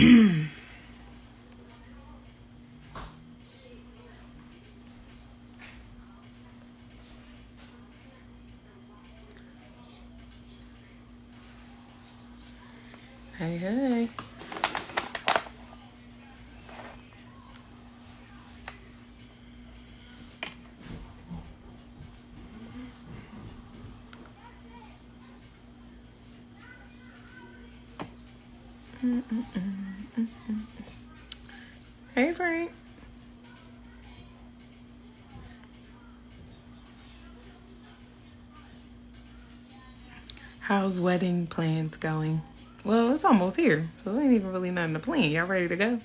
Hey, hey. Hey, Frank. How's wedding plans going? Well, it's almost here, so it ain't even really nothing to plan. Y'all ready to go?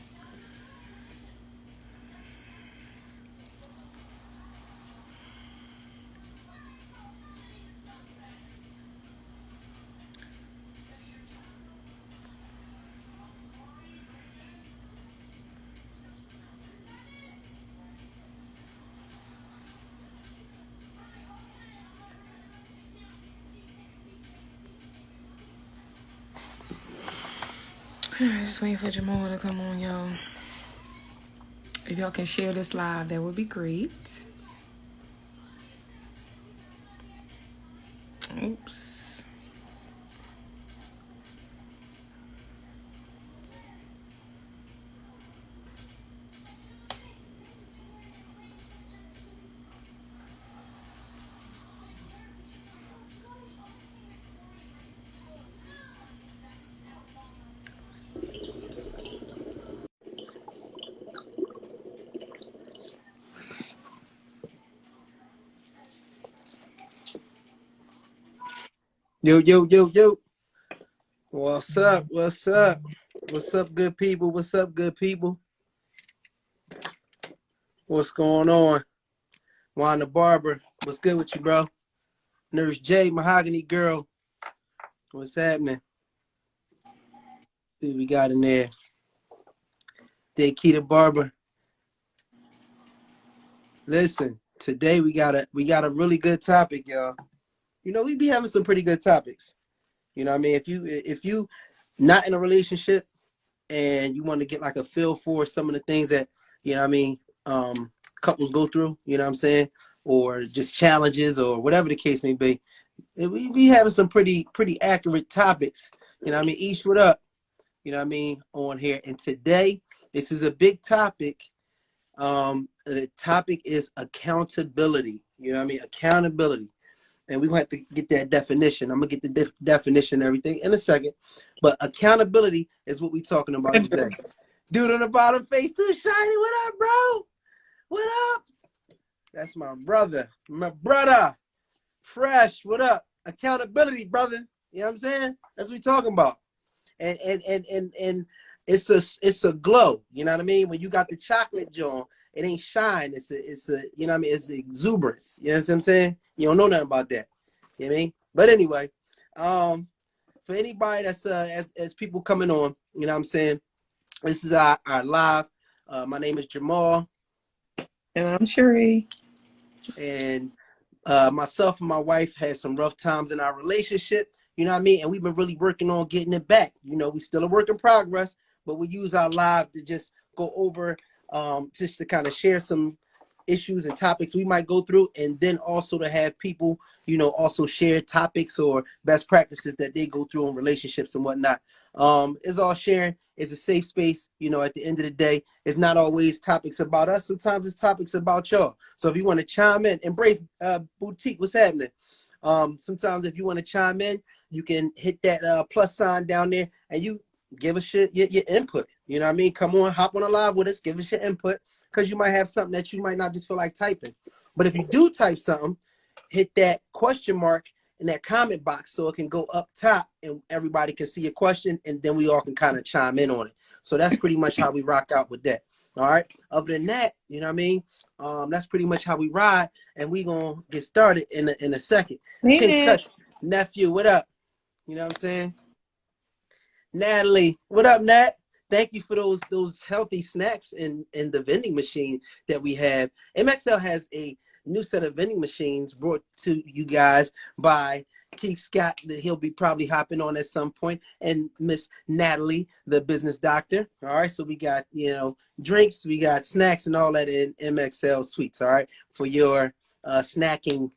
Just waiting for Jamal to come on, y'all. If y'all can share this live, that would be great. Oops. Yo, yo, yo, yo. What's up? What's up? What's up, good people? What's up, good people? What's going on? Juan the Barber. What's good with you, bro? Nurse J, Mahogany Girl. What's happening? See what we got in there. Dakita Barber. Listen, today we got a really good topic, y'all. You know, we be having some pretty good topics. You know what I mean? If you not in a relationship and you want to get like a feel for some of the things that, you know what I mean, couples go through, you know what I'm saying? Or just challenges or whatever the case may be. We be having some pretty accurate topics. You know what I mean? Each what up, you know what I mean, on here. And today, this is a big topic. The topic is accountability. You know what I mean? Accountability. And we're going to have to get that definition. I'm going to get the definition and everything in a second. But accountability is what we're talking about today. Dude on the bottom, face too shiny. What up, bro? What up? That's my brother. My brother. Fresh. What up? Accountability, brother. You know what I'm saying? That's what we're talking about. And it's a glow. You know what I mean? When you got the chocolate John, it ain't shine. It's a you know what I mean? It's exuberance. You know what I'm saying? You don't know nothing about that. You know what I mean? But anyway, for anybody that's as people coming on, you know what I'm saying? This is our live. My name is Jamal. And I'm Sheree. And myself and my wife had some rough times in our relationship. You know what I mean? And we've been really working on getting it back. You know, we still a work in progress, but we use our live to just go over, just to kind of share some issues and topics we might go through, and then also to have people, you know, also share topics or best practices that they go through in relationships and whatnot. It's all sharing. It's a safe space. You know, at the end of the day, it's not always topics about us. Sometimes it's topics about y'all. So if you want to chime in, embrace boutique. What's happening? Sometimes if you want to chime in, you can hit that plus sign down there and you give us your input. You know what I mean? Come on, hop on a live with us, give us your input, because you might have something that you might not just feel like typing. But if you do type something, hit that question mark in that comment box so it can go up top and everybody can see your question, and then we all can kind of chime in on it. So that's pretty much how we rock out with that. All right. Other than that, you know what I mean? That's pretty much how we ride, and we gonna get started in a second. Hey, King's Nat. Cuts, nephew, what up? You know what I'm saying? Natalie, what up, Nat? Thank you for those healthy snacks in the vending machine that we have. MXL has a new set of vending machines brought to you guys by Keith Scott, that he'll be probably hopping on at some point, and Miss Natalie, the business doctor. All right, so we got, drinks, we got snacks and all that in MXL Suites. All right, for your snacking,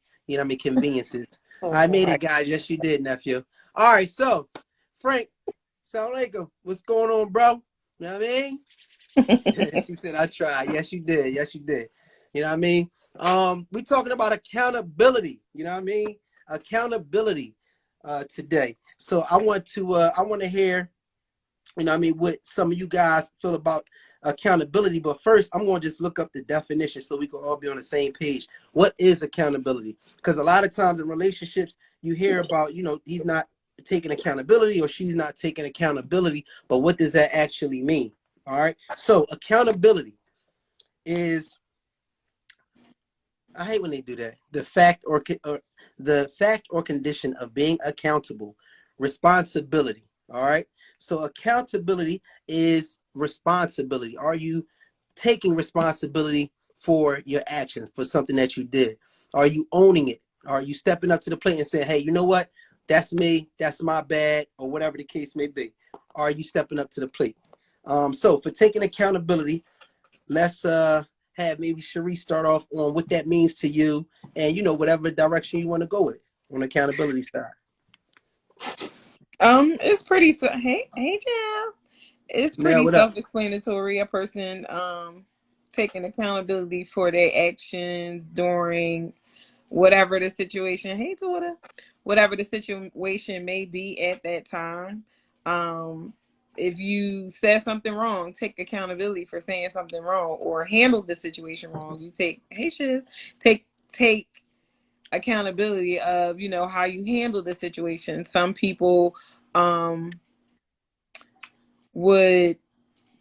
conveniences. Oh I made my. it, guys. Yes, you did, nephew. All right, so Frank, Assalamu alaikum. What's going on, bro? You know what I mean? She said, I tried. Yes, you did. Yes, you did. You know what I mean? We talking about accountability. You know what I mean? Accountability today. So I want to hear, what some of you guys feel about accountability. But first, I'm going to just look up the definition so we can all be on the same page. What is accountability? Because a lot of times in relationships, you hear about, he's not taking accountability or she's not taking accountability. But what does that actually mean? All right. So accountability is, I hate when they do that. The fact or condition of being accountable. Responsibility. All right. So accountability is responsibility. Are you taking responsibility for your actions, for something that you did? Are you owning it? Are you stepping up to the plate and saying, hey, you know what? That's me. That's my bad, or whatever the case may be. Are you stepping up to the plate? So for taking accountability, let's have maybe Cherie start off on what that means to you, and whatever direction you want to go with it on accountability side. It's pretty hey Jam. It's Now, pretty what up? self-explanatory. A person taking accountability for their actions during whatever the situation. Hey Twitter. Whatever the situation may be at that time. If you said something wrong, take accountability for saying something wrong or handle the situation wrong. You take take accountability of how you handle the situation. Some people would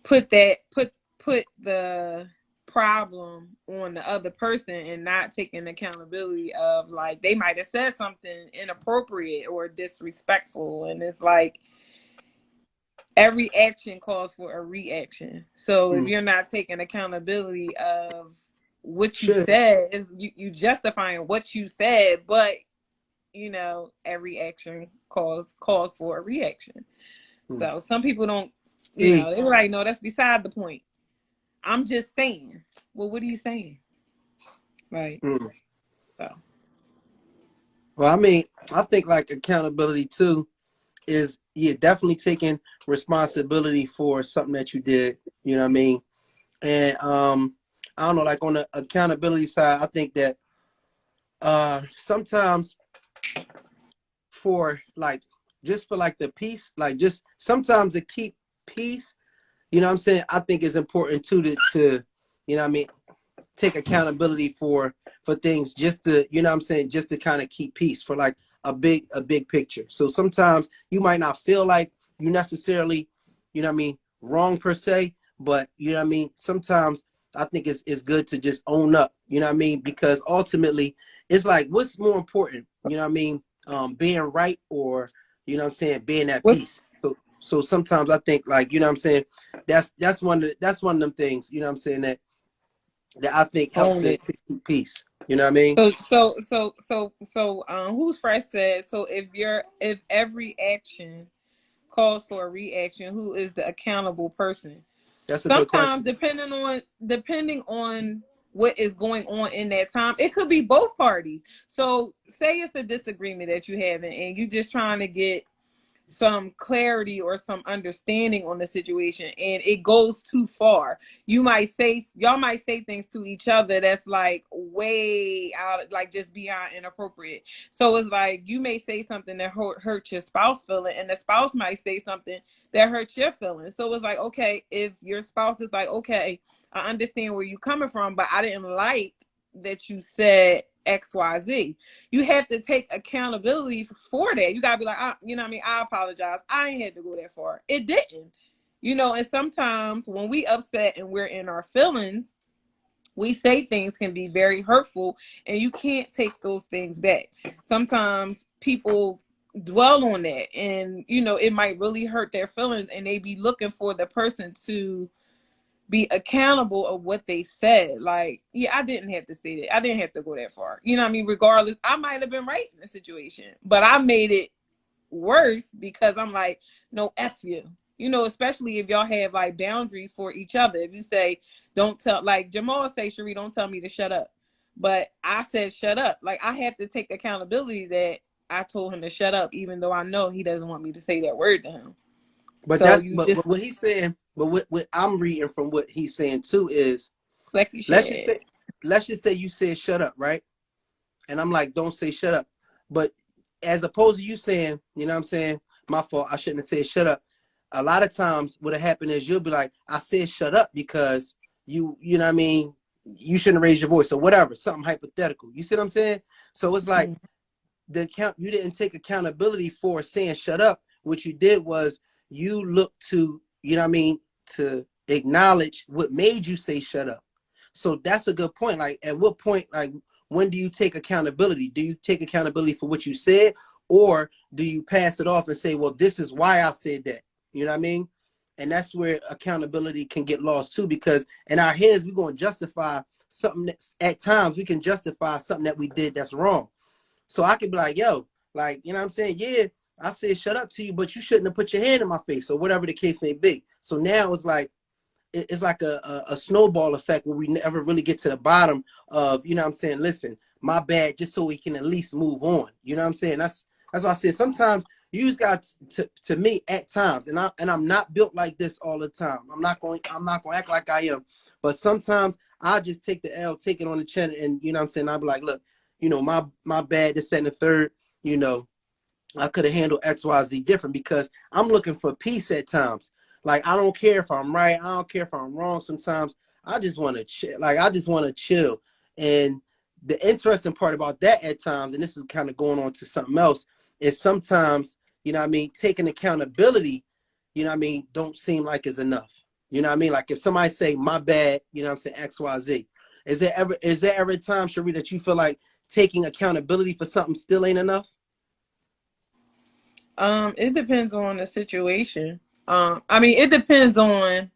put the problem on the other person and not taking accountability of, like, they might have said something inappropriate or disrespectful, and it's like every action calls for a reaction. So if you're not taking accountability of what you said, you justifying what you said, but every action calls for a reaction. So some people don't, they were like, no, that's beside the point. I'm just saying. Well, what are you saying? Right. So. Well, I mean, I think like accountability too is definitely taking responsibility for something that you did. You know what I mean? And I don't know, like on the accountability side, I think that sometimes for like the peace, like just sometimes to keep peace, you know what I'm saying? I think it's important too to take accountability for things, just to, just to kind of keep peace for like a big picture. So sometimes you might not feel like you necessarily, wrong per se, but sometimes I think it's good to just own up, because ultimately it's like, what's more important, being right or, being at peace. So sometimes I think, like, that's one of them things, that I think helps to keep peace. You know what I mean? So who's fresh said, so if every action calls for a reaction, who is the accountable person? That's a good Sometimes question. depending on what is going on in that time, it could be both parties. So say it's a disagreement that you have and you just trying to get some clarity or some understanding on the situation, and it goes too far. Y'all might say things to each other that's like way out, like just beyond inappropriate. So it's like you may say something that hurt your spouse feeling, and the spouse might say something that hurts your feelings. So it's like, okay, if your spouse is like, okay, I understand where you're coming from, but I didn't like that you said XYZ. You have to take accountability for that. You gotta be like, I apologize. I ain't had to go that far. It didn't. And sometimes when we upset and we're in our feelings, we say things can be very hurtful, and you can't take those things back. Sometimes people dwell on that, and it might really hurt their feelings, and they be looking for the person to be accountable of what they said. Like, yeah, I didn't have to say that. I didn't have to go that far. You know what I mean? Regardless, I might have been right in the situation, but I made it worse because I'm like, no, F you. You know, especially if y'all have like boundaries for each other. If you say, don't tell, like Jamal say, Cherie, don't tell me to shut up. But I said, shut up. Like, I have to take accountability that I told him to shut up, even though I know he doesn't want me to say that word to him. But So that's you but just what he's saying. But what I'm reading from what he's saying too is, like you let's just said. say you said shut up, right? And I'm like, don't say shut up. But as opposed to you saying, you know what I'm saying, my fault, I shouldn't have said shut up. A lot of times what'll happen is you'll be like, I said shut up because you know what I mean, you shouldn't raise your voice or whatever, something hypothetical. You see what I'm saying? So it's like you didn't take accountability for saying shut up. What you did was you looked to, you know what I mean, to acknowledge what made you say shut up. So that's a good point. Like, at what point, like, when do you take accountability? Do you take accountability for what you said, or do you pass it off and say, well, this is why I said that? You know what I mean? And that's where accountability can get lost too, because in our heads, we're going to justify something that, at times we can justify something that we did that's wrong. So I could be like, yo, like, you know what I'm saying? Yeah, I said shut up to you, but you shouldn't have put your hand in my face, or whatever the case may be. So now it's like a snowball effect where we never really get to the bottom of, you know what I'm saying, listen, my bad, just so we can at least move on. You know what I'm saying? That's why I said sometimes you just got to me at times, and I'm not built like this all the time. I'm not going to act like I am, but sometimes I just take the L, take it on the chin, and you know what I'm saying, I'll be like, look, you know, my bad, this and the third, you know, I could have handled X, Y, Z different, because I'm looking for peace at times. Like, I don't care if I'm right. I don't care if I'm wrong. Sometimes I just want to chill. Like, I just want to chill. And the interesting part about that at times, and this is kind of going on to something else, is sometimes, you know what I mean, taking accountability, you know what I mean, don't seem like is enough. You know what I mean? Like, if somebody say, my bad, you know what I'm saying, X, Y, Z. Is there ever a time, Cherie, that you feel like taking accountability for something still ain't enough? It depends on the situation. I mean, it depends on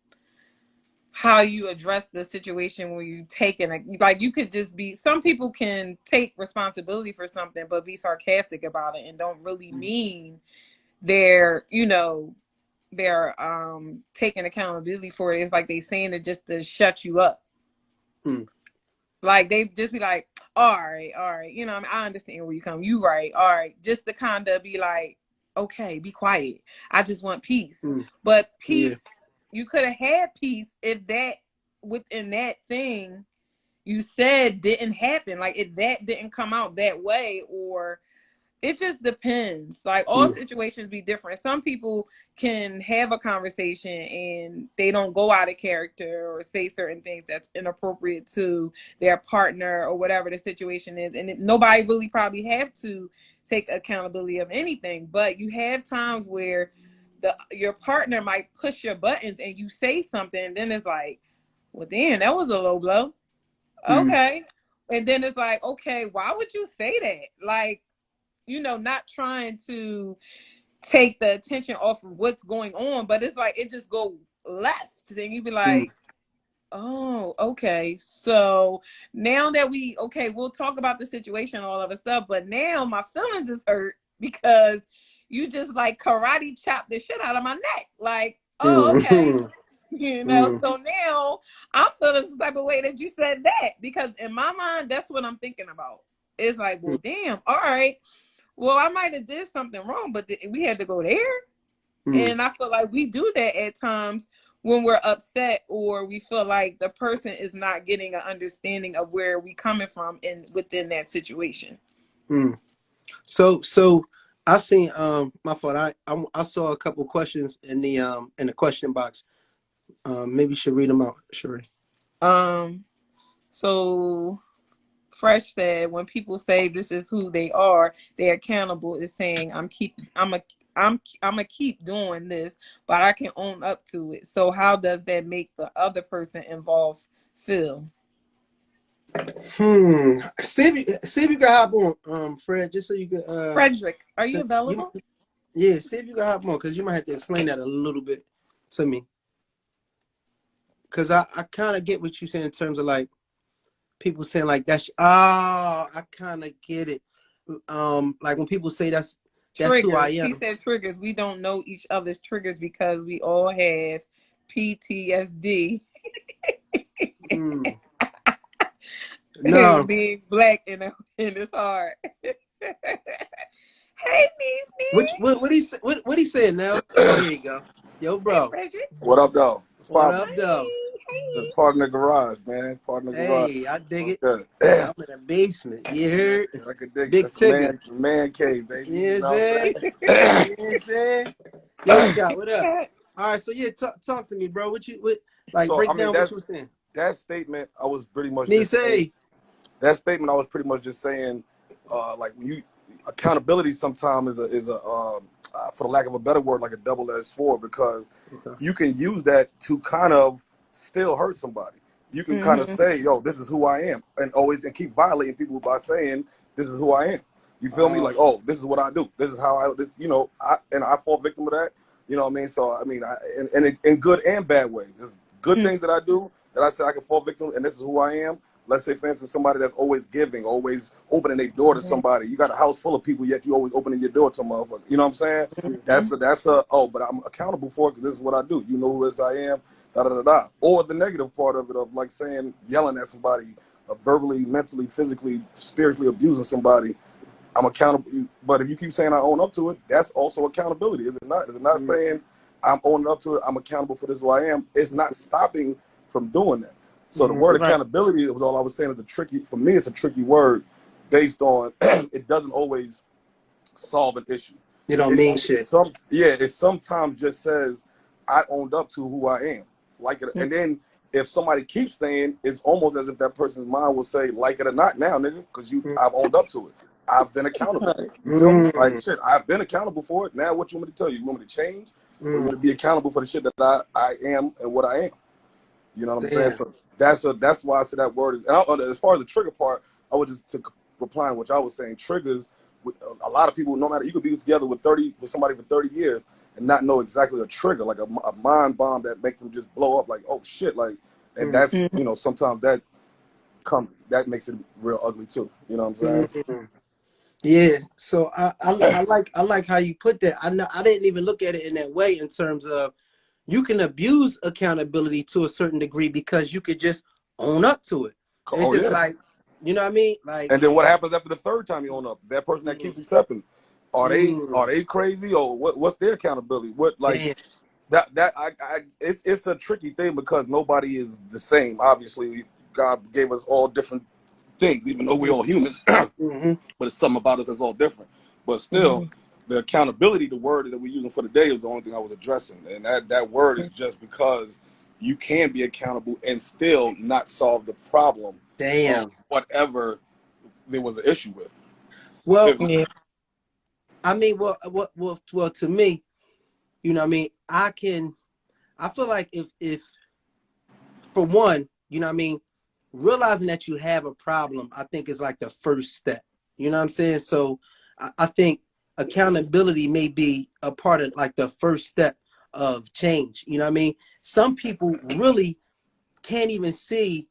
how you address the situation when you taking like, you could just be, some people can take responsibility for something but be sarcastic about it and don't really mean they're, you know, they're taking accountability for it. It's like they saying it just to shut you up. Hmm. Like, they just be like, all right, you know, I mean, I understand where you come, you right, all right, just to kind of be like, okay, be quiet, I just want peace. Hmm. But Yeah. peace, you could have had peace if that, within that thing you said, didn't happen, like if that didn't come out that way. Or it just depends. Like, all Hmm. situations be different. Some people can have a conversation and they don't go out of character or say certain things that's inappropriate to their partner or whatever the situation is, and nobody really probably have to take accountability of anything. But you have times where your partner might push your buttons and you say something, and then it's like, well, damn, that was a low blow. Hmm. Okay. And then it's like, okay, why would you say that? Like, you know, not trying to take the attention off of what's going on, but it's like it just go left. Then you be Hmm. like, oh, okay. So now that we'll talk about the situation, all of the stuff, but now my feelings is hurt because you just like karate chopped the shit out of my neck. Like, oh, okay. Hmm. You know, Hmm. so now I'm feeling some type of way that you said that, because in my mind, that's what I'm thinking about. It's like, well, damn, all right. Well, I might have did something wrong, but we had to go there. Hmm. And I feel like we do that at times when we're upset, or we feel like the person is not getting an understanding of where we coming from in within that situation. Hmm. So I seen my fault. I saw a couple questions in the question box. Maybe you should read them out, Cherie. Um, so Fresh said, when people say this is who they are, they're accountable, is saying I'm a keep doing this, but I can own up to it. So how does that make the other person involved feel? See if you can hop on, Fred, just so you could Frederick, are you you available? yeah, see if you can hop on, because you might have to explain that a little bit to me. because I kind of get what you're saying in terms of like people saying like that's I kind of get it. Like when people say that's who I Triggers. He am. said triggers. We don't know each other's triggers because we all have PTSD. Mm. No. Being black in his heart. Hey, niece. What he say? What he saying now? Oh, here you go. Yo, Hey, bro. Frederick. What up, though? It's What poppin'. up, though? Hey. Part in the garage, man. Part in the garage. Hey, I dig it. Good. Yeah, I'm in the basement. You heard? I could dig it. Big That's the Tigger. man cave, baby. You You know what I'm know saying? what I'm You know what I'm saying? Yo, Scott, what up? All right, so yeah, talk to me, bro. What like So, I break mean, down what you were saying? that statement, I was pretty much Me just saying, say. that statement, I was pretty much just saying, like, accountability sometimes is a for the lack of a better word, like a double-edged sword, because Okay. you can use that to kind of still hurt somebody. You can kind of say, yo, this is who I am, and keep violating people by saying, this is who I am. You feel me? Like, oh, this is what I do. This is how I fall victim of that. You know what I mean? So, I mean, in good and bad ways. There's good things that I do that I say I can fall victim, and this is who I am. Let's say, for instance, somebody that's always giving, always opening their door to somebody. You got a house full of people, yet you always opening your door to a motherfucker. You know what I'm saying? But I'm accountable for it because this is what I do. You know who I am, da-da-da-da. Or the negative part of it, of like saying, yelling at somebody, verbally, mentally, physically, spiritually abusing somebody. I'm accountable. But if you keep saying I own up to it, that's also accountability, is it not? Is it not saying I'm owning up to it, I'm accountable for this who I am? It's not stopping from doing that. So the word accountability, was all I was saying, is for me, it's a tricky word based on it doesn't always solve an issue. You don't mean shit. It sometimes just says I owned up to who I am. Like it, and then if somebody keeps saying, it's almost as if that person's mind will say, like it or not now, nigga, because I've owned up to it. I've been accountable. You feel me? Like shit, I've been accountable for it. Now what you want me to tell you? You want me to change? Or you want me to be accountable for the shit that I am and what I am? You know what I'm saying? So that's why I said that word is. And as far as the trigger part, I would just to reply on what I was saying. Triggers with a lot of people. No matter, you could be together with somebody for 30 years and not know exactly a trigger, like a mind bomb that makes them just blow up. Like, oh shit, like, and that's sometimes that makes it real ugly too. You know what I'm saying? Yeah. So I like how you put that. I didn't even look at it in that way in terms of. You can abuse accountability to a certain degree because you could just own up to it. It's just like, you know what I mean? Like, and then what happens after the third time you own up? That person that keeps accepting, are they crazy, or what's their accountability? What like it's a tricky thing because nobody is the same. Obviously, God gave us all different things, even though we're all humans. But it's something about us that's all different. But still. The accountability, the word that we're using for the day, is the only thing I was addressing. And that word is just because you can be accountable and still not solve the problem. Damn. Whatever there was an issue with. Well, I mean, well, to me, you know what I mean? I feel like if for one, you know what I mean, realizing that you have a problem, I think is like the first step. You know what I'm saying? So I think accountability may be a part of like the first step of change. You know what I mean? Some people really can't even see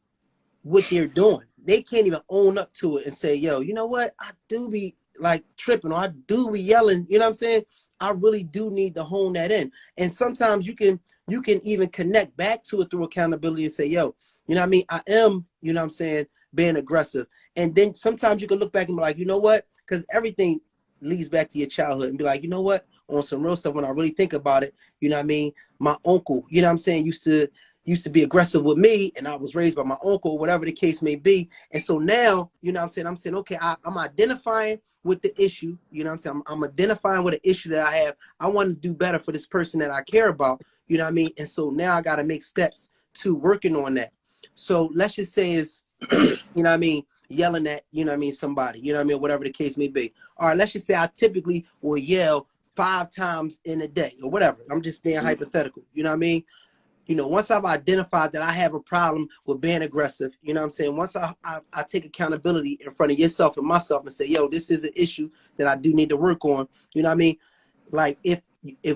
what they're doing. They can't even own up to it and say, yo, you know what? I do be like tripping, or I do be yelling. You know what I'm saying? I really do need to hone that in. And sometimes you can even connect back to it through accountability and say, yo, you know what I mean? I am, you know what I'm saying, being aggressive. And then sometimes you can look back and be like, you know what? Because everything leads back to your childhood and be like, you know what, on some real stuff, when I really think about it, you know what I mean, my uncle, you know what I'm saying, used to be aggressive with me, and I was raised by my uncle, whatever the case may be. And so now, you know what I'm saying, okay, I'm identifying with the issue, you know what I'm saying, I'm identifying with the issue that I have. I want to do better for this person that I care about, you know what I mean. And so now I got to make steps to working on that. So let's just say is you know what I mean, yelling at, you know what I mean, somebody, you know what I mean, whatever the case may be. All right, let's just say I typically will yell 5 times in a day or whatever. I'm just being hypothetical, you know what I mean? You know, once I've identified that I have a problem with being aggressive, you know what I'm saying? Once I take accountability in front of yourself and myself and say, yo, this is an issue that I do need to work on, you know what I mean? Like if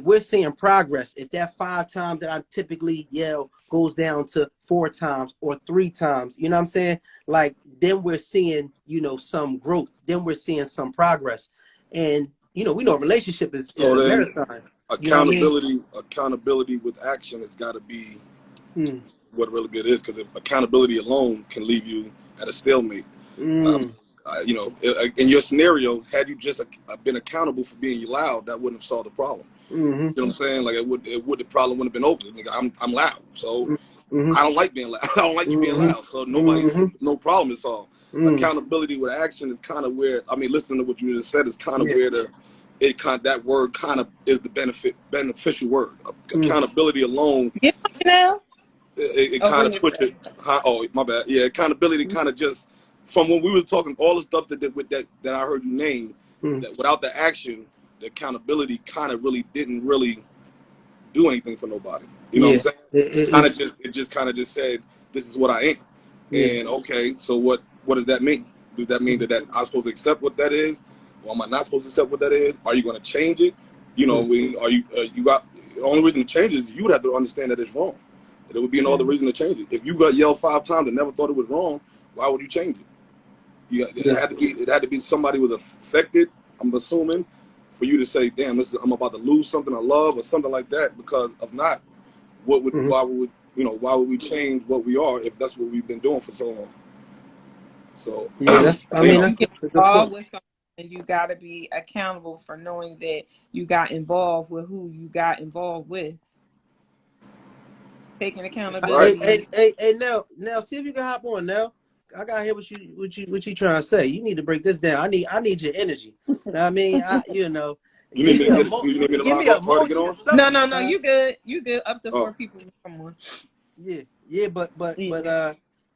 we're seeing progress, if that 5 times that I typically yell goes down to 4 times or 3 times, you know what I'm saying? Like, then we're seeing, you know, some growth. Then we're seeing some progress. And, you know, we know a relationship is So a then marathon. You know what I mean? accountability with action has got to be Mm, what really good is, because accountability alone can leave you at a stalemate. mm, You know, in your scenario, had you just been accountable for being loud, that wouldn't have solved the problem. mm-hmm, You know what I'm saying? Like, the problem wouldn't have been over. Like, I'm loud, so mm-hmm, I don't like being loud. I don't like you being mm-hmm, loud. So mm-hmm, no problem is solved. mm, Accountability with action is kind of where, I mean, listening to what you just said is kind of yeah, where that word kind of is the beneficial word. mm, Accountability alone, Get on now. it Oh, go kind of ahead. pushes. Oh, my bad. Yeah, accountability kind of just, from when we were talking, all the stuff that I heard you name, mm, that without the action, the accountability kind of really didn't really do anything for nobody. You know what yeah. I'm saying? It's It just kind of just said, this is what I am. yeah. And okay, so what does that mean? Does that mean that I'm supposed to accept what that is? Or am I not supposed to accept what that is? Are you going to change it? You know, you got, the only reason to change it is you would have to understand that it's wrong. There would be no other reason to change it. If you got yelled 5 times and never thought it was wrong, why would you change it? Yeah. It had to be somebody who was affected, I'm assuming, for you to say, damn, I'm about to lose something I love or something like that. Because if not, Mm-hmm. why would we change what we are if that's what we've been doing for so long? So Yeah, that's. I mean, When you that's get a good involved point. with something, you got to be accountable for knowing that you got involved with who you got involved with. Taking right. accountability. Hey, now, see if you can hop on now. I gotta hear what you trying to say. You need to break this down. I need your energy. Know what I mean, you know, You give need me me to a you need me to give log me an off for her to get emoji or on? No, something. no, no. You good. You good. Up to 4 Oh, people. Come on. Yeah, Yeah.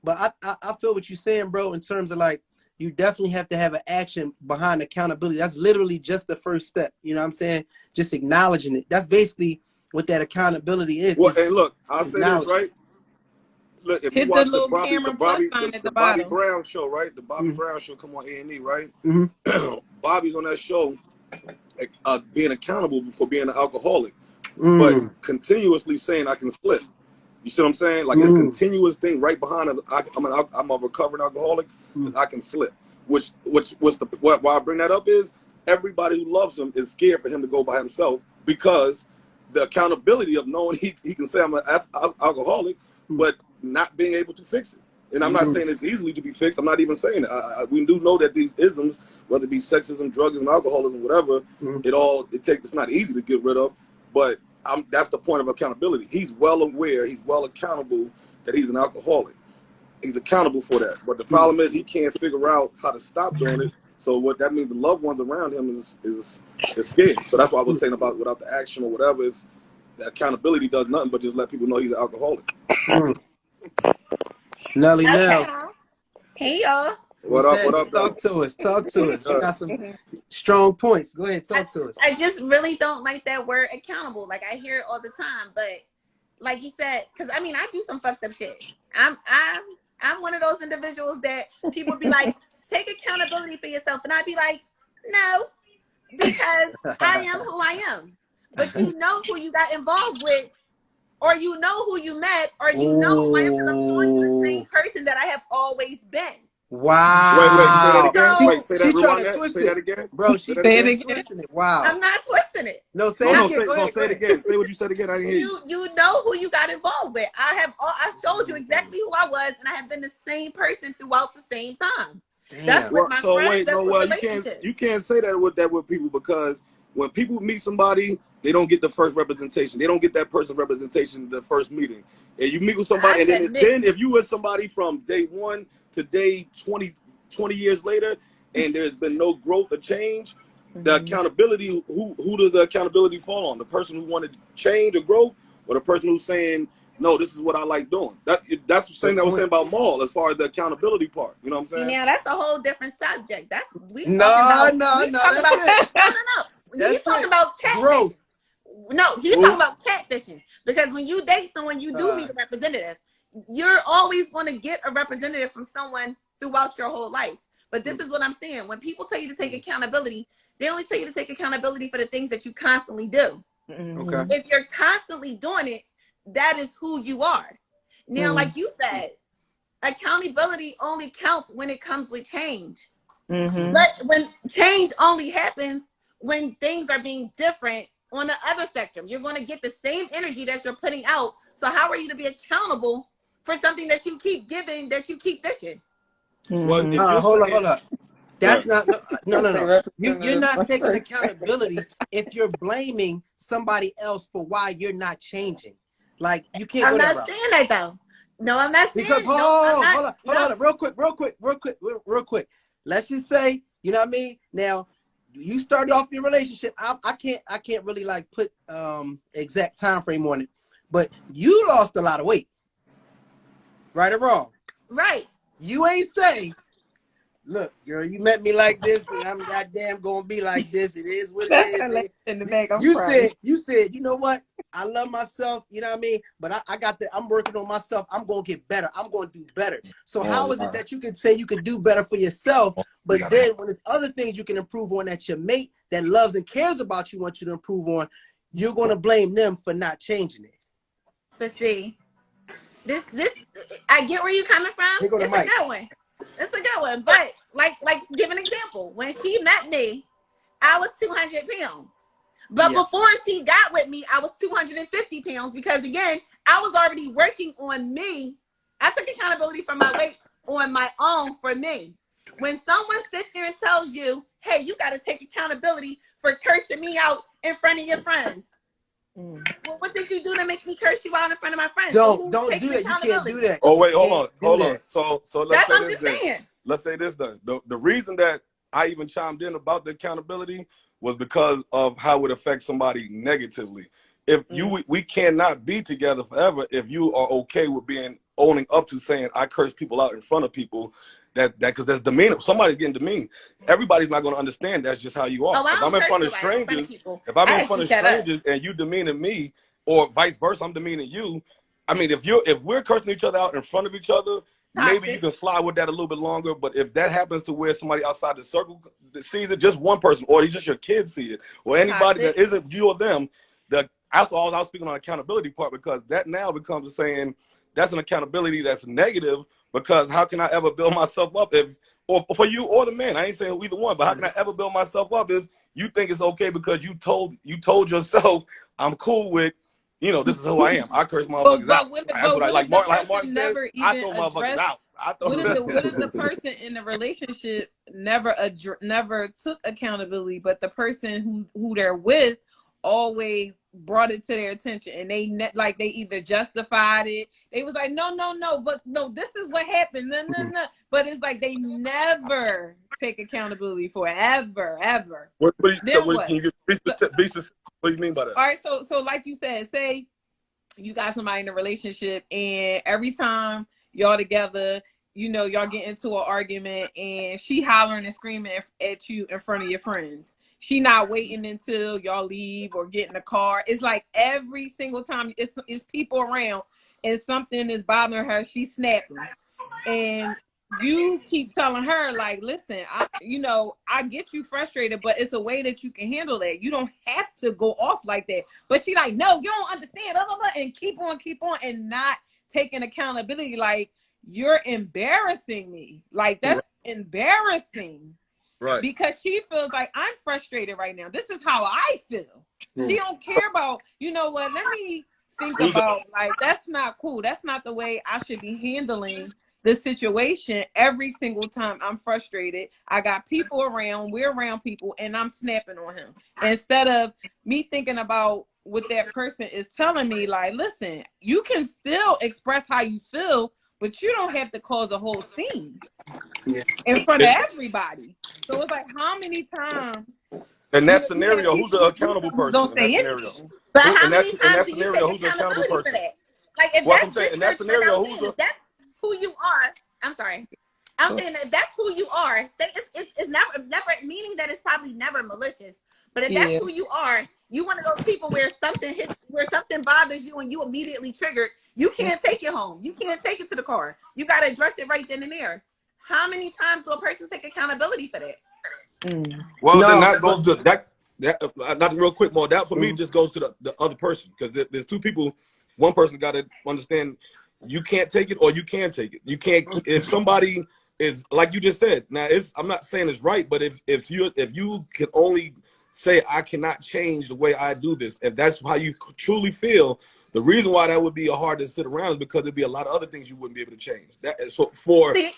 but I feel what you're saying, bro. In terms of like, you definitely have to have an action behind accountability. That's literally just the first step. You know what I'm saying? Just acknowledging it. That's basically what that accountability well, is and look, I'll say this, acknowledging. right? Look, if you Hit the watch little camera plus sign at the the Bobby bottom. Brown show, right? The Bobby Mm-hmm. Brown show come on A&E, right? Mm-hmm. Bobby's on that show, being accountable for being an alcoholic, but Mm, continuously saying I can slip. You see what I'm saying? Like, his mm, continuous thing right behind it. I'm a recovering alcoholic. mm, I can slip. Why I bring that up is everybody who loves him is scared for him to go by himself, because the accountability of knowing he can say I'm an alcoholic, mm, but not being able to fix it. And I'm not mm, saying it's easily to be fixed. I'm not even saying it. We do know that these isms, whether it be sexism, drugism, alcoholism, whatever, mm. it's not easy to get rid of. But that's the point of accountability. He's well aware, he's well accountable that he's an alcoholic. He's accountable for that. But the problem is he can't figure out how to stop doing it. So what that means, the loved ones around him is scared. So that's why I was saying about without the action or whatever, is the accountability does nothing but just let people know he's an alcoholic. Mm. Nelly, Okay. now, Hey y'all. What up? What Talk up, though? to us. Talk to us. You Uh, got some strong points. Go ahead, talk to us. I just really don't like that word accountable. Like, I hear it all the time, but like you said, because I mean, I do some fucked up shit. I'm one of those individuals that people be like, take accountability for yourself, and I'd be like, no, because I am who I am. But you know who you got involved with, or you know who you met, or you know who I am, because I'm showing you the same person that I have always been. Wait, say that Wow. again. So Wait, say that. She trying Rewind to that. twist Say it. that again. Bro, Say she that Say it again. again. twisting it. Wow. I'm not twisting it. No, say No, it again. Go ahead. say it again. Say what you said again. I didn't hear you. You know who you got involved with. I showed you exactly who I was, and I have been the same person throughout the same time. Damn. That's with my friends. That's with relationships. You can't say that with people, because when people meet somebody, they don't get the first representation. They don't get that person's representation the first meeting. And you meet with somebody, and then if you with somebody from day 1 to day 20 years later, and there's been no growth or change, the accountability, who does the accountability fall on? The person who wanted to change or grow, or the person who's saying, no, this is what I like doing? That's the same that I was saying about Maul, as far as the accountability part. You know what I'm saying? See, now that's a whole different subject. That's we No, talking about. no, We no, talking that's about it. no. He's talking about catfishing. Growth. No, he's talking about catfishing, because when you date someone, you do meet a representative. You're always going to get a representative from someone throughout your whole life. But this is what I'm saying. When people tell you to take accountability, they only tell you to take accountability for the things that you constantly do. Okay. If you're constantly doing it, that is who you are. Now, like you said, accountability only counts when it comes with change. But when change only happens when things are being different on the other spectrum, you're going to get the same energy that you're putting out. So how are you to be accountable for something that you keep giving, that you keep dishing? Well, if you Hold up. That's Right. no. You're not taking accountability if you're blaming somebody else for why you're not changing. Like, you can't I'm go that not route. saying that though. No, I'm not saying. Because no, hold on, real quick. Let's just say, you know what I mean? Now, you started off your relationship. I can't really like put exact time frame on it, but you lost a lot of weight. Right or wrong? Right. You ain't say, look, girl, you met me like this, and I'm goddamn gonna be like this. It is what it is. In the back, I'm You crying. said, you know what? I love myself, you know what I mean? But I'm working on myself. I'm gonna get better. I'm gonna do better. So how is it that you can say you can do better for yourself, but then when there's other things you can improve on that your mate that loves and cares about you wants you to improve on, you're gonna blame them for not changing it? But see, this I get where you're coming from. Here go the It's a mic. good one. It's a good one. But like give an example. When she met me, I was 200 pounds. But Yes. before she got with me, I was 250 pounds because, again, I was already working on me. I took accountability for my weight on my own for me. When someone sits there and tells you, hey, you got to take accountability for cursing me out in front of your friends. Well, what did you do to make me curse you out in front of my friends? Don't do that. You can't do that. Oh, wait, hold on. that. So let's That's what say I'm this just saying. then. Let's say this then. The reason that I even chimed in about the accountability was because of how it affects somebody negatively. If we cannot be together forever if you are okay with owning up to saying I curse people out in front of people, that because that's demeanor. Somebody's getting demeaned. Everybody's not going to understand that's just how you are. Oh, I If don't I'm in front curse of nobody in front of strangers, people. if I'm I in front of actually shut up. strangers and you demeaning me, or vice versa, I'm demeaning you. I mean, if we're cursing each other out in front of each other, maybe you can slide with that a little bit longer. But if that happens to where somebody outside the circle sees it, just one person, or just your kids see it, or anybody that isn't you or them, that's all I was speaking on accountability part, because that now becomes saying that's an accountability that's negative, because how can I ever build myself up or for you or the man? I ain't saying either one, but how can I ever build myself up if you think it's okay because you told yourself I'm cool with, this is who I am. I curse motherfuckers out. That's what I like. Mark said, I throw motherfuckers out. What if the person in the relationship never took accountability, but the person who they're with always brought it to their attention, and they either justified it. They was like, no, but no, this is what happened. No. But it's like they never take accountability for it, ever. Can you be specific? What do you mean by that? All right, so like you said, say you got somebody in a relationship, and every time y'all together, y'all get into an argument, and she hollering and screaming at you in front of your friends. She not waiting until y'all leave or get in the car. It's like every single time it's people around and something is bothering her, she's snapping. And you keep telling her, like, listen, I get you frustrated, but it's a way that you can handle that. You don't have to go off like that. But she like, no, you don't understand, blah, blah, blah, and keep on, and not taking accountability. Like, you're embarrassing me. Like, that's embarrassing. Right. Because she feels like I'm frustrated right now. This is how I feel. She don't care about, what, let me think about, like, that's not cool. That's not the way I should be handling the situation every single time I'm frustrated. I got people around, we're around people, and I'm snapping on him. Instead of me thinking about what that person is telling me, like, listen, you can still express how you feel, but you don't have to cause a whole scene in front of everybody. So it's like, how many times? In that scenario, who's the accountable person? Don't say anything. But how many times do you take accountability for that? Like, if that's just in that scenario, that's who you are. I'm sorry. I'm saying that that's who you are. Say it's never meaning that it's probably never malicious. But if that's who you are, you one of those people where something hits, where something bothers you, and you immediately triggered. You can't take it home. You can't take it to the car. You got to address it right then and there. How many times do a person take accountability for that? Well, then that goes to that. Not real quick more. That for me just goes to the other person, because there's two people. One person got to understand you can't take it or you can take it. You can't, if somebody is like you just said, now I'm not saying it's right, but if you can only say I cannot change the way I do this, if that's how you truly feel, the reason why that would be hard to sit around is because there'd be a lot of other things you wouldn't be able to change. That so for me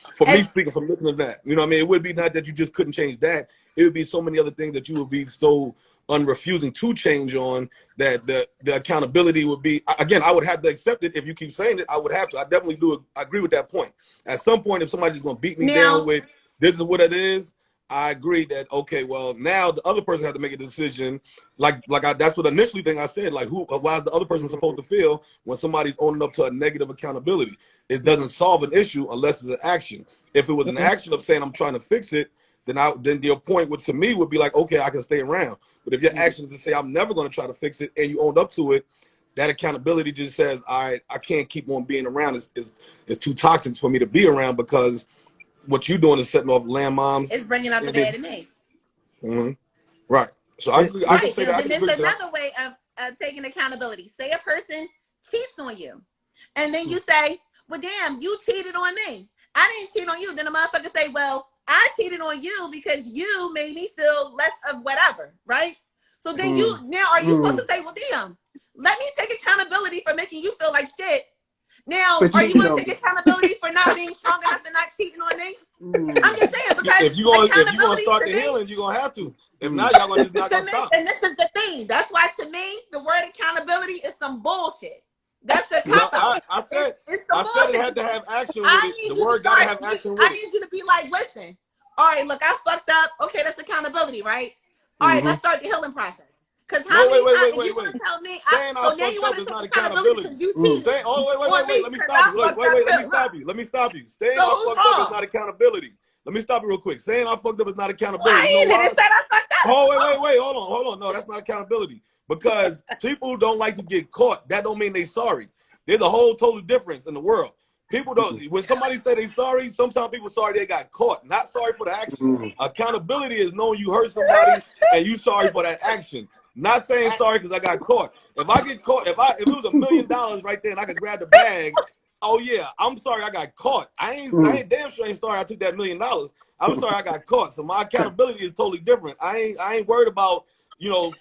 speaking from listening to that, you know what I mean, it would be not that you just couldn't change that, it would be so many other things that you would be so unrefusing to change on, that the accountability would be, again, I would have to accept it. If you keep saying it, I would have to. I definitely do agree with that point. At some point, if somebody's gonna beat me down with this is what it is, I agree that, okay, well, now the other person has to make a decision. That's what initially thing I said, like, why is the other person supposed to feel when somebody's owning up to a negative accountability? It doesn't solve an issue unless it's an action. If it was an action of saying I'm trying to fix it, then your point to me would be like, okay, I can stay around. But if your actions to say I'm never going to try to fix it and you owned up to it, that accountability just says, all right, I can't keep on being around. It's too toxic for me to be around, because what you're doing is setting off landmines. It's bringing up the bad in me. Mm-hmm. Right. So I can say that. Then there's another way of taking accountability. Say a person cheats on you, and then you say, well, damn, you cheated on me. I didn't cheat on you. Then the motherfucker say, well, I cheated on you because you made me feel less of whatever, right? So then are you supposed to say, well, damn, let me take accountability for making you feel like shit. Now, are you going to take accountability for not being strong enough and not cheating on me? I'm just saying, because if you're going to start the healing, you're going to have to. If not, y'all going to just not going to stop. And this is the thing. That's why, to me, the word accountability is some bullshit. That's the cop-out. I said it had to have action with it. The word got to have action with it. I need you to be like, listen, all right, look, I fucked up. Okay, that's accountability, right? All right, let's start the healing process. Because how many times you want to tell me? Saying I fucked up is not accountability. Because you cheated. Wait, let me stop you. Let me stop you. Saying I fucked up is not accountability. Let me stop you real quick. Saying I fucked up is not accountability. Why? You know why? Said I fucked up. Oh, wait, hold on. No, that's not accountability. Because people don't like to get caught. That don't mean they sorry. There's a whole total difference in the world. People don't, when somebody say they sorry, sometimes people sorry they got caught, not sorry for the action. Accountability is knowing you hurt somebody and you sorry for that action. Not saying sorry because I got caught. If I get caught, if it was $1 million right there and I could grab the bag, oh yeah, I'm sorry I got caught. I ain't damn sure ain't sorry I took that $1 million. I'm sorry I got caught. So my accountability is totally different. I ain't worried about, no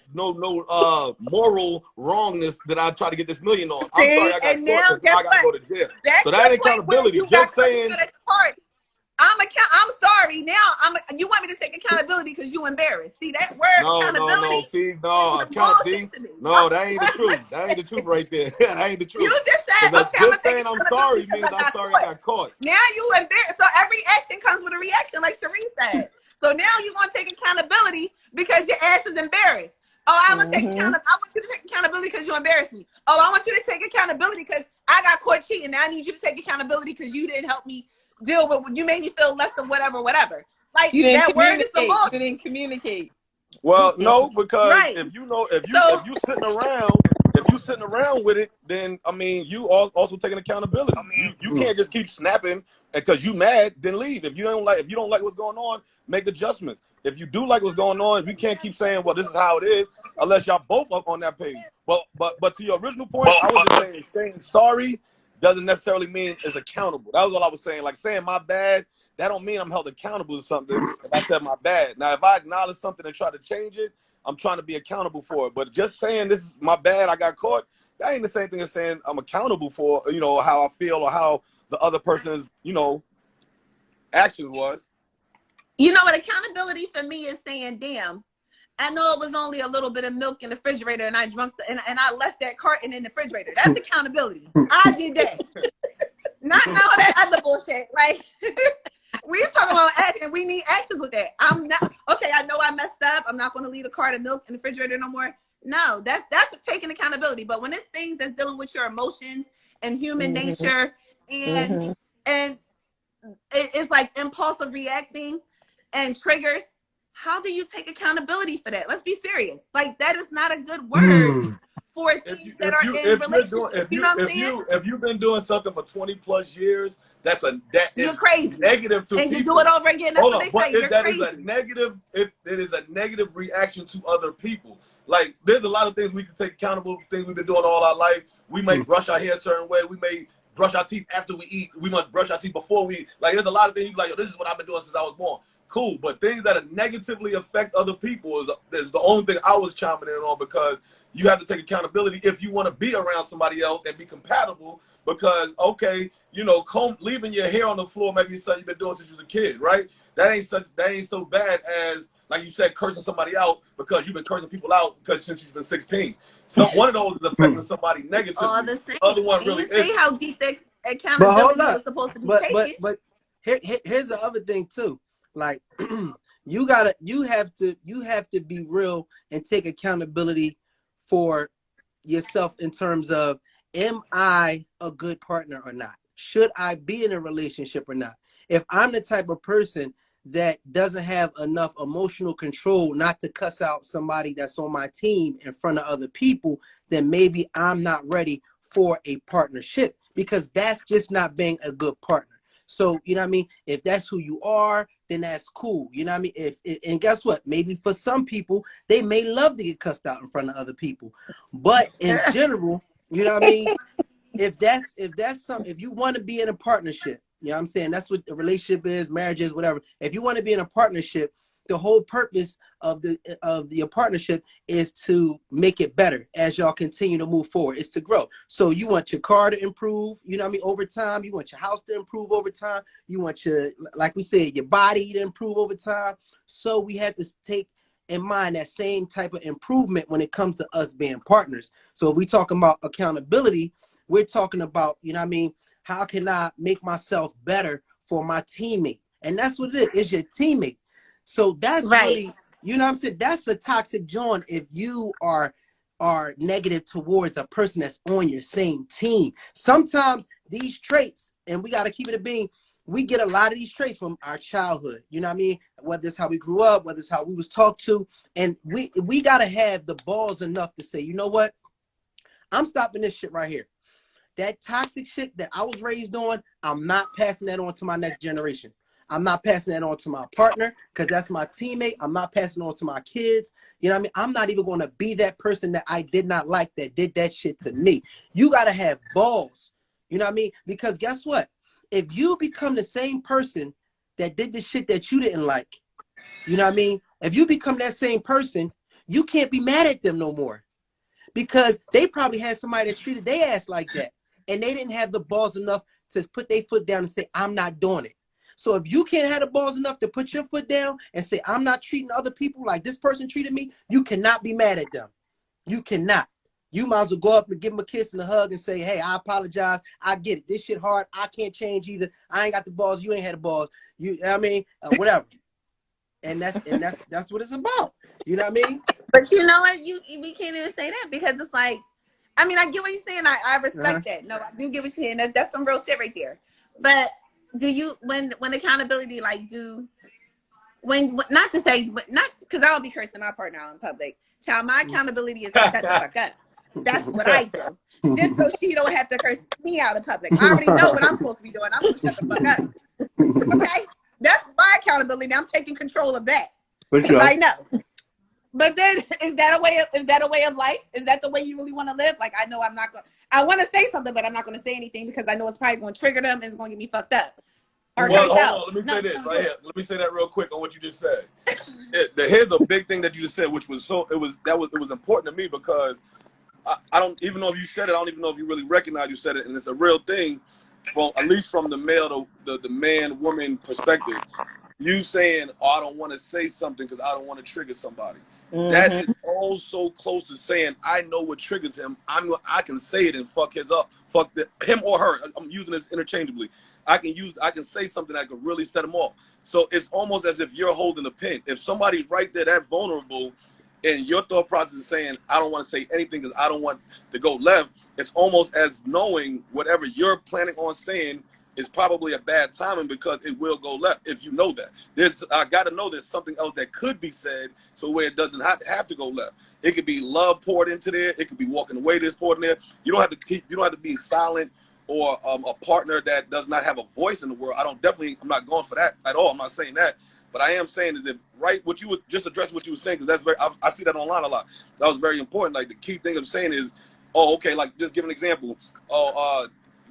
moral wrongness that I try to get this $1 million on. I'm sorry I got caught. I got to go to jail. So that ain't accountability. Just saying. I'm sorry. Now you want me to take accountability because you embarrassed. See that word accountability? No, that ain't the truth. That ain't the truth right there. That ain't the truth. You just said, okay, just saying I'm sorry means I'm sorry I got caught. Now you embarrassed. So every action comes with a reaction, like Sheree said. So now you're gonna take accountability because your ass is embarrassed. Oh, I want you to take accountability because you embarrassed me. Oh, I want you to take accountability because I got caught cheating. Now I need you to take accountability because you didn't help me deal with when you made me feel less than whatever. Like that word is the bullshit. You didn't communicate. Well, no, because if you sitting around with it, then I mean you also taking accountability. You can't just keep snapping because you mad, then leave. If you don't like what's going on, make adjustments. If you do like what's going on, we can't keep saying, well, this is how it is, unless y'all both up on that page. But to your original point, I was just saying sorry doesn't necessarily mean it's accountable. That was all I was saying. Like saying my bad, that don't mean I'm held accountable to something if I said my bad. Now, if I acknowledge something and try to change it, I'm trying to be accountable for it. But just saying this is my bad, I got caught, that ain't the same thing as saying I'm accountable for, how I feel or how the other person's, action was. What accountability for me is saying, damn, I know it was only a little bit of milk in the refrigerator and I drank and I left that carton in the refrigerator. That's accountability. I did that. Not all that other bullshit. Like we talking about action. We need actions with that. I'm not okay. I know I messed up. I'm not going to leave a carton of milk in the refrigerator no more. No, that's taking accountability. But when it's things that's dealing with your emotions and human nature and it's like impulsive reacting and triggers. How do you take accountability for that? Let's be serious. Like that is not a good word for things that are in relationships. If you've been doing something for 20 plus years, you're crazy. Negative to and people. You do it over again. That's what they say. You're crazy. It is a negative reaction to other people. Like there's a lot of things we can take accountable, things we've been doing all our life. We may brush our hair a certain way. We may brush our teeth after we eat. We must brush our teeth before we eat. Like, there's a lot of things you like, yo, this is what I've been doing since I was born. Cool, but things that negatively affect other people is the only thing I was chiming in on, because you have to take accountability if you want to be around somebody else and be compatible. Because, okay, you know, leaving your hair on the floor maybe something you've been doing since you was a kid, right? That ain't so bad as, like you said, cursing somebody out because you've been cursing people out since you've been 16. So one of those is affecting somebody negatively. All the same. Other one really you see isn't. how deep that But accountability hold up. was supposed to be taken. But here's the other thing too. Like you have to be real and take accountability for yourself in terms of, am I a good partner or not? Should I be in a relationship or not? If I'm the type of person that doesn't have enough emotional control not to cuss out somebody that's on my team in front of other people, then maybe I'm not ready for a partnership, because that's just not being a good partner. So, you know what I mean? If that's who you are, then that's cool. You know what I mean? And guess what? Maybe for some people, they may love to get cussed out in front of other people. But in general, you know what I mean? If you want to be in a partnership, you know what I'm saying? That's what the relationship is, marriage is, whatever. If you want to be in a partnership, the whole purpose of the partnership is to make it better as y'all continue to move forward. It's to grow. So you want your car to improve, you know what I mean, over time. You want your house to improve over time. You want like we said, your body to improve over time. So we have to take in mind that same type of improvement when it comes to us being partners. So if we talking about accountability, we're talking about, you know what I mean, how can I make myself better for my teammate? And that's what it is. It's your teammate. So that's really, you know what I'm saying? That's a toxic joint if you are negative towards a person that's on your same team. Sometimes these traits, and we got to keep it a bean, we get a lot of these traits from our childhood. You know what I mean? Whether it's how we grew up, whether it's how we was talked to. And we got to have the balls enough to say, you know what? I'm stopping this shit right here. That toxic shit that I was raised on, I'm not passing that on to my next generation. I'm not passing that on to my partner because that's my teammate. I'm not passing it on to my kids. You know what I mean? I'm not even going to be that person that I did not like that did that shit to me. You got to have balls. You know what I mean? Because guess what? If you become the same person that did the shit that you didn't like, you know what I mean? If you become that same person, you can't be mad at them no more because they probably had somebody that treated their ass like that and they didn't have the balls enough to put their foot down and say, I'm not doing it. So if you can't have the balls enough to put your foot down and say, I'm not treating other people like this person treated me, you cannot be mad at them. You cannot. You might as well go up and give them a kiss and a hug and say, hey, I apologize. I get it. This shit hard. I can't change either. I ain't got the balls. You ain't had the balls. You know what I mean? Whatever. And that's what it's about. You know what I mean? But you know what? We can't even say that because it's like, I mean, I get what you're saying. I respect that. No, I do get what you're saying. That's some real shit right there. But do you, when accountability, like not to say, but not because I'll be cursing my partner out in public. Child, my accountability is to shut the fuck up. That's what I do. Just so she don't have to curse me out in public. I already know what I'm supposed to be doing. I'm supposed to shut the fuck up. Okay? That's my accountability. I'm taking control of that. Sure. I know. But then is that a way of life? Is that the way you really want to live? Like, I know I want to say something, but I'm not going to say anything because I know it's probably going to trigger them and it's going to get me fucked up. Well, hold on. Let me say this right here. Let me say that real quick on what you just said. Here's a big thing that you just said, which was it was important to me because I don't even know if you said it. I don't even know if you really recognize you said it, and it's a real thing from at least from the male to the man woman perspective. You saying, "Oh, I don't want to say something because I don't want to trigger somebody." Mm-hmm. That is all so close to saying, "I know what triggers him. I can say it and fuck him or her." I'm using this interchangeably. I can say something that could really set them off. So it's almost as if you're holding a pin. If somebody's right there that vulnerable and your thought process is saying, I don't want to say anything because I don't want to go left, it's almost as knowing whatever you're planning on saying is probably a bad timing because it will go left if you know that. I got to know there's something else that could be said so where it doesn't have to go left. It could be love poured into there. It could be walking away that's poured in there. You don't have to be silent or a partner that does not have a voice in the world. I'm not going for that at all. I'm not saying that. But I am saying is that what you would just address what you were saying, because that's I see that online a lot. That was very important. Like the key thing I'm saying is, like just give an example.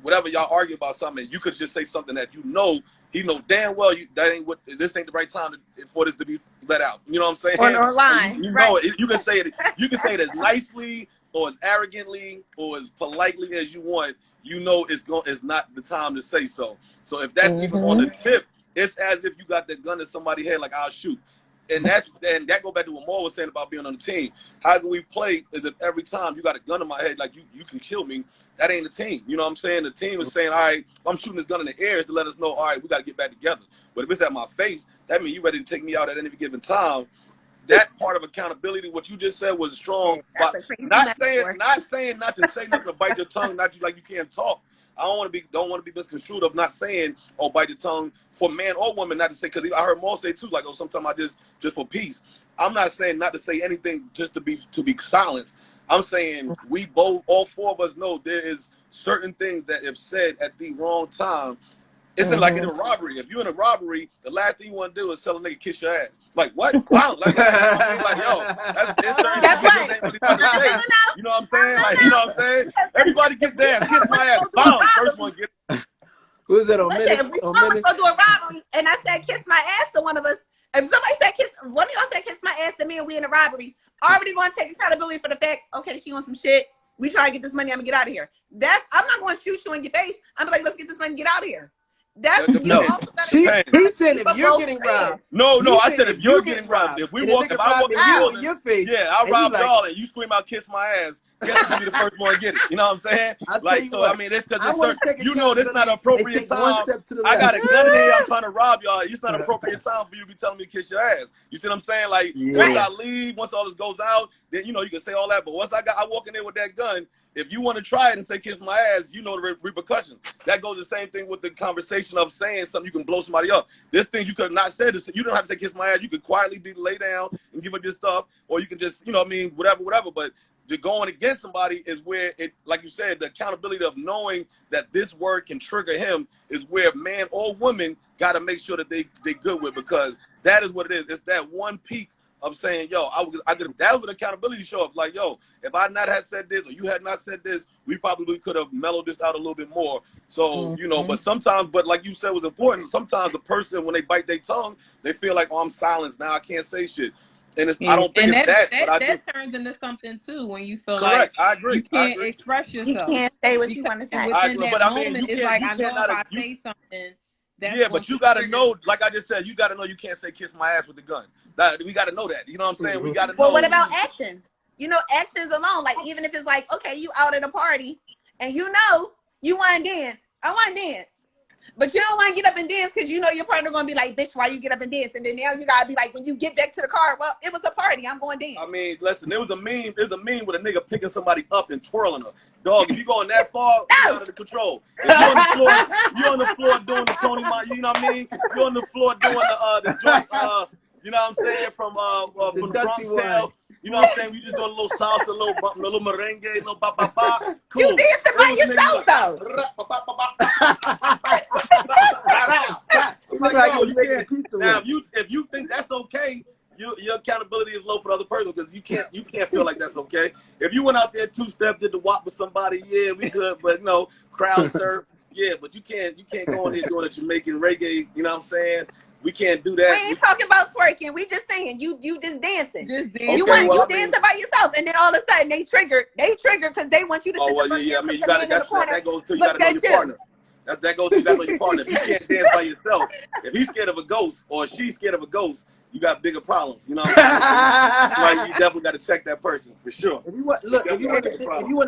whatever y'all argue about something, you could just say something that he knows damn well that ain't what this ain't the right time for this to be let out. You know what I'm saying? Or line. You right. know it. You can say it. You can say it as nicely or as arrogantly or as politely as you want. You know it's not the time to say so. So if that's even on the tip, it's as if you got the gun to somebody's head, like I'll shoot. And that go back to what Maul was saying about being on the team. How can we play as if every time you got a gun in my head, like you can kill me? That ain't the team. You know what I'm saying? The team is saying, all right, I'm shooting this gun in the air to let us know, all right, we got to get back together. But if it's at my face, that means you ready to take me out at any given time. That part of accountability, what you just said, was strong. But not saying not to say nothing to bite your tongue, not you like you can't talk. I don't want to be misconstrued of not saying, oh, bite your tongue for man or woman, not to say, because I heard Maul say too, like, oh, sometimes I just for peace. I'm not saying not to say anything just to be silenced. I'm saying we both, all four of us know there is certain things that if said at the wrong time, it's like in a robbery. If you're in a robbery, the last thing you want to do is tell a nigga kiss your ass. Like what? Wow. Like yo, that's right. Ain't really say. You know what I'm saying? Like, you know what I'm saying? Everybody get down, kiss my ass. Boom. First one get. Who's that on Listen, if we go do a robbery and I said kiss my ass to one of us, if somebody said one of y'all said kiss my ass to me and we in a robbery, already going to take accountability for the fact, okay, she on some shit. We try to get this money. I'm gonna get out of here. I'm not going to shoot you in your face. I'm like, let's get this money and get out of here. No. He said if you're getting robbed. No, I said if you're getting robbed. If I walk in your face, yeah, I rob y'all and you scream out kiss my ass. Guess who'll be the first one to get it? You know what I'm saying? Like, so I mean, it's because you know this not an appropriate time. I got a gun here. I'm trying to rob y'all. It's not an appropriate time for you to be telling me to kiss your ass. You see what I'm saying? Like, once I leave, once all this goes out, then you know you can say all that. But once I walk in there with that gun. If you want to try it and say kiss my ass, you know the repercussions. That goes the same thing with the conversation of saying something you can blow somebody up. There's things you could have not said. You don't have to say kiss my ass. You could quietly lay down and give her this stuff, or you can just, you know what I mean, whatever. But going against somebody is where it, like you said, the accountability of knowing that this word can trigger him is where man or woman got to make sure that they good with, because that is what it is. It's that one peak of saying, yo, that was an accountability show up. Like, yo, if I not had said this or you had not said this, we probably could have mellowed this out a little bit more. So, you know, but like you said was important, sometimes the person, when they bite their tongue, they feel like, oh, I'm silenced now, I can't say shit. And I don't think it's that turns into something too when you feel correct. like I agree. You can't express yourself. You can't say what you want to say. Within that moment, it's like I know if I say something. But you got to know, like I just said, you got to know you can't say kiss my ass with the gun. We got to know that. You know what I'm saying? We got to know. Well, what about actions? You know, actions alone. Like, even if it's like, okay, you out at a party and you know you want to dance. I want to dance. But you don't want to get up and dance because you know your partner going to be like, bitch, why you get up and dance? And then now you got to be like, when you get back to the car, well, it was a party. I'm going to dance. I mean, listen, there's a meme with a nigga picking somebody up and twirling her. Dog, if you going that far, you're out of the control. If you're on the floor doing the Tony Montana, you know what I mean? You're on the floor doing the joint, you know what I'm saying, from the Bronx Tale. You know what I'm saying? We just doing a little salsa, a little merengue, a little ba. Cool. You dancing by yourself, though. Now, if you think that's okay, your accountability is low for the other person, because you can't feel like that's okay. If you went out there two-step, did the walk with somebody, yeah, we could, but no, crowd surf, yeah, but you can't go in there doing a Jamaican reggae, you know what I'm saying? We can't do that. We ain't talking about twerking. We just saying you just dancing. Just dancing. You dancing by yourself, and then all of a sudden they trigger because they want you to. Oh well, yeah. I mean, that goes to you got to know your partner. That goes to you got to know your partner. If you can't dance by yourself, if he's scared of a ghost or she's scared of a ghost, you got bigger problems. You know what I'm saying? Like, you definitely got to check that person for sure. If you want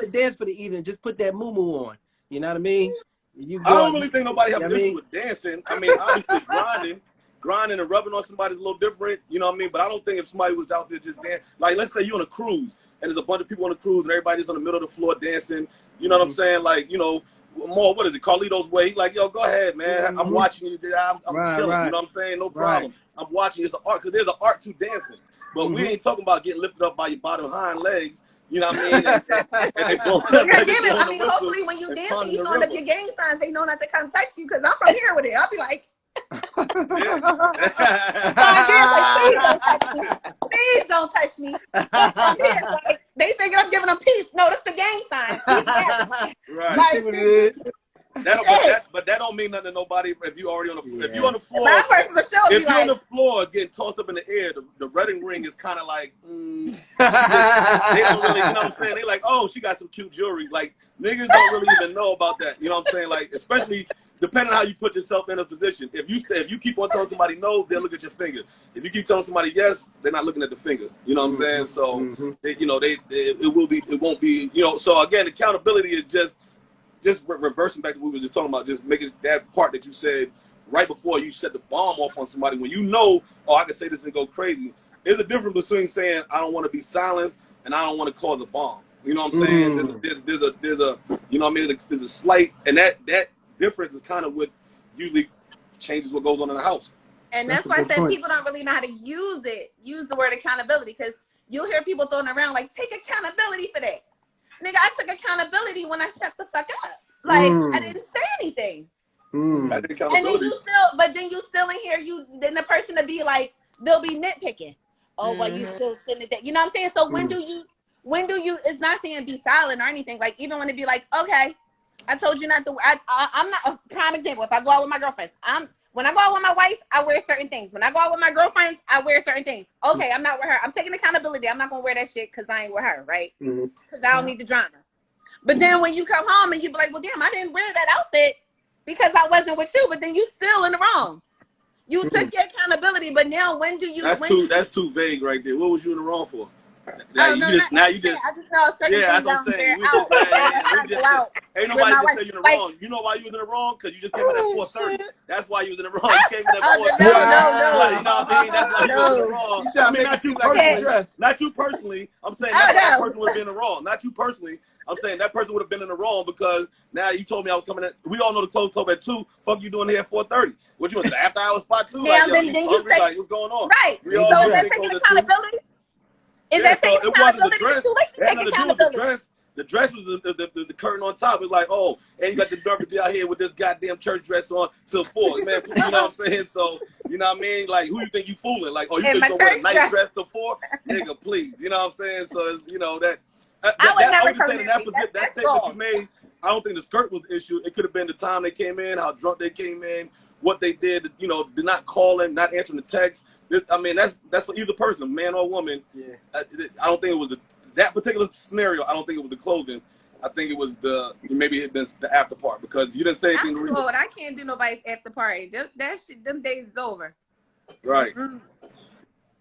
to dance for the evening, just put that moo on. You know what I mean? I don't really think nobody has to do with dancing. I mean, obviously grinding and rubbing on somebody is a little different, you know what I mean? But I don't think if somebody was out there just dancing, like let's say you're on a cruise and there's a bunch of people on the cruise and everybody's on the middle of the floor dancing, you know what I'm saying? Like, you know, more, what is it, Carlito's Way? He's like, yo, go ahead, man. I'm watching you. I'm chilling, you know what I'm saying? No problem. I'm watching. It's an art, because there's an art to dancing. But we ain't talking about getting lifted up by your bottom hind legs. You know what I mean? And they blow, I mean, hopefully when you dancing, you throwing up your gang signs, they know not to come touch you, because I'm from here with it. I'll be like, please don't touch me. They thinking I'm giving them peace. No, that's the gang sign. Right. Like, But that don't mean nothing to nobody if you already on the Yeah. if you on the floor. My person would still be If you're on like, the floor getting tossed up in the air, the wedding ring is kind of like they don't really, you know what I'm saying? They like, oh, she got some cute jewelry. Like niggas don't really even know about that. You know what I'm saying? Like, especially depending on how you put yourself in a position. If you keep on telling somebody no, they'll look at your finger. If you keep telling somebody yes, they're not looking at the finger. You know what I'm saying? So it won't be, you know. So again, accountability is just reversing back to what we were just talking about, just making that part that you said right before you set the bomb off on somebody. When you know, oh, I can say this and go crazy. There's a difference between saying I don't want to be silenced and I don't want to cause a bomb. You know what I'm saying? There's a you know what I mean? There's a slight, and that difference is kind of what usually changes what goes on in the house. and that's why I said people don't really know how to use the word accountability, because you'll hear people throwing around like, take accountability for that. Nigga, I took accountability when I shut the fuck up. Like, I didn't say anything. And then you still in here, then the person to be like, they'll be nitpicking. Oh, well, you still shouldn't have done. You know what I'm saying? So when do you, it's not saying be silent or anything. Like, even when it be like, okay, I told you not to, I'm not a prime example. If I go out with my girlfriends, when I go out with my wife, I wear certain things. When I go out with my girlfriends, I wear certain things. Okay, I'm not with her. I'm taking accountability. I'm not going to wear that shit because I ain't with her, right? Because I don't need the drama. But then when you come home and you be like, well, damn, I didn't wear that outfit because I wasn't with you. But then you still in the wrong. You took your accountability, but now when do you? That's too vague right there. What was you in the wrong for? I just know certain things I'm saying. Ain't nobody just say you in the wrong. You know why you was in the wrong? Because you just came in at 4:30. That's why you was in the wrong. You came in at 4:30. You know what I mean? That's why you was in the wrong. I mean, not you personally. Not you personally. I'm saying that person would have been in the wrong. Not you personally. I'm saying that person would have been in the wrong because now you told me I was coming in. We all know the close club at 2. Fuck you doing here at 4:30? What you want, the after hour spot too? Now, like, then you say, like, what's going on? Right. So is that taking accountability? Is that taking accountability? It's too late to take accountability. The dress was the curtain on top. It's like, oh, and you got the nerve to be out here with this goddamn church dress on till 4. Man, you know what I'm saying? So, you know what I mean? Like, who you think you fooling? Like, oh, you think you're going to wear a nice dress till 4? Nigga, please. You know what I'm saying? So, you know, that I would say that statement you made, I don't think the skirt was the issue. It could have been the time they came in, how drunk they came in, what they did, you know, did not calling, not answering the text. I mean, that's for either person, man or woman. Yeah. I don't think it was that particular scenario. I don't think it was the clothing. I think it was maybe it had been the after part because you didn't say anything. I can't do nobody's after party. That shit, them days is over. Right.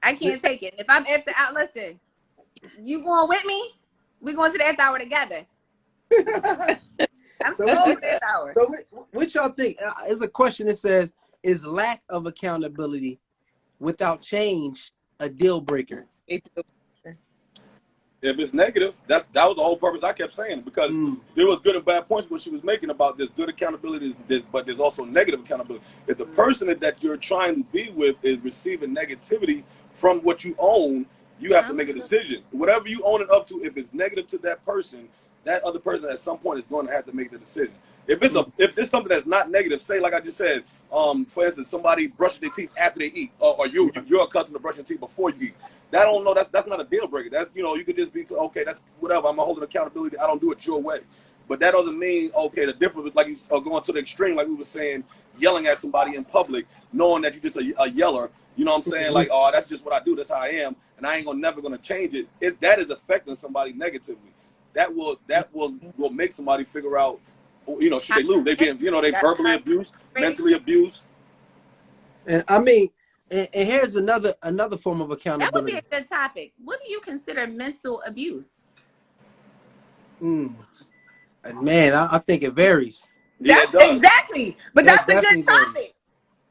I can't take it. If I'm after out, listen, you going with me? We going to the after hour together. I'm still over the after hour. So what y'all think? Is a question that says, is lack of accountability without change a deal breaker? If it's negative, that was the whole purpose I kept saying, because there was good and bad points what she was making about this good accountability, but there's also negative accountability. If the person that you're trying to be with is receiving negativity from what you own, you have to make a decision. Whatever you own it up to, if it's negative to that person, that other person at some point is going to have to make the decision. If it's something that's not negative, say like I just said, for instance, somebody brushes their teeth after they eat, or you're accustomed to brushing teeth before you eat. That don't know that's not a deal breaker. That's, you know, you could just be okay. That's whatever. I'm holding accountability. I don't do it your way. But that doesn't mean okay. The difference is like you going to the extreme, like we were saying, yelling at somebody in public, knowing that you're just a yeller. You know what I'm saying? Like, oh, that's just what I do. That's how I am, and I ain't never gonna change it. If that is affecting somebody negatively, that will make somebody figure out, you know, should they lose? They being, you know, they verbally abused, mentally abused. And I mean. And here's another form of accountability. That would be a good topic. What do you consider mental abuse? Man, I think it varies. Yeah, exactly. But that's a good topic.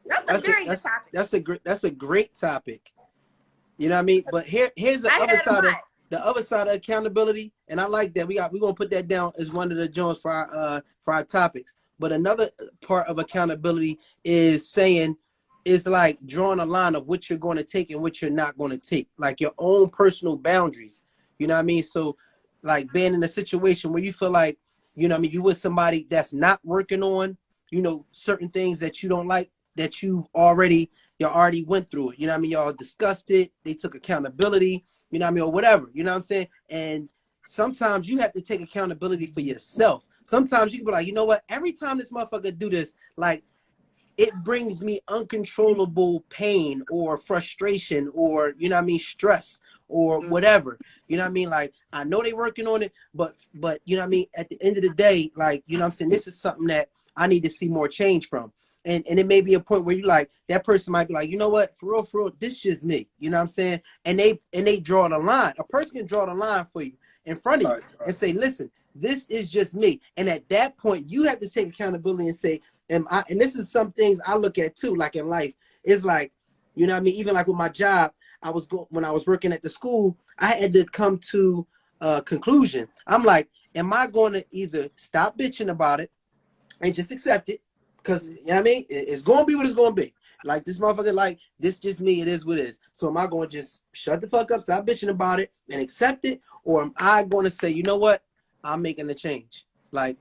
That's a very good topic. That's a great topic. You know what I mean? But here's the other side of accountability, and I like that. We're gonna put that down as one of the joints for our topics. But another part of accountability is saying, is like drawing a line of what you're going to take and what you're not going to take, like your own personal boundaries. You know what I mean? So like being in a situation where you feel like, you know what I mean, you with somebody that's not working on, you know, certain things that you don't like, that you already went through it. You know what I mean? Y'all discussed it. They took accountability, you know what I mean? Or whatever, you know what I'm saying? And sometimes you have to take accountability for yourself. sometimes you can be like, you know what? Every time this motherfucker do this, like, it brings me uncontrollable pain or frustration or, you know what I mean, stress or whatever. You know what I mean? Like, I know they working on it, but you know what I mean? At the end of the day, like, you know what I'm saying? This is something that I need to see more change from. And it may be a point where you like, that person might be like, you know what? For real, this is just me. You know what I'm saying? And they draw the line. A person can draw the line for you in front of you and say, listen, this is just me. And at that point, you have to take accountability and say, and this is some things I look at too, like in life, is like, you know what I mean? Even like with my job, when I was working at the school, I had to come to a conclusion. I'm like, am I going to either stop bitching about it and just accept it? Because, you know what I mean? It's going to be what it's going to be. Like, this motherfucker, like, this just me, it is what it is. So am I going to just shut the fuck up, stop bitching about it and accept it? Or am I going to say, you know what? I'm making a change. Like,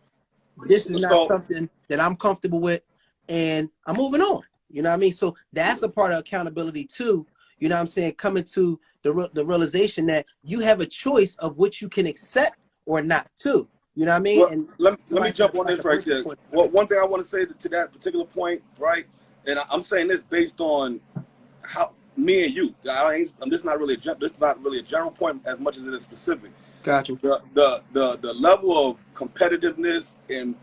this is not something that I'm comfortable with, and I'm moving on. You know what I mean? So that's a part of accountability too. You know what I'm saying? Coming to the realization that you have a choice of what you can accept or not too. You know what I mean? Well, and let me jump on this right there. Well, one thing I want to say to that particular point, right? And I'm saying this based on how me and you. This is not really a general point as much as it is specific. Gotcha. The level of competitiveness and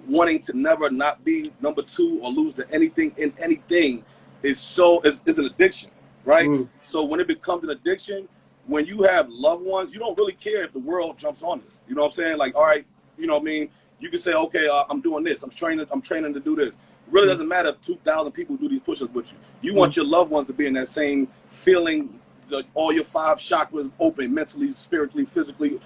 wanting to never not be number two or lose to anything in anything is an addiction, right? So when it becomes an addiction, when you have loved ones, you don't really care if the world jumps on this. You know what I'm saying? Like, all right, you know what I mean? You can say, okay, I'm doing this. I'm training to do this. It really doesn't matter if 2,000 people do these push-ups with you. You want your loved ones to be in that same feeling, all your 5 chakras open, mentally, spiritually, physically,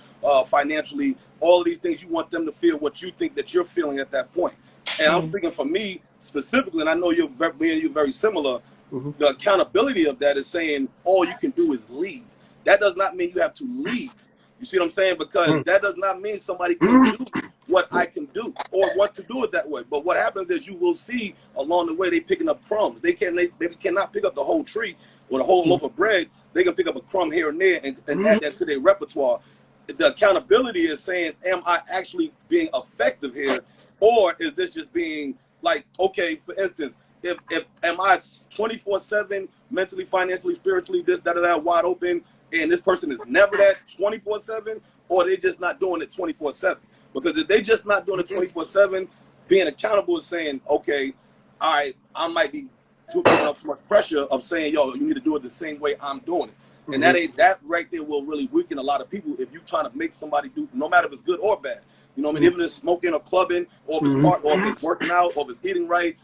financially, all of these things. You want them to feel what you think that you're feeling at that point. And I'm speaking for me specifically, and I know me and you very similar. The accountability of that is saying all you can do is lead. That does not mean you have to lead. You see what I'm saying? Because that does not mean somebody can do what I can do or want to do it that way. But what happens is you will see along the way they picking up crumbs. They cannot pick up the whole tree or the whole loaf of bread. They can pick up a crumb here and there and add that to their repertoire. The accountability is saying, am I actually being effective here? Or is this just being like, okay, for instance, if am I 24/7 mentally, financially, spiritually, this, that, wide open, and this person is never that 24/7, or they just not doing it 24/7? Because if they just not doing it 24/7, being accountable is saying, okay, all right, I might be putting up too much pressure of saying, yo, you need to do it the same way I'm doing it. And that right there will really weaken a lot of people if you're trying to make somebody do, no matter if it's good or bad. You know what I mean? Even if it's smoking or clubbing, or if it's or if it's working out, or if it's eating right,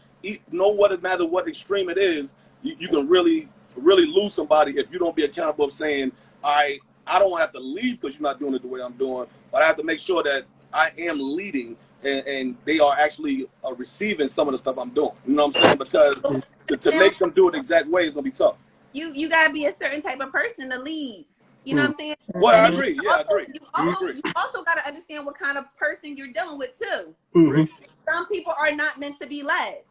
no matter what extreme it is, you can really lose somebody if you don't be accountable of saying, all right, I don't want to have to leave because you're not doing it the way I'm doing, but I have to make sure that I am leading and they are actually receiving some of the stuff I'm doing. You know what I'm saying? Because to make them do it the exact way is going to be tough. You got to be a certain type of person to lead. You know what I'm saying? Well, I agree. Yeah, I agree. You also got to understand what kind of person you're dealing with, too. Some people are not meant to be led.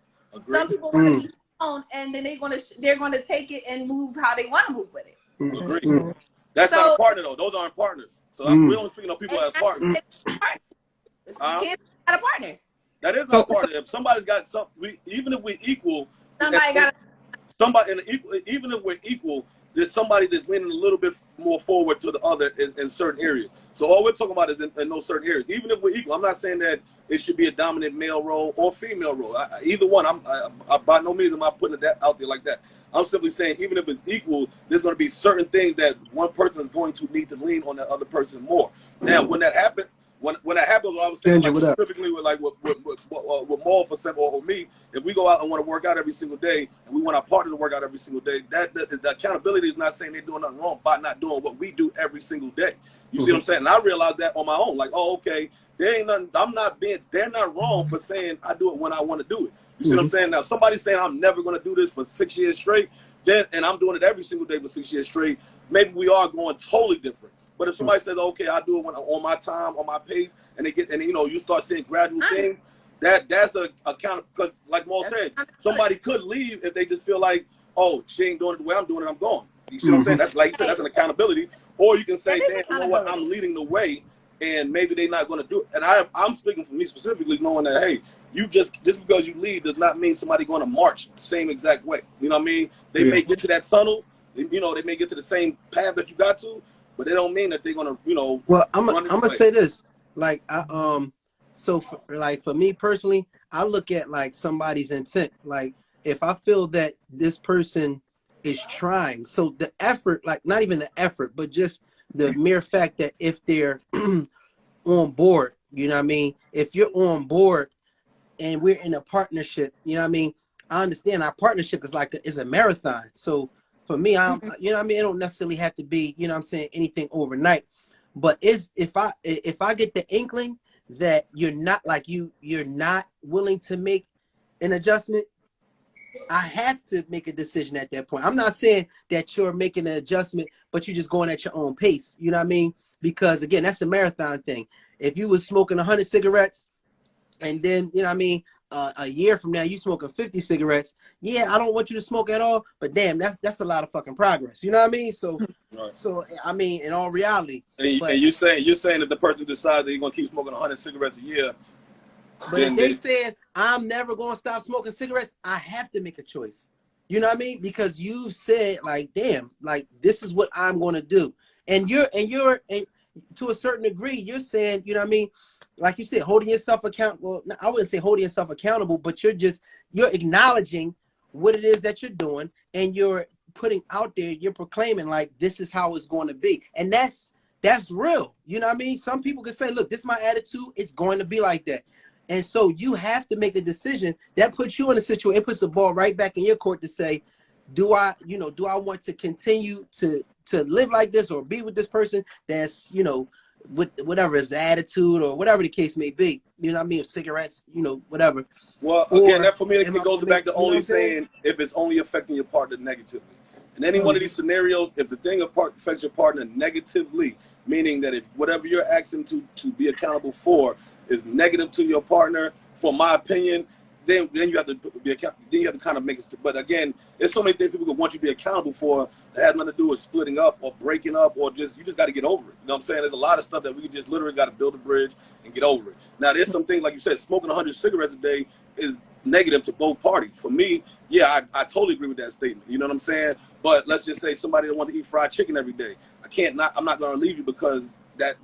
Some people want to be known, and then they're going to take it and move how they want to move with it. Agree. That's not a partner, though. Those aren't partners. So we don't speak of people as partners. Not a partner. That is not a partner. If somebody's got something, even if we're equal, even if we're equal, there's somebody that's leaning a little bit more forward to the other in certain areas. So all we're talking about is in those certain areas. Even if we're equal, I'm not saying that it should be a dominant male role or female role. Either one. I by no means am I putting that out there like that. I'm simply saying even if it's equal, there's going to be certain things that one person is going to need to lean on the other person more. Now, when that happens, when that happens, I was saying like, specifically with Maul for example, or me, if we go out and want to work out every single day, and we want our partner to work out every single day, the accountability is not saying they're doing nothing wrong by not doing what we do every single day. You see what I'm saying? And I realized that on my own. Like, oh, okay, there ain't nothing. They're not wrong for saying I do it when I want to do it. You see what I'm saying? Now, somebody saying I'm never going to do this for 6 years straight, and I'm doing it every single day for 6 years straight, maybe we are going totally different. But if somebody says, okay, I do it on my time, on my pace, and you start seeing gradual things, that's a account, because like Maul said, somebody could leave if they just feel like, oh, she ain't doing it the way I'm doing it, I'm going. You see what I'm saying? That's like you said, that's an accountability. Or you can say, damn, you know what, I'm leading the way, and maybe they're not going to do it. And I'm speaking for me specifically, knowing that, hey, you just because you leave does not mean somebody going to march the same exact way. You know what I mean? They may get to that tunnel, you know, they may get to the same path that you got to, but they don't mean that they're going to, you know. Well, I'm gonna say this, like so for me personally, I look at like somebody's intent. Like if I feel that this person is trying, so the effort, like not even the effort, but just the mere fact that if they're on board, you know what I mean? If you're on board and we're in a partnership, you know what I mean? I understand our partnership is like is a marathon. So for me, I'm, you know what I mean? It don't necessarily have to be, you know what I'm saying, anything overnight. But if I get the inkling that you're not like you're not willing to make an adjustment, I have to make a decision at that point. I'm not saying that you're making an adjustment, but you're just going at your own pace. You know what I mean? Because again, that's a marathon thing. If you was smoking 100 cigarettes and then, you know what I mean, a year from now you smoking 50 cigarettes, yeah, I don't want you to smoke at all, but damn, that's a lot of fucking progress. You know what I mean? So, right. So I mean, in all reality. And you're saying if the person decides that you're gonna keep smoking 100 cigarettes a year, but if they said I'm never gonna stop smoking cigarettes, I have to make a choice. You know what I mean? Because you said like, damn, like this is what I'm gonna do, and you're to a certain degree, you're saying, you know what I mean? Like you said, holding yourself accountable. Well, I wouldn't say holding yourself accountable, but you're acknowledging what it is that you're doing, and you're putting out there, you're proclaiming like this is how it's going to be. And that's real. You know what I mean? Some people can say, look, this is my attitude, it's going to be like that. And so you have to make a decision that puts you in a situation, it puts the ball right back in your court to say, do I want to continue to live like this or be with this person that's, you know, with whatever is the attitude or whatever the case may be, you know what I mean, cigarettes, you know, whatever. Well, again, that for me, it goes back to only saying if it's only affecting your partner negatively. In any one of these scenarios, if the thing affects your partner negatively, meaning that if whatever you're asking to be accountable for is negative to your partner, for my opinion, then you have to be accountable. Then you have to kind of make it. But again, there's so many things people want you to be accountable for that has nothing to do with splitting up or breaking up or you just got to get over it. You know what I'm saying? There's a lot of stuff that we just literally got to build a bridge and get over it. Now, there's some things, like you said, smoking 100 cigarettes a day is negative to both parties. For me, yeah, I totally agree with that statement. You know what I'm saying? But let's just say somebody that wants to eat fried chicken every day. I'm not going to leave you because of that.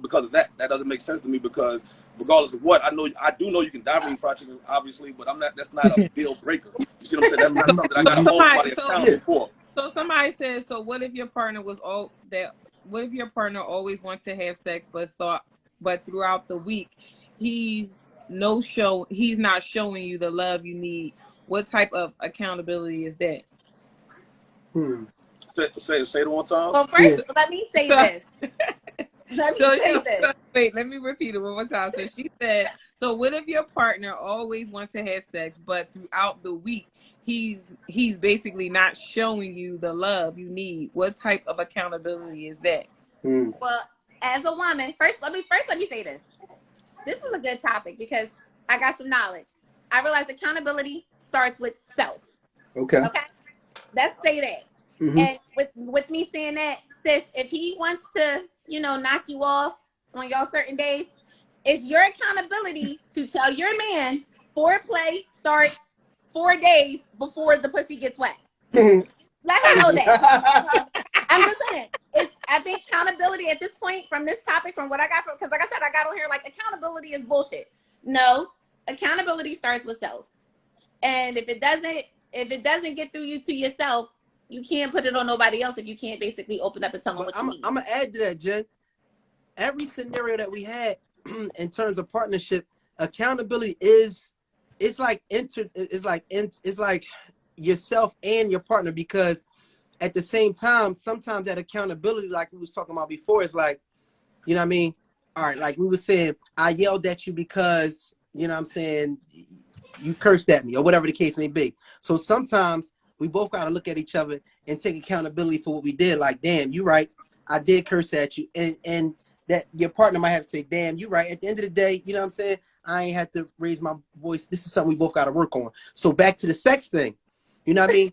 That doesn't make sense to me because regardless of what, I do know you can die from fried chicken, obviously, but that's not a deal breaker. You see what I'm saying? That's not something I got to hold somebody accountable for. So somebody says, so what if your partner what if your partner always wants to have sex but throughout the week he's not showing you the love you need? What type of accountability is that? Say it one time. Well, first, let me say this. Wait, let me repeat it one more time. So she said, so what if your partner always wants to have sex, but throughout the week, he's basically not showing you the love you need? What type of accountability is that? Well, as a woman, let me say this. This is a good topic because I got some knowledge. I realize accountability starts with self. Okay. Let's say that. Mm-hmm. And with me saying that, sis, if he wants to, you know, knock you off on y'all certain days, it's your accountability to tell your man foreplay starts 4 days before the pussy gets wet. Let him know that. I'm just saying. I think accountability at this point from this topic, from what I got from, because like I said, I got on here like accountability is bullshit. No, accountability starts with self. And if it doesn't get through you to yourself, you can't put it on nobody else if you can't basically open up and tell them what you need. I'm going to add to that, Jen. Every scenario that we had in terms of partnership, accountability it's like yourself and your partner, because at the same time, sometimes that accountability, like we was talking about before, is like, you know what I mean? All right, like we were saying, I yelled at you because, you know what I'm saying, you cursed at me or whatever the case may be. So sometimes we both got to look at each other and take accountability for what we did. Like, damn, you right. I did curse at you. And that your partner might have to say, damn, you right. At the end of the day, you know what I'm saying? I ain't had to raise my voice. This is something we both got to work on. So back to the sex thing. You know what I mean?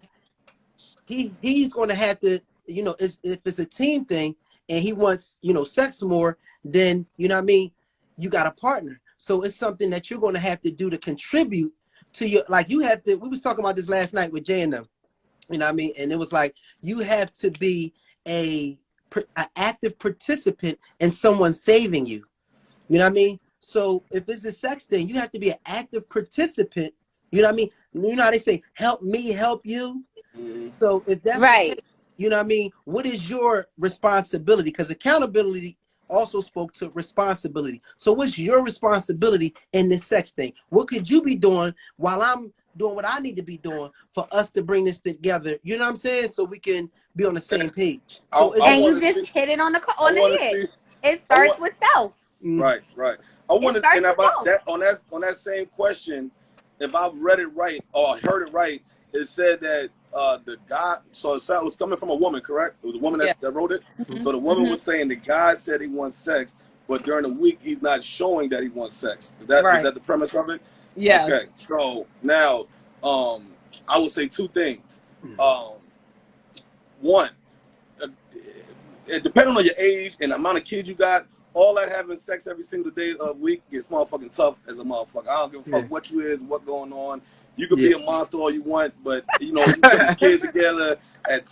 He's going to have to, you know, if it's a team thing and he wants, sex more, then, you know what I mean, you got a partner. So it's something that you're going to have to do to contribute to your, like you have to, we was talking about this last night with Jay and them, you know what I mean? And it was like, you have to be a active participant in someone saving you. You know what I mean? So if it's a sex thing, you have to be an active participant. You know what I mean? You know how they say, help me, help you? Mhm. So if that's Right. the case, you know what I mean? What is your responsibility? Because accountability also spoke to responsibility. So what's your responsibility in this sex thing? What could you be doing while I'm doing what I need to be doing for us to bring this together? You know what I'm saying? So we can be on the same page. So I And you wanna just see. hit it on the I want to head. see. It I starts want. with self. Right. I want to, starts and with about self. that on that same question, if I've read it right or heard it right, it said that the guy. So it was coming from a woman, correct? It was a woman Yeah. that wrote it. Mhm. So the woman Mhm. was saying the guy said he wants sex, but during the week he's not showing that he wants sex. Is that Right. the premise of it? Yes. Okay. So now, I would say two things. One, depending on your age and the amount of kids you got, all that having sex every single day of the week gets motherfucking tough as a motherfucker. I don't give a fuck what you is, what going on. You could be a monster all you want, but you put the kids together at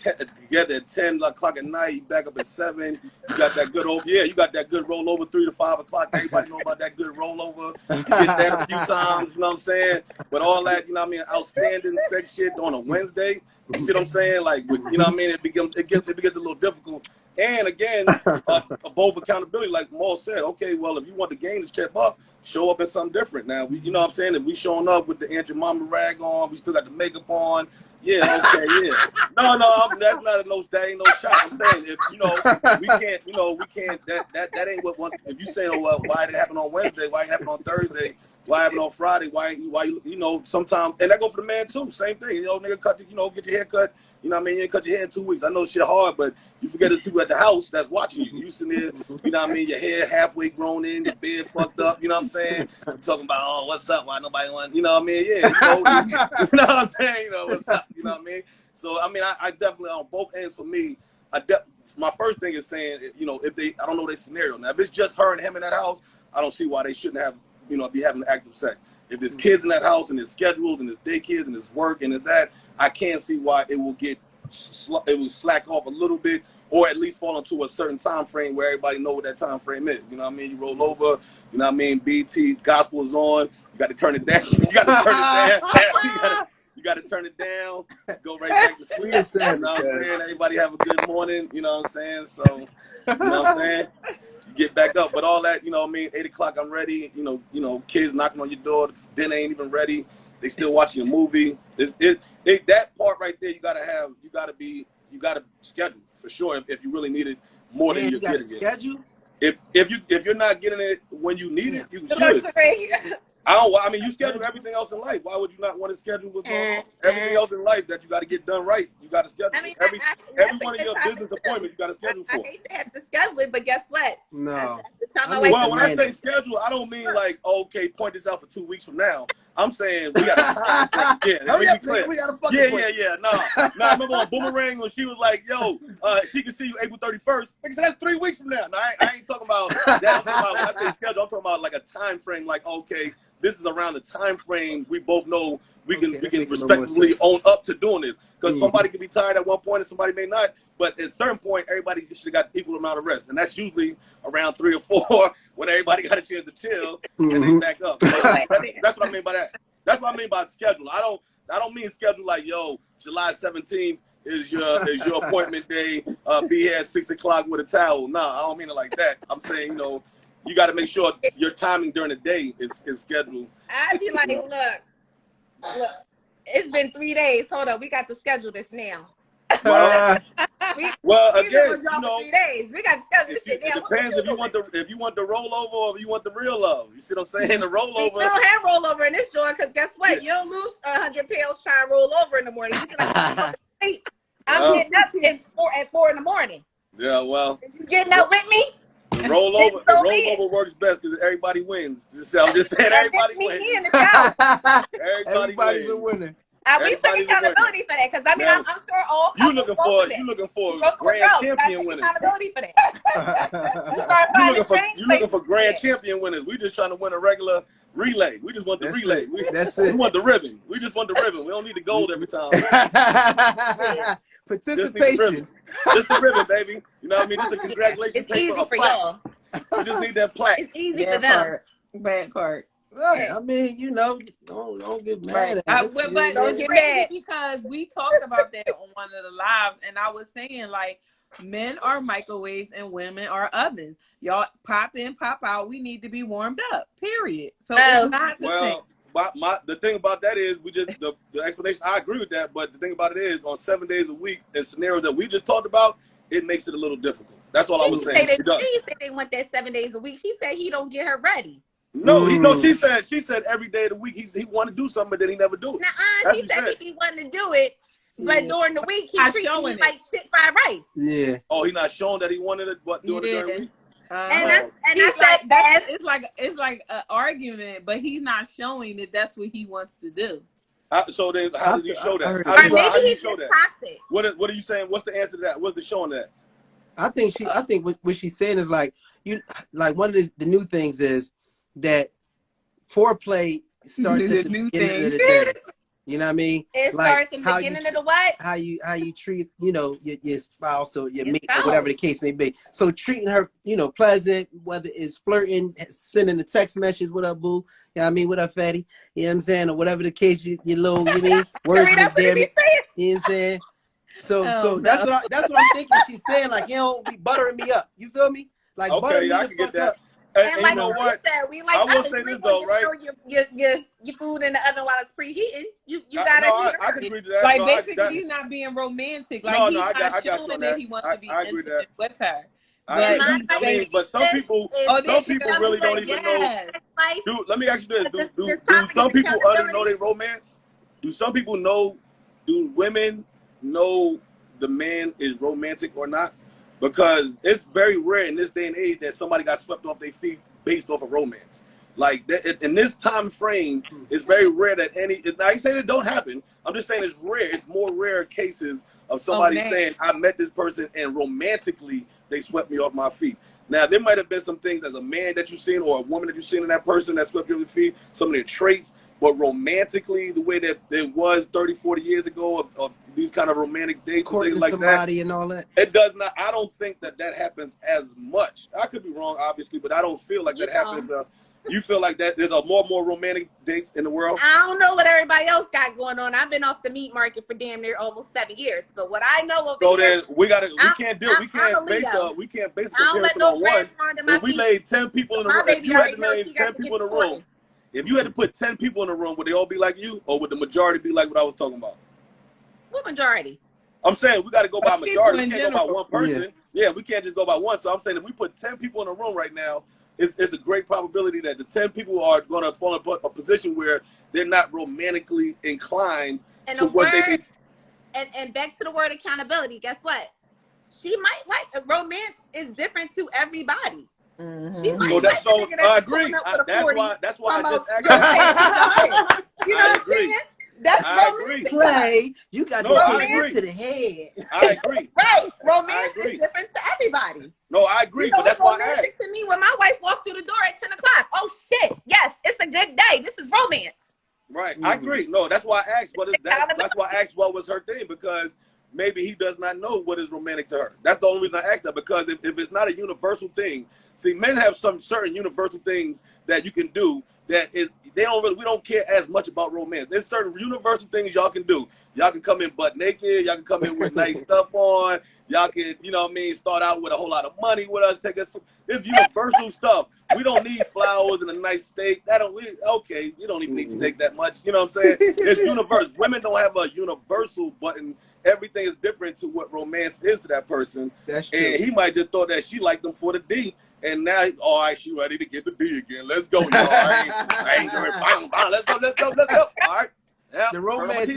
10 o'clock at night, you back up at 7. You got that good you got that good rollover 3 to 5 o'clock. Everybody know about that good rollover. You get that a few times, you know what I'm saying? But all that, outstanding sex shit on a Wednesday, you see what I'm saying? Like, you know what I mean? It gets a little difficult. And again, both accountability, like Maul said, okay, well, if you want the game to step up, show up in something different. Now, you know what I'm saying? If we showing up with the Aunt Jemima rag on, we still got the makeup on. Yeah, okay, yeah. No, that's not that ain't no shot. I'm saying if we can't. That ain't what one. If you saying, oh well, why did it happen on Wednesday? Why didn't it happen on Thursday? Why happen on Friday? Why sometimes, and that go for the man too. Same thing. Nigga, get your hair cut. You know what I mean? You ain't cut your hair in 2 weeks. I know shit hard, but you forget there's people at the house that's watching you. You sitting there, you know what I mean? Your hair halfway grown in, your beard fucked up. You know what I'm saying? You talking about, oh, what's up? Why nobody want? You know what I mean? Yeah, you know what I'm saying? What's up? You know what I mean? So I mean, I definitely on both ends for me. My first thing is saying, if I don't know their scenario. Now, if it's just her and him in that house, I don't see why they shouldn't have, be having active sex. If there's kids in that house and there's schedules and there's daycares and there's work and there's that, I can't see why it will slack off a little bit, or at least fall into a certain time frame where everybody know what that time frame is. You know what I mean? You roll over. You know what I mean? BT gospel is on. You got to turn it down. You got to turn it down. You got to turn it down. Go right back to sleep. You know what I'm saying? Everybody have a good morning. You know what I'm saying? So, you know what I'm saying? You get back up, but all that, 8 o'clock, I'm ready. Kids knocking on your door. Dinner ain't even ready. They still watching a movie. That part right there, you gotta schedule for sure if you really need it more than you're getting it. Schedule? If you're not getting it when you need it, you should. I mean, you schedule everything else in life. Why would you not want to schedule what's going on? Everything else in life that you got to get done right, you got to schedule. I mean, every one of your business appointments, you got to schedule for. I hate to have to schedule it, but guess what? No. Well, when I say schedule, I don't mean like, okay, point this out for 2 weeks from now. I'm saying we got a time frame. Yeah, let me be clear. Yeah. No, I remember on Boomerang when she was like, yo, she can see you April 31st. Like, so that's 3 weeks from now. No, I ain't talking about that. I'm talking about, when I say schedule, I'm talking about like a time frame, like, okay, this is around the time frame we both know we can respectively own up to doing this. Because somebody can be tired at one point and somebody may not. But at a certain point, everybody should have got equal amount of rest. And that's usually around 3 or 4 when everybody got a chance to chill and they back up. So that's what I mean by that. That's what I mean by schedule. I don't mean schedule like, yo, July 17th is your appointment day. Be here at 6 o'clock with a towel. No, I don't mean it like that. I'm saying, you got to make sure your timing during the day is scheduled. I'd be like, look, it's been 3 days. Hold on, we got to schedule this now. Well, again, 3 days. We got to schedule this shit now. It depends if you want the rollover or if you want the real love. You see what I'm saying? The rollover. You don't have rollover in this joint because guess what? You don't lose 100 pounds trying to roll over in the morning. You can I'm getting up at 4 in the morning. Yeah, well. You getting up with me? The rollover works best because everybody wins. I'm just saying, everybody wins. Everybody's a winner. We took accountability for that because I mean, I'm sure all you looking for a grand champion winner. Accountability for that. Start You finding looking for train you looking for places. grand champion winners. We just trying to win a regular relay. We just want the That's relay. it. That's We it. want the ribbon. We just want the ribbon. We don't need the gold every time. Just need the ribbon. Participation. Just the ribbon, baby. You know what I mean? Just a congratulations It's paper, easy a for plaque. y'all. We just need that plaque. It's easy for Bad them. part. Bad part. Right. I mean, you know, don't get mad at us. But Don't it's get crazy mad. because we talked about that on one of the lives, and I was saying like, men are microwaves and women are ovens. Y'all pop in, pop out. We need to be warmed up. Period. So it's not the same. Well, the thing about that is we just the explanation. I agree with that, but the thing about it is on 7 days a week in scenarios that we just talked about, it makes it a little difficult. That's all I was saying. She didn't say they want that 7 days a week. She said he don't get her ready. No, she said every day of the week he want to do something, but then he never do it. Nuh-uh, she said if he wanted to do it, but during the week he treats me like shit fried rice. Yeah. Oh, he not showing that he wanted it, but doing it during the week. And I said it's like an argument, but he's not showing that that's what he wants to do. So then, how does he show that? Or How do maybe you he's show just that? toxic. What are you saying? What's the answer to that? What's the showing that? I think what she's saying is like one of the new things is that foreplay starts at the beginning of the day. You know what I mean? It like starts in the beginning of the what? How you treat, you know, your spouse or your mate or whatever the case may be. So treating her, you know, pleasant, whether it's flirting, sending a text message, what up, boo? You know what I mean? What up, fatty? You know what I'm saying? Or whatever the case, your little, you mean, words with damn it. You know what I'm saying? So that's what I'm thinking. She's saying, like, you know, be buttering me up. You feel me? Like, butter me I the can fuck get that. up. And like you know what? We like I will say this though, right? Your food in the oven while it's preheating. You gotta. I can agree to that. Like basically, he's not being romantic. Like he's not showing that he wants to be intimate with her. But some people really don't even know. Dude, let me ask you this: Do some people already know their romance? Do some people know? Do women know the man is romantic or not? Because it's very rare in this day and age that somebody got swept off their feet based off of romance. Like that, in this time frame, it's very rare that any. Now you saying it don't happen. I'm just saying it's rare. It's more rare cases of somebody saying I met this person and romantically they swept me off my feet. Now there might have been some things as a man that you've seen or a woman that you've seen in that person that swept you off your feet. Some of their traits, but romantically the way that it was 30, 40 years ago of these kind of romantic dates and things like that. And all that. It does not. I don't think that happens as much. I could be wrong, obviously, but I don't feel like that happens. You feel like that there's a more romantic dates in the world? I don't know what everybody else got going on. I've been off the meat market for damn near almost 7 years. But what I know over here, then we can't base a comparison on one. If we laid 10 people in the room, if you had to name 10 people in the room, if you had to put 10 people in the room, would they all be like you, or would the majority be like what I was talking about? What majority? I'm saying we got to go by majority. We can't go by one person. Yeah, we can't just go by one. So I'm saying if we put 10 people in a room right now, it's a great probability that the 10 people are going to fall in a position where they're not romantically inclined and to what they be. And back to the word accountability. Guess what? She might like romance is different to everybody. Mm-hmm. She might I agree. That's why I just asked. You know what I'm saying? That's romantic. Play. You got to get to the head. I agree. Right. Romance is different to everybody. No, I agree, but that's why I asked. To me, when my wife walked through the door at 10 o'clock, oh shit, yes, it's a good day. This is romance. Right. I agree. No, that's why I asked that's why I asked what was her thing, because maybe he does not know what is romantic to her. That's the only reason I asked that, because if it's not a universal thing, see, men have some certain universal things that you can do that is we don't care as much about romance. There's certain universal things y'all can do. Y'all can come in butt naked, y'all can come in with nice stuff on, y'all can, you know what I mean, start out with a whole lot of money with us, take us it's universal stuff. We don't need flowers and a nice steak. You don't even need steak that much. You know what I'm saying? It's universal. Women don't have a universal button. Everything is different to what romance is to that person. That's true. And he might just thought that she liked them for the D. And now, all right, she ready to get the D again. Let's go, y'all. I ain't going bang. Let's go. All right. Yeah, the romance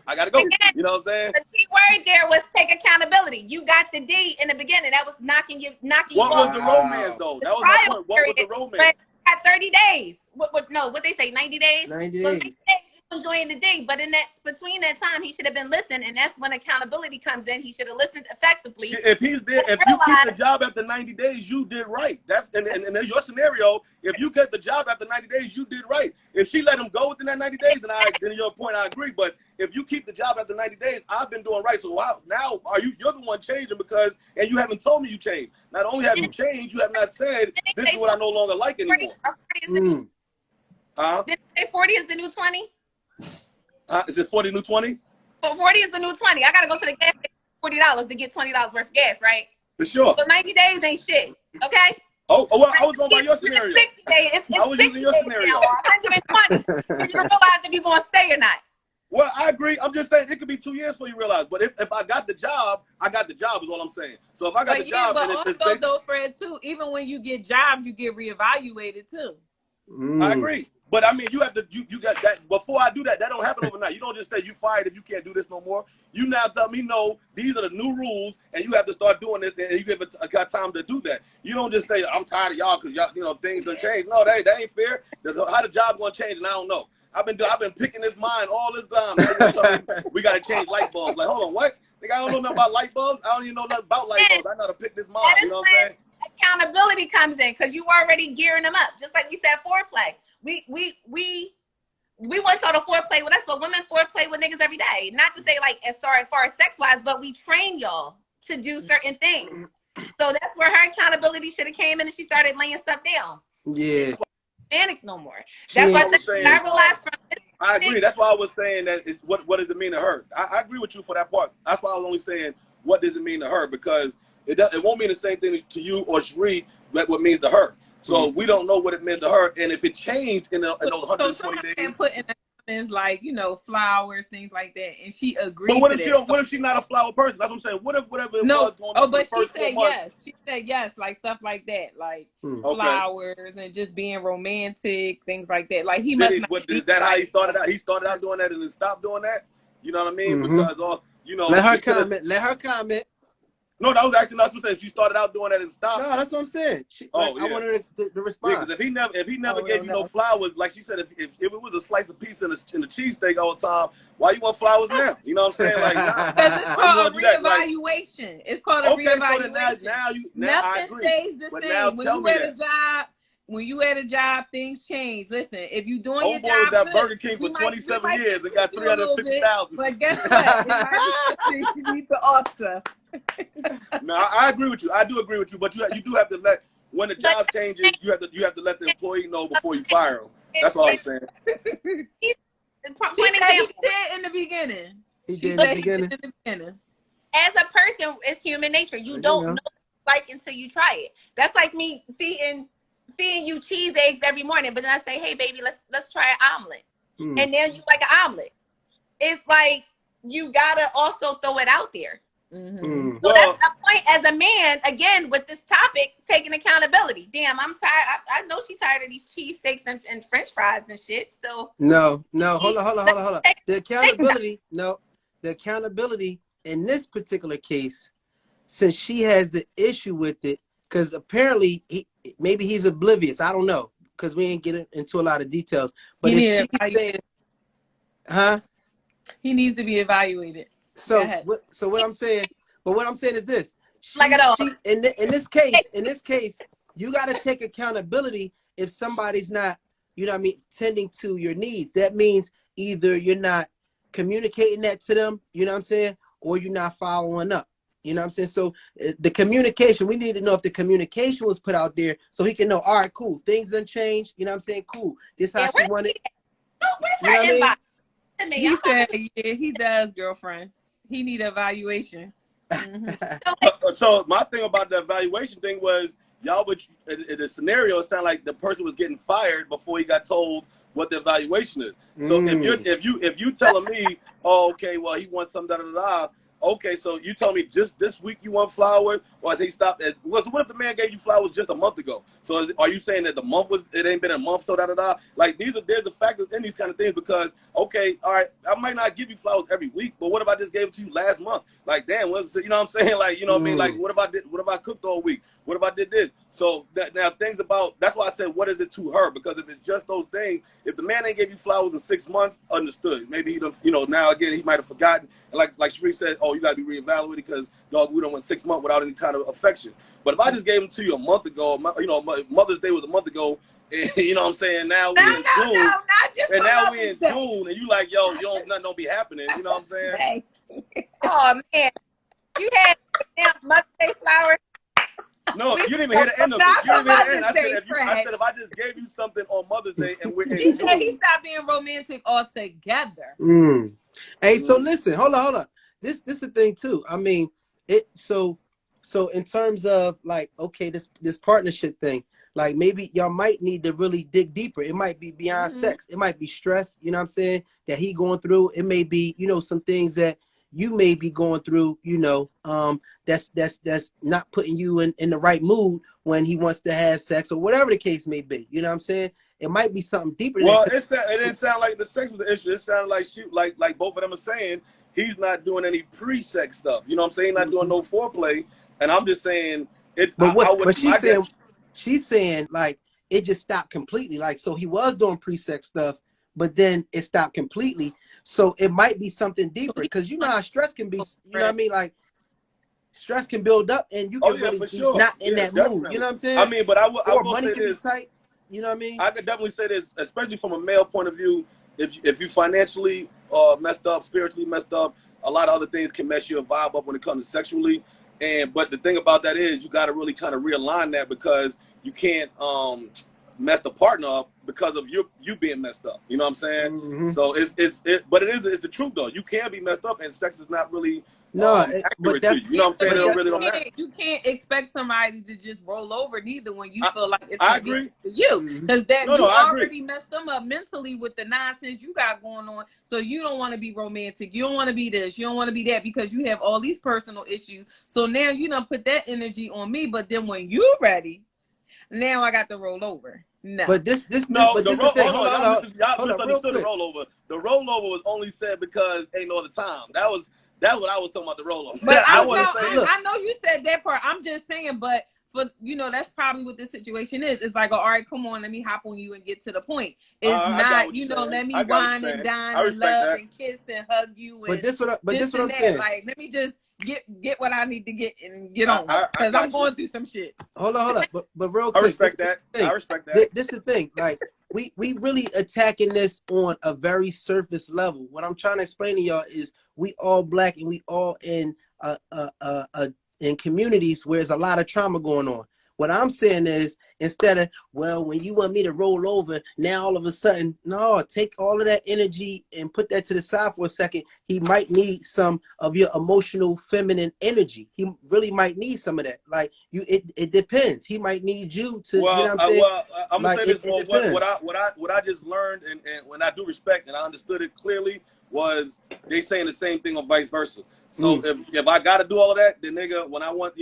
I gotta go. You know what I'm saying? The key word there was take accountability. You got the D in the beginning. That was knocking you What was the romance though? That was my point. What was the romance? But at 30 days. What they say, 90 days? 90 So days. 90 days enjoying the day, but in that between that time, he should have been listening, and that's when accountability comes in. He should have listened effectively. If he's there, if you keep the job after 90 days, you did right. That's and in your scenario, if you get the job after 90 days, you did right. If she let him go within that 90 days, then your point, I agree. But if you keep the job after 90 days, I've been doing right. So now you're the one changing and you haven't told me you changed. Not only have you changed, you have not said this is what I no longer like anymore. 40 Did they say 40 is the new 20? Is it 40 new 20? But 40 is the new 20. I gotta go to the gas station $40 to get $20 worth of gas, right? For sure. So 90 days ain't shit. Okay? Well, I was going by your scenario. 60 days. It's I was using your scenario. 120. You realize if you're gonna stay or not. Well, I agree. I'm just saying it could be 2 years before you realize. But if I got the job, I got the job is all I'm saying. So if I got the job, but also though, Fred, too, even when you get jobs, you get reevaluated too. I agree. But I mean, you have to, you got that. Before I do that, that don't happen overnight. You don't just say you fired if you can't do this no more. You now tell me, no, these are the new rules, and you have to start doing this, and you give it got time to do that. You don't just say, I'm tired of y'all because y'all, things done changed. No, that ain't fair. How the job gonna change, and I don't know. I've been picking this mind all this time. We gotta change light bulbs. Like, hold on, what? Nigga, I don't know nothing about light bulbs. I don't even know nothing about light bulbs. I gotta pick this mind. You know what I'm saying? Accountability comes in because you already gearing them up, just like you said, foreplay. We want y'all to foreplay with us, but women foreplay with niggas every day. Not to say like as far as sex wise, but we train y'all to do certain things. So that's where her accountability should have came in, and she started laying stuff down. Yeah. Panic no more. That's why I realized from this. I agree. That's why I was saying that is what does it mean to her? I agree with you for that part. That's why I was only saying what does it mean to her, because it won't mean the same thing to you or Sheree that what means to her. So we don't know what it meant to her, and if it changed in those 120 days. Can put in the comments like flowers, things like that, and she agreed. But what if she's not a flower person? That's what I'm saying. What if whatever it was going on? But she said yes. She said yes, like stuff like that, like flowers and just being romantic, things like that. Like he must. Is that how he started out? He started out doing that and then stopped doing that. You know what I mean? Because let her comment. Let her comment. No, that was actually not what I'm saying. She started out doing that and stopped. No, that's what I'm saying. I want her to respond. Yeah, because if he never gave you no flowers, like she said, if it was a slice of pizza in the cheesesteak all the time, why you want flowers now? You know what I'm saying? Like, because it's called a reevaluation. It's called a reevaluation. So now I nothing agree. stays the same. When you at a job, things change. Listen, if you doing your job, that Burger King for 27 years and got 350,000. But guess what? You need to alter. No, I agree with you. I do agree with you, but you do have to let, when the job changes, you have to let the employee know before you fire them. That's all I'm saying. He did in the beginning. He did in the beginning. As a person, it's human nature. You don't know what you like until you try it. That's like me feeding you cheese eggs every morning, but then I say, hey baby, let's try an omelet. And then you like an omelet. It's like you gotta also throw it out there. So that's a point as a man, again, with this topic, taking accountability. Damn, I'm tired. I know she's tired of these cheesesteaks and French fries and shit. So no, hold on. The accountability in this particular case, since she has the issue with it, because apparently maybe he's oblivious. I don't know, because we ain't getting into a lot of details. But if she's saying, he needs to be evaluated. So what I'm saying is this: in this case, you got to take accountability if somebody's not, tending to your needs. That means either you're not communicating that to them, or you're not following up. You know what I'm saying? So the communication, we need to know if the communication was put out there so he can know, all right, cool, things done changed. You know what I'm saying? Cool. This how she wanted. He said, yeah, he does, girlfriend. He need evaluation. So my thing about the evaluation thing was, y'all would, in the scenario, it sounded like the person was getting fired before he got told what the evaluation is. So if you telling me, oh, okay, well, he wants some da-da-da-da, okay, so you tell me just this week you want flowers, or has he stopped? What if the man gave you flowers just a month ago? So are you saying that it ain't been a month, so da-da-da? Like, there's a factors in these kind of things, because, okay, all right, I might not give you flowers every week, but what if I just gave it to you last month? Like, damn, you know what I'm saying? Like, you know what I mean? Like, what if I cooked all week? What if I did this? So now things about, that's why I said, what is it to her? Because if it's just those things, if the man ain't gave you flowers in 6 months, understood. Maybe he done, now again, he might have forgotten. And like Sheree said, oh, you got to be reevaluated because, dog, we done went 6 months without any kind of affection. But if I just gave them to you a month ago, Mother's Day was a month ago, and you know what I'm saying, now we in June. not just and for now Mother's we in Day. June, and you like, yo, nothing don't be happening. You know what I'm saying? Oh, man. You had Mother's Day flowers. No, you didn't even hear the end of it. You didn't even hear the end. I said if I just gave you something on Mother's Day and we're in June. He stopped being romantic altogether. Hey, so listen, hold on. This is the thing too. I mean, so in terms of like, okay, this partnership thing, like maybe y'all might need to really dig deeper. It might be beyond sex. It might be stress, you know what I'm saying, that he going through. It may be, some things that you may be going through, that's not putting you in the right mood when he wants to have sex or whatever the case may be. You know what I'm saying? It might be something deeper. Well, it didn't sound like the sex was the issue. It sounded like both of them are saying he's not doing any pre-sex stuff. You know what I'm saying? Not doing no foreplay. And I'm just saying it. But she's saying like it just stopped completely. Like, so he was doing pre-sex stuff, but then it stopped completely. So it might be something deeper, because you know how stress can be. You know what I mean? Like, stress can build up, and you can really be not in that mood. You know what I'm saying? I mean, but I will money say can this. Be tight. You know what I mean? I could definitely say this, especially from a male point of view. If you financially messed up, spiritually messed up, a lot of other things can mess your vibe up when it comes to sexually. But the thing about that is you got to really kind of realign that, because you can't mess the partner up because of you being messed up. You know what I'm saying? So it's the truth though. You can be messed up, and sex is not really but that's, you know what I'm saying? It really don't matter. You can't expect somebody to just roll over neither when you feel like it's I agree for you, because you I already messed them up mentally with the nonsense you got going on. So you don't want to be romantic. You don't want to be this. You don't want to be that, because you have all these personal issues. So now you done put that energy on me. But then when you ready, now I got to roll over. No, but this the thing. Hold Hold on, up, misunderstood the rollover. The rollover was only said because ain't no other time. That's what I was talking about, the rollover. But I know you said that part. I'm just saying, but for that's probably what this situation is. It's like, all right, come on, let me hop on you and get to the point. It's not, let me wine and dine and love and kiss and hug you. But this what I'm saying. Like, let me just get what I need to get and get on, because I'm going through some shit. Hold on. But real quick, I respect that. This is the thing. Like, we really attacking this on a very surface level. What I'm trying to explain to y'all is we all Black, and we all in communities where there's a lot of trauma going on. What I'm saying is, instead of, well, when you want me to roll over, now all of a sudden, no, take all of that energy and put that to the side for a second. He might need some of your emotional feminine energy. He really might need some of that. Like, it depends. He might need you to, you know what I'm saying? I'm gonna say this. What I just learned, and when I do respect, and I understood it clearly, was they saying the same thing or vice versa. So if I gotta do all of that, then nigga, when I want,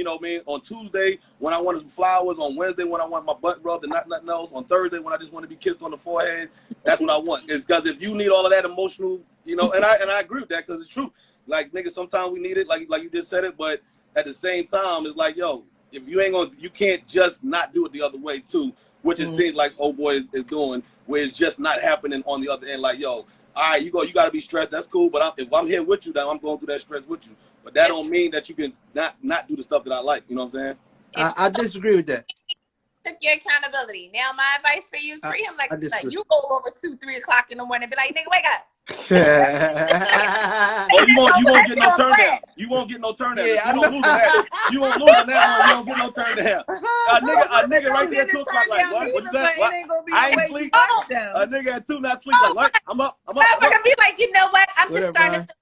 on Tuesday, when I want some flowers, on Wednesday, when I want my butt rubbed and nothing else, on Thursday, when I just want to be kissed on the forehead, that's what I want. It's because if you need all of that emotional, and I agree with that, because it's true. Like, nigga, sometimes we need it, like you just said it, but at the same time, it's like, yo, if you can't just not do it the other way too, which it seems like old boy is doing, where it's just not happening on the other end. Like, yo, all right, you got to be stressed. That's cool. But if I'm here with you, then I'm going through that stress with you. But that don't mean that you can not do the stuff that I like. You know what I'm saying? I disagree with that. Took your accountability. Now, my advice for you: treat him like you go over 2-3 o'clock in the morning and be like, "Nigga, wake up." Oh, you won't get no turn down. You won't get no turn down. Yeah, you won't lose that. You won't lose on that one. You don't get no turn down. A nigga right there at 2 o'clock like, what? What is that? What? I ain't sleep. A nigga at 2 not sleep like, what? I'm up. I'm gonna be like, you know what? I'm just starting to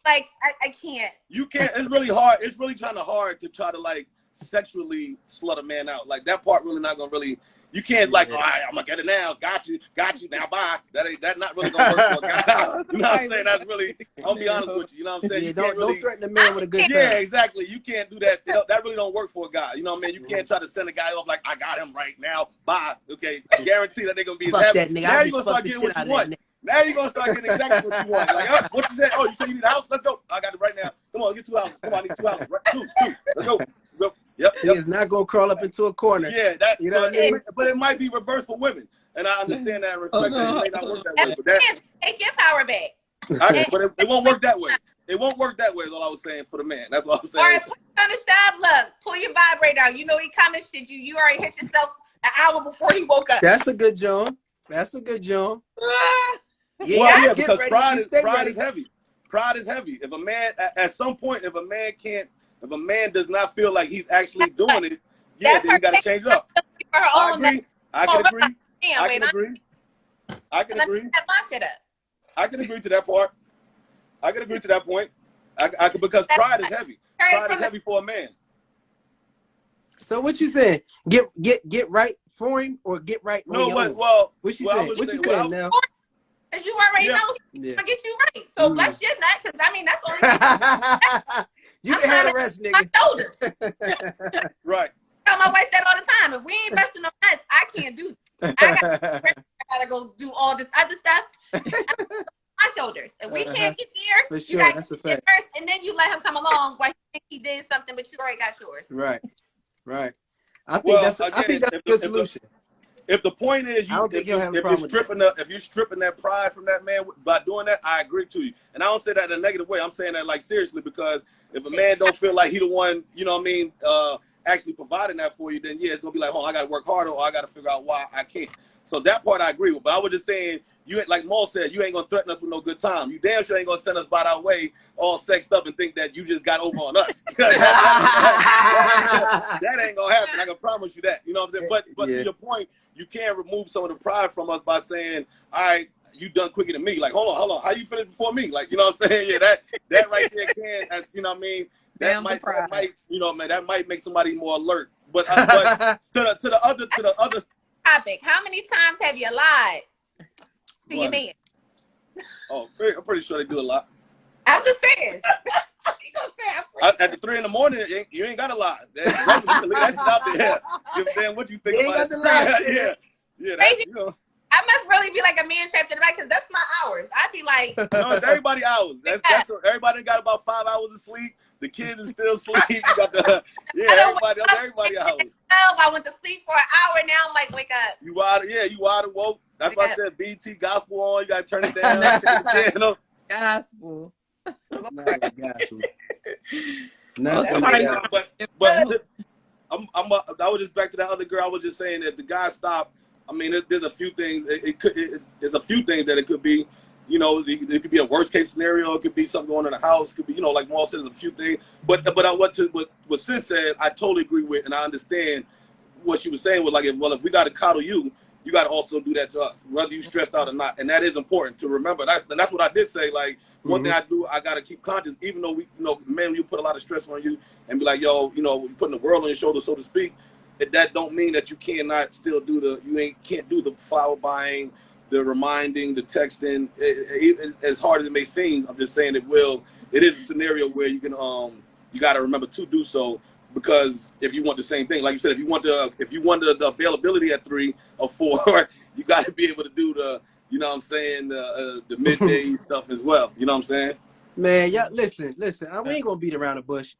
like, I can't. You can't. It's really hard. It's really kind of hard to try to like sexually slut a man out. Like, that part really not gonna really. You can't like, all right, I'm gonna get it now. Got you now. Bye. That not really gonna work for a guy. You know what I'm saying? That's really. I'll be honest with you. You know what I'm saying? Yeah, you don't threaten the man with a good time. Yeah, exactly. You can't do that. That really don't work for a guy. You know what I mean? You can't try to send a guy off like, I got him right now. Bye. Okay, I guarantee that they're gonna be as happy. Now you're gonna start getting what you want. Now you're gonna start getting exactly what you want. Like, what you said? Oh, you said you need a house? Let's go. I got it right now. Come on, get 2 houses. Come on, I need 2 houses. Right, two. Let's go. Yep. He is not gonna crawl up into a corner. Yeah, that. You know what I mean? But it might be reversed for women, and I understand that and respect that. It may not work that way, but that. Take your power back. But it won't work that way. It won't work that way. Is all I was saying for the man. That's what I'm saying. All right, put it on the shop. Look, pull your vibrator out. You know he coming. Shit, you already hit yourself an hour before he woke up. That's a good John. That's a good John. Yeah, well, yeah, because ready, pride is ready. heavy. Pride is heavy. If a man, at some point, if a man does not feel like he's actually doing it, yeah, then you got to change up. I agree. I can agree. I can agree. I can agree. My shit up. I can agree to that part. I can agree to that point. I can, because pride is heavy. Pride is heavy for a man. So what you saying? Get right for him or get right on your own? Well, what you saying? What you saying now? Because you already know he's gonna get you right. So bless your nut, because I mean that's the only thing. You can have the rest, nigga. My shoulders. Right. I tell my wife that all the time. If we ain't busting no nuts, I can't do it. I gotta go do all this other stuff. My shoulders. If we can't get there, For sure, you gotta that's a get fact. first, and then you let him come along while he think he did something, but you already got yours. Right. I think that's a good solution. If the point is if you're stripping that pride from that man by doing that, I agree to you. And I don't say that in a negative way. I'm saying that like seriously, because if a man don't feel like he the one, you know what I mean, actually providing that for you, then yeah, it's gonna be like, hold on, I gotta work harder, or I gotta figure out why I can't. So that part I agree with. But I was just saying, you ain't, like Maul said, you ain't gonna threaten us with no good time. You damn sure ain't gonna send us by our way all sexed up and think that you just got over on us. That ain't gonna happen. I can promise you that. You know what I'm saying? But to your point, you can't remove some of the pride from us by saying, all right, you done quicker than me. Like, hold on, how you finished before me? Like, you know what I'm saying? Yeah, that right there can, that's, you know what I mean? That might, you know, man, that might make somebody more alert. But to the other topic, how many times have you lied to your man? Oh, I'm pretty sure they do a lot. I'm just saying. At the 3 a.m, you ain't gotta lie. That's out there. You know what you think about it? Yeah. That's, you know. I must really be like a man trapped in the back, because that's my hours. I'd be like, no, it's everybody hours. That's everybody got about 5 hours of sleep. The kids is still asleep. You got the everybody hours. I went to sleep for an hour. Now I'm like, wake up. You out woke. That's why I said BT gospel on. You gotta turn it down. Channel. Gospel. Gospel. But I was just back to that other girl. I was just saying that the guy stopped. I mean, there's a few things. There's a few things that it could be. You know, it could be a worst case scenario. It could be something going on in the house. It could be, you know, like Maul said, there's a few things. But what Sis said, I totally agree with, and I understand what she was saying. Was like, if we got to coddle you, you got to also do that to us, whether you stressed out or not. And that is important to remember. That's what I did say. Like, one thing I do, I got to keep conscious, even though men, you put a lot of stress on you and be like, yo, you know, putting the world on your shoulders, so to speak. That don't mean that you cannot still can't do the flower buying, the reminding, the texting. As hard as it may seem, I'm just saying it is a scenario where you can you got to remember to do so, because if you want the same thing, like you said, if you want the availability at 3 or 4, you got to be able to do the, you know what I'm saying, the midday stuff as well. You know what I'm saying? Man, yeah, listen, we ain't gonna beat around the bush.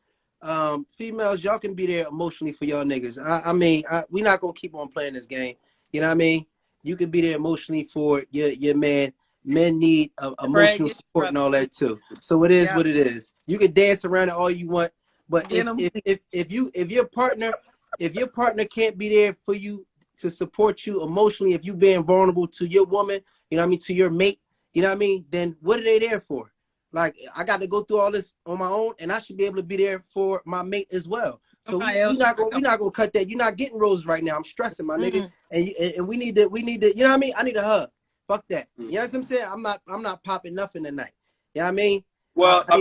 Females, y'all can be there emotionally for y'all niggas. I mean, we not gonna keep on playing this game. You know what I mean? You can be there emotionally for your man. Men need emotional support and all that too. So it is what it is. You can dance around it all you want, but if your partner can't be there for you to support you emotionally, if you being vulnerable to your woman, you know what I mean, to your mate, you know what I mean, then what are they there for? Like, I got to go through all this on my own, and I should be able to be there for my mate as well. So we're not gonna cut that. You're not getting roses right now. I'm stressing, my nigga, and we need to. You know what I mean? I need a hug. Fuck that. You know what I'm saying? I'm not popping nothing tonight. You know what I mean? Well, I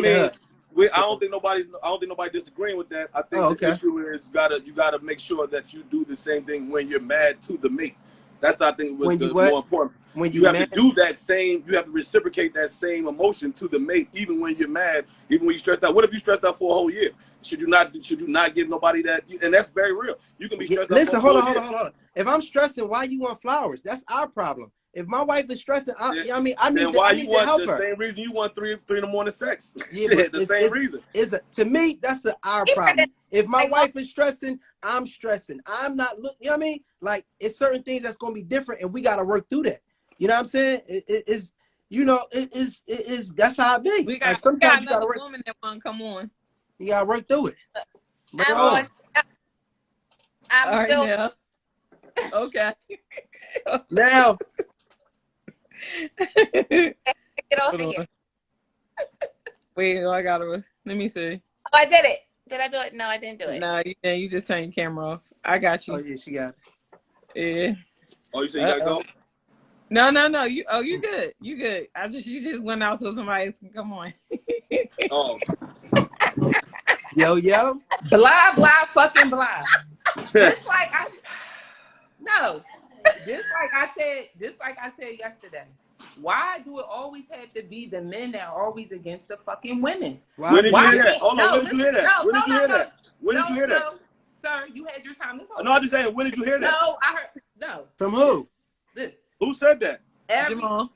don't think nobody disagreeing with that. I think the issue is you gotta make sure that you do the same thing when you're mad to the mate. That's, I think, what's more important. When you have to do that same, you have to reciprocate that same emotion to the mate, even when you're mad, even when you're stressed out. What if you stressed out for a whole year? Should you not give nobody that? And that's very real. You can be stressed out. Listen, hold on. If I'm stressing, why you want flowers? That's our problem. If my wife is stressing, I Then need then to, why I you need to want help the her. same reason you want three in the morning sex? Yeah, Shit, but the same reason. To me, that's our He problem. If my like, wife is stressing, I'm stressing. I'm not looking, you know what I mean? Like, it's certain things that's gonna be different, and we gotta work through that. You know what I'm saying? It is, you know, it is that's how it be. We Like got sometimes you another gotta work, woman that want to come on. you gotta work through it. Bring it I'm Oh, on. on. I'm all right still. now. Okay. Now, Get off Hold of here. on. Wait, I gotta. Let me see. Oh, I did it. Did I do it? No, I didn't do it. No, you just turn your camera off. I got oh you. yeah, she got it. Yeah. Oh, you said you gotta go? No. You good. You good. You just went out so somebody can come on. Oh. Yo, Blah blah fucking blah. Just like I said yesterday. Why do it always have to be the men that are always against the fucking women? When did you Why hear that? can't- Hold on, no, when did you hear that? no, When no, did you no, hear no. that? When did you hear that? No, sir, you had your time. This whole No, I'm just saying, when did you hear that? No, I heard no. From who? This Who said that? Jamal.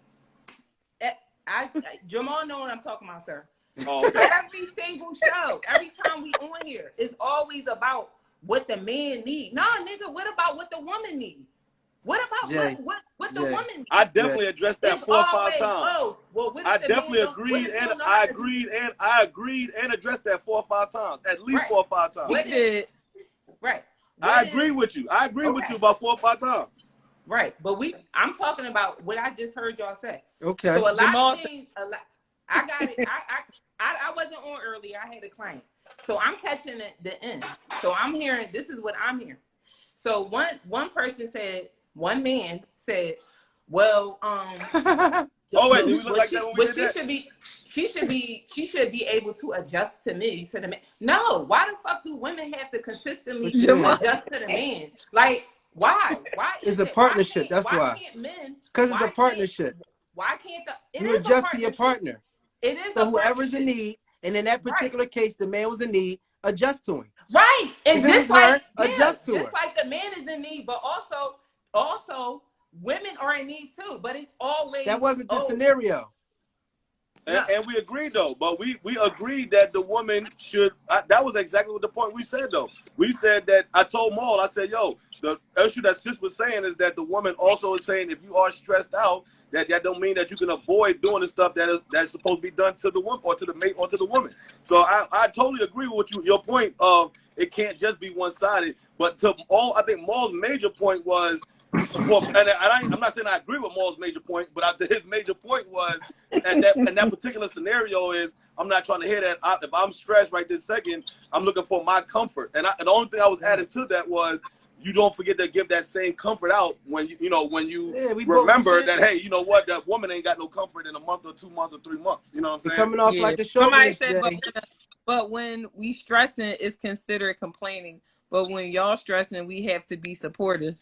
Jamal know what I'm talking about, sir. Oh, okay. Every single show, every time we on here, it's always about what the man need. Nah, nigga, what about what the woman need? What about Jay, what the Jay. woman need? I definitely addressed that It's 4 or 5 always, times. oh, well, what if I the definitely man don't- agreed, what if and don't know I how to- agreed and addressed that 4 or 5 times, at least Right. 4 or 5 times. We did. Right. I What agree is- with you. I agree with Okay. you about 4 or 5 times. Right, but I'm talking about what I just heard y'all say. Okay. So a lot Jamal of things, I got it. I wasn't on earlier. I had a client, so I'm catching the end. So I'm hearing. This is what I'm hearing. So one person said, one man said, well, Oh, wait, did we look like that when we did that? she should be able to adjust to the man. No, why the fuck do women have to consistently Jamal. adjust to the man? Like, why? Why It's is a it? partnership, that's why. why. Can't men? Because it's why a partnership. Why can't it You is a adjust to your partnership. partner. It is So a whoever's in partnership. need, and in that particular case, the man was in need, adjust to him. Right. And If it just was her, like adjust to just her. like the man is in need, but also women are in need too. But it's always That wasn't the scenario. And we agreed though, but we agreed that the woman should. That was exactly what the point we said though. We said that I told Maul, I said, yo, the issue that Sis was saying is that the woman also is saying if you are stressed out, that don't mean that you can avoid doing the stuff that's supposed to be done to the woman or to the mate or to the woman. So I totally agree with you. Your point of it can't just be one sided, but I think Maul's major point was. I'm not saying I agree with Maul's major point, but his major point was in that particular scenario is I'm not trying to hear that. If I'm stressed right this second, I'm looking for my comfort. And the only thing I was adding to that was you don't forget to give that same comfort out when you remember that, hey, you know what, that woman ain't got no comfort in a month or 2 months or 3 months. You know what I'm saying? Coming off like a Somebody chauvinist, said, Jay. but when we stressing, it's considered complaining. But when y'all stressing, we have to be supportive.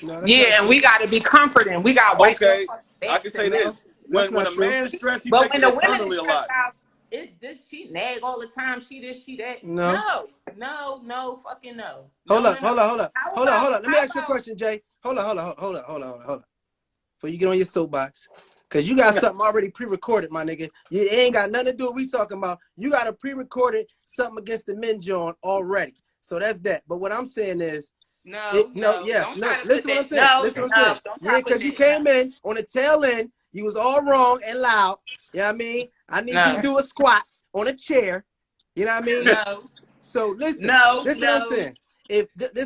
No, that's yeah, not and we got to be comforting. We got white. Okay, I can say this: when a true. man's stressed, he But takes when it the women internally is a lot. stressed out, is this she nag all the time? She this, she that? No, fucking no. Hold No, up. no. Hold on. Let me ask you a question, Jay. Hold on. Before you get on your soapbox, because you got something already pre-recorded, my nigga. It ain't got nothing to do with what we talking about. You got a pre-recorded something against the men, John, already. So that's that. But what I'm saying is, listen what I'm saying. Yeah, because you came in on the tail end. You was all wrong and loud. You know what I mean? I need you to do a squat on a chair. You know what I mean? No. So listen. This is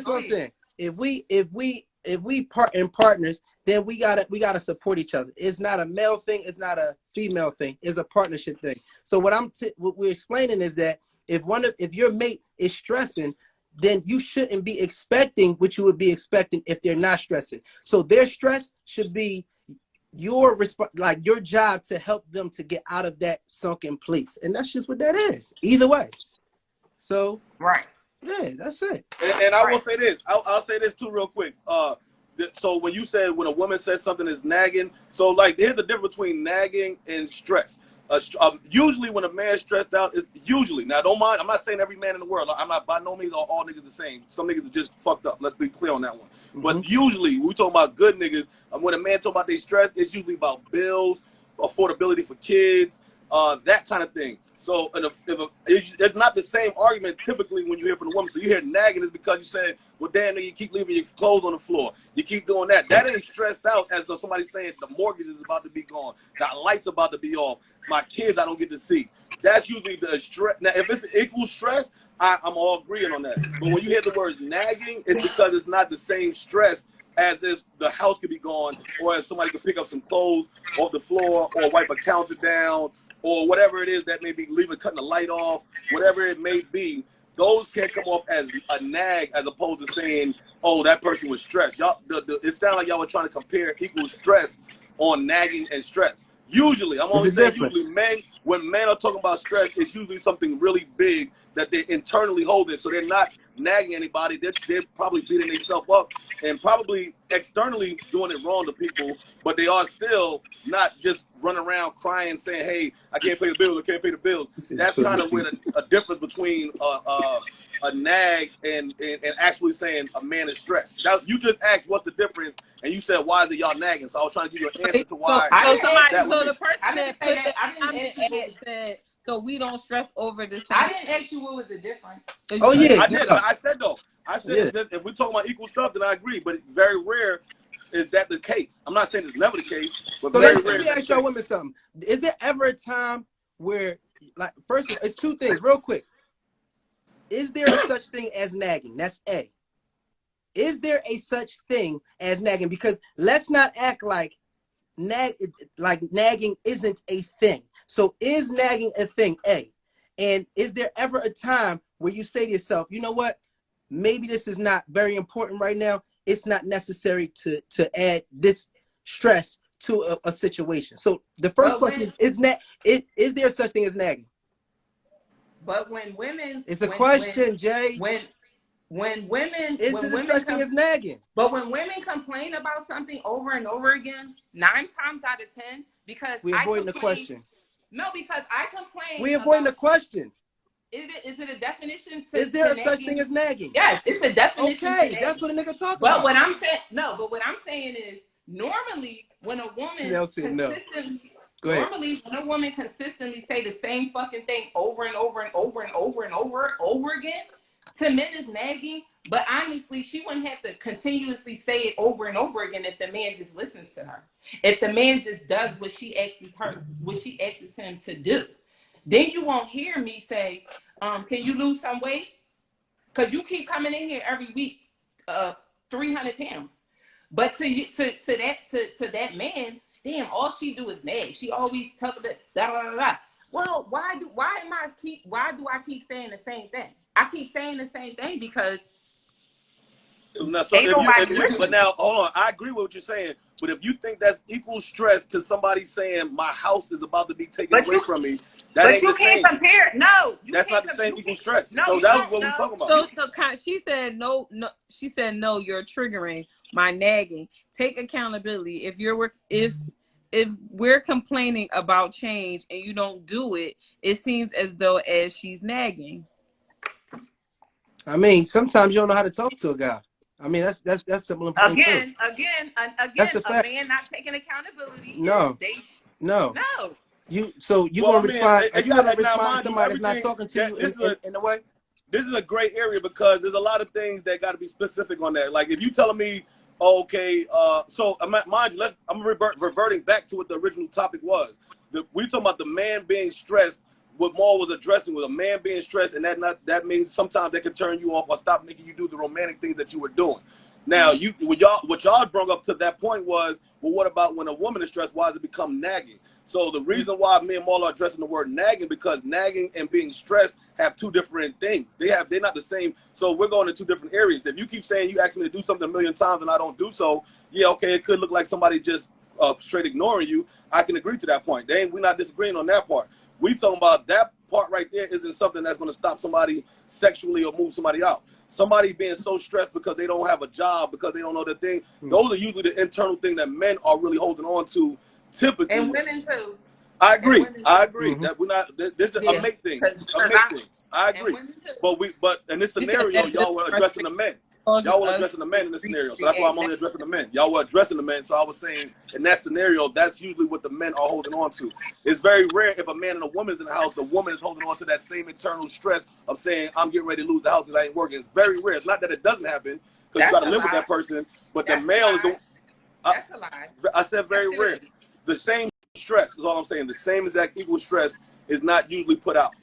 what I'm saying. If we partners, then we gotta support each other. It's not a male thing. It's not a female thing. It's a partnership thing. So what we're explaining is that if your mate is stressing, then you shouldn't be expecting what you would be expecting if they're not stressing. So their stress should be your job to help them to get out of that sunken place. And that's just what that is. Either way. So Right. yeah, that's it. And I will say this. I'll say this too real quick. So when you said when a woman says something is nagging, so like here's the difference between nagging and stress. Usually when a man's stressed out, it's usually, now don't mind, I'm not saying every man in the world. I'm not, by no means are all niggas the same. Some niggas are just fucked up. Let's be clear on that one. But usually, we talking about good niggas. When a man talking about they stress, it's usually about bills, affordability for kids, that kind of thing. So it's not the same argument typically when you hear from the woman. So you hear nagging is because you saying, well, damn, you keep leaving your clothes on the floor. You keep doing that. That ain't stressed out as though somebody's saying the mortgage is about to be gone. The lights about to be off. My kids I don't get to see. That's usually the stress. Now, if it's equal stress, I'm all agreeing on that. But when you hear the word nagging, it's because it's not the same stress as if the house could be gone, or if somebody could pick up some clothes off the floor, or wipe a counter down, or whatever it is that may be leaving, cutting the light off, whatever it may be. Those can't come off as a nag as opposed to saying, oh, that person was stressed. Y'all, it sounds like y'all were trying to compare equal stress on nagging and stress. Usually, I'm only saying usually when men are talking about stress, it's usually something really big that they're internally holding. So they're not nagging anybody. They're probably beating themselves up and probably externally doing it wrong to people, but they are still not just running around crying saying, hey, I can't pay the bills, I can't pay the bills. That's kind of where a difference between a nag and actually saying a man is stressed. Now, you just asked what's the difference, and you said, why is it y'all nagging? So I was trying to give you an answer to why. So the person that put that I said, so we don't stress over the same. I didn't ask you what was the difference. Oh yeah, I did. I said though. I said that if we're talking about equal stuff, then I agree. But very rare is that the case. I'm not saying it's never the case, but so very rare. Let me ask y'all women something. Is there ever a time where, like, first, it's two things, real quick. Is there a such thing as nagging? That's A. Is there a such thing as nagging? Because let's not act like nagging isn't a thing. So is nagging a thing? A. And is there ever a time where you say to yourself, you know what? Maybe this is not very important right now. It's not necessary to add this stress to a situation. So the first question is there such thing as nagging? But when women, it's a question, Jay. When women, is when it women such thing as nagging? But when women complain about something over and over again, 9 times out of 10, because we're avoiding the question. No, because I complain. We're avoiding the question. Is it a definition? Is there a such thing as nagging? Yes, it's a definition. Okay, that's what a nigga talking about. What I'm saying, but what I'm saying is, normally when a woman normally when a woman consistently say the same fucking thing over and over and over and over and over again, to men is nagging. But honestly, she wouldn't have to continuously say it over and over again if the man just listens to her. If the man just does what she asks him to do. Then you won't hear me say, can you lose some weight? Because you keep coming in here every week, 300 pounds. But to that man, damn, all she do is nag. She always talk about da da da da. Well, why do I keep saying the same thing? I keep saying the same thing because but now hold on, I agree with what you're saying. But if you think that's equal stress to somebody saying my house is about to be taken away from me, that ain't the same. Compare. No, that's not the same equal stress. No, so that's what we're talking about. So she said no. She said no. You're triggering my nagging. Take accountability. If we're complaining about change and you don't do it, it seems as though as she's nagging. I mean, sometimes you don't know how to talk to a guy. I mean, that's simple and plain. Again, a man not taking accountability. No. No. You gonna respond? Are you gonna respond to somebody that's not talking to you in a way? This is a great area because there's a lot of things that got to be specific on that. Like if you telling me, okay, so mind you, I'm reverting back to what the original topic was. We talking about the man being stressed. What Maul was addressing was a man being stressed, and that means sometimes that can turn you off or stop making you do the romantic things that you were doing. Now, what y'all brought up to that point was, well, what about when a woman is stressed? Why does it become nagging? So the reason why me and Maul are addressing the word nagging, because nagging and being stressed have two different things. They're not the same. So we're going to two different areas. If you keep saying you ask me to do something a million times and I don't do so, yeah, okay, it could look like somebody just straight ignoring you. I can agree to that point. We're not disagreeing on that part. We talking about that part right there isn't something that's going to stop somebody sexually or move somebody out. Somebody being so stressed because they don't have a job, because they don't know the thing. Those are usually the internal thing that men are really holding on to typically. And women too. I agree. women I too. agree Mhm. that we're not. This is Yeah, a make thing. 'cause A make thing. I and agree. women too. But in this She said scenario, that y'all were addressing the men. causes Y'all were us addressing the men in this to scenario. So that's why I'm react only addressing the men. Y'all were addressing the men. So I was saying in that scenario, that's usually what the men are holding on to. It's very rare if a man and a woman is in the house, the woman is holding on to that same internal stress of saying, I'm getting ready to lose the house because I ain't working. It's very rare. It's not that it doesn't happen because you That's got to a live with lie. that person. But That's the a male is lie. the. That's a lie. I said very Yes, it rare. is. The same stress is all I'm saying. The same exact equal stress is not usually put out.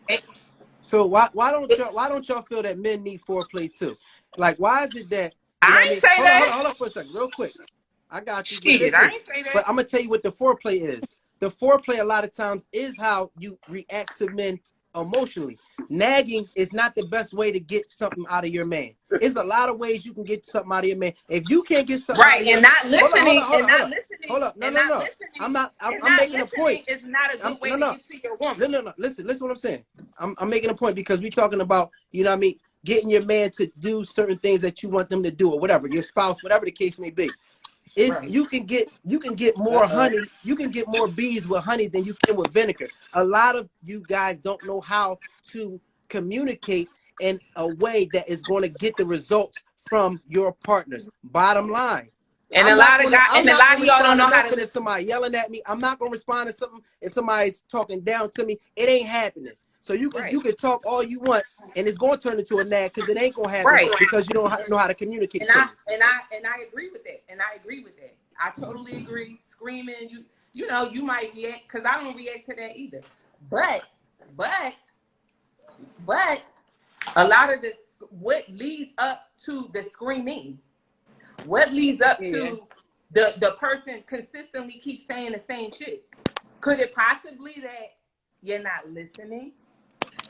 So why don't y'all feel that men need foreplay too? Like, why is it that, you know what I I ain't mean? say Hold that. on for a second, real quick. I got you, but Shit, I this. ain't say But that. I'm gonna tell you what the foreplay is. The foreplay a lot of times is how you react to men emotionally. Nagging is not the best way to get something out of your man. It's a lot of ways you can get something out of your man. If you can't get something out Right, of your and not listening, hold on. listening, No, and no, not no. listening, I'm making a point. is not a good way to No. get to your woman. No. Listen what I'm saying. I'm making a point because we're talking about, you know what I mean, getting your man to do certain things that you want them to do or whatever, your spouse, whatever the case may be. Is Right. you can get more honey, you can get more bees with honey than you can with vinegar. A lot of you guys don't know how to communicate in a way that is going to get the results from your partners. Bottom line. And I'm a not lot of gonna guys, I'm and a not lot gonna of y'all don't respond to know how to nothing if listen. somebody yelling at me. I'm not gonna respond to something if somebody's talking down to me. It ain't happening. So you Right. can talk all you want, and it's gonna turn into a nag because it ain't gonna happen Right. because you don't know how to communicate And to I me. agree with that. I totally agree. Screaming, you know, you might react because I don't react to that either. But a lot of this, what leads up to the screaming, what leads up to the person consistently keeps saying the same shit. Could it possibly that you're not listening?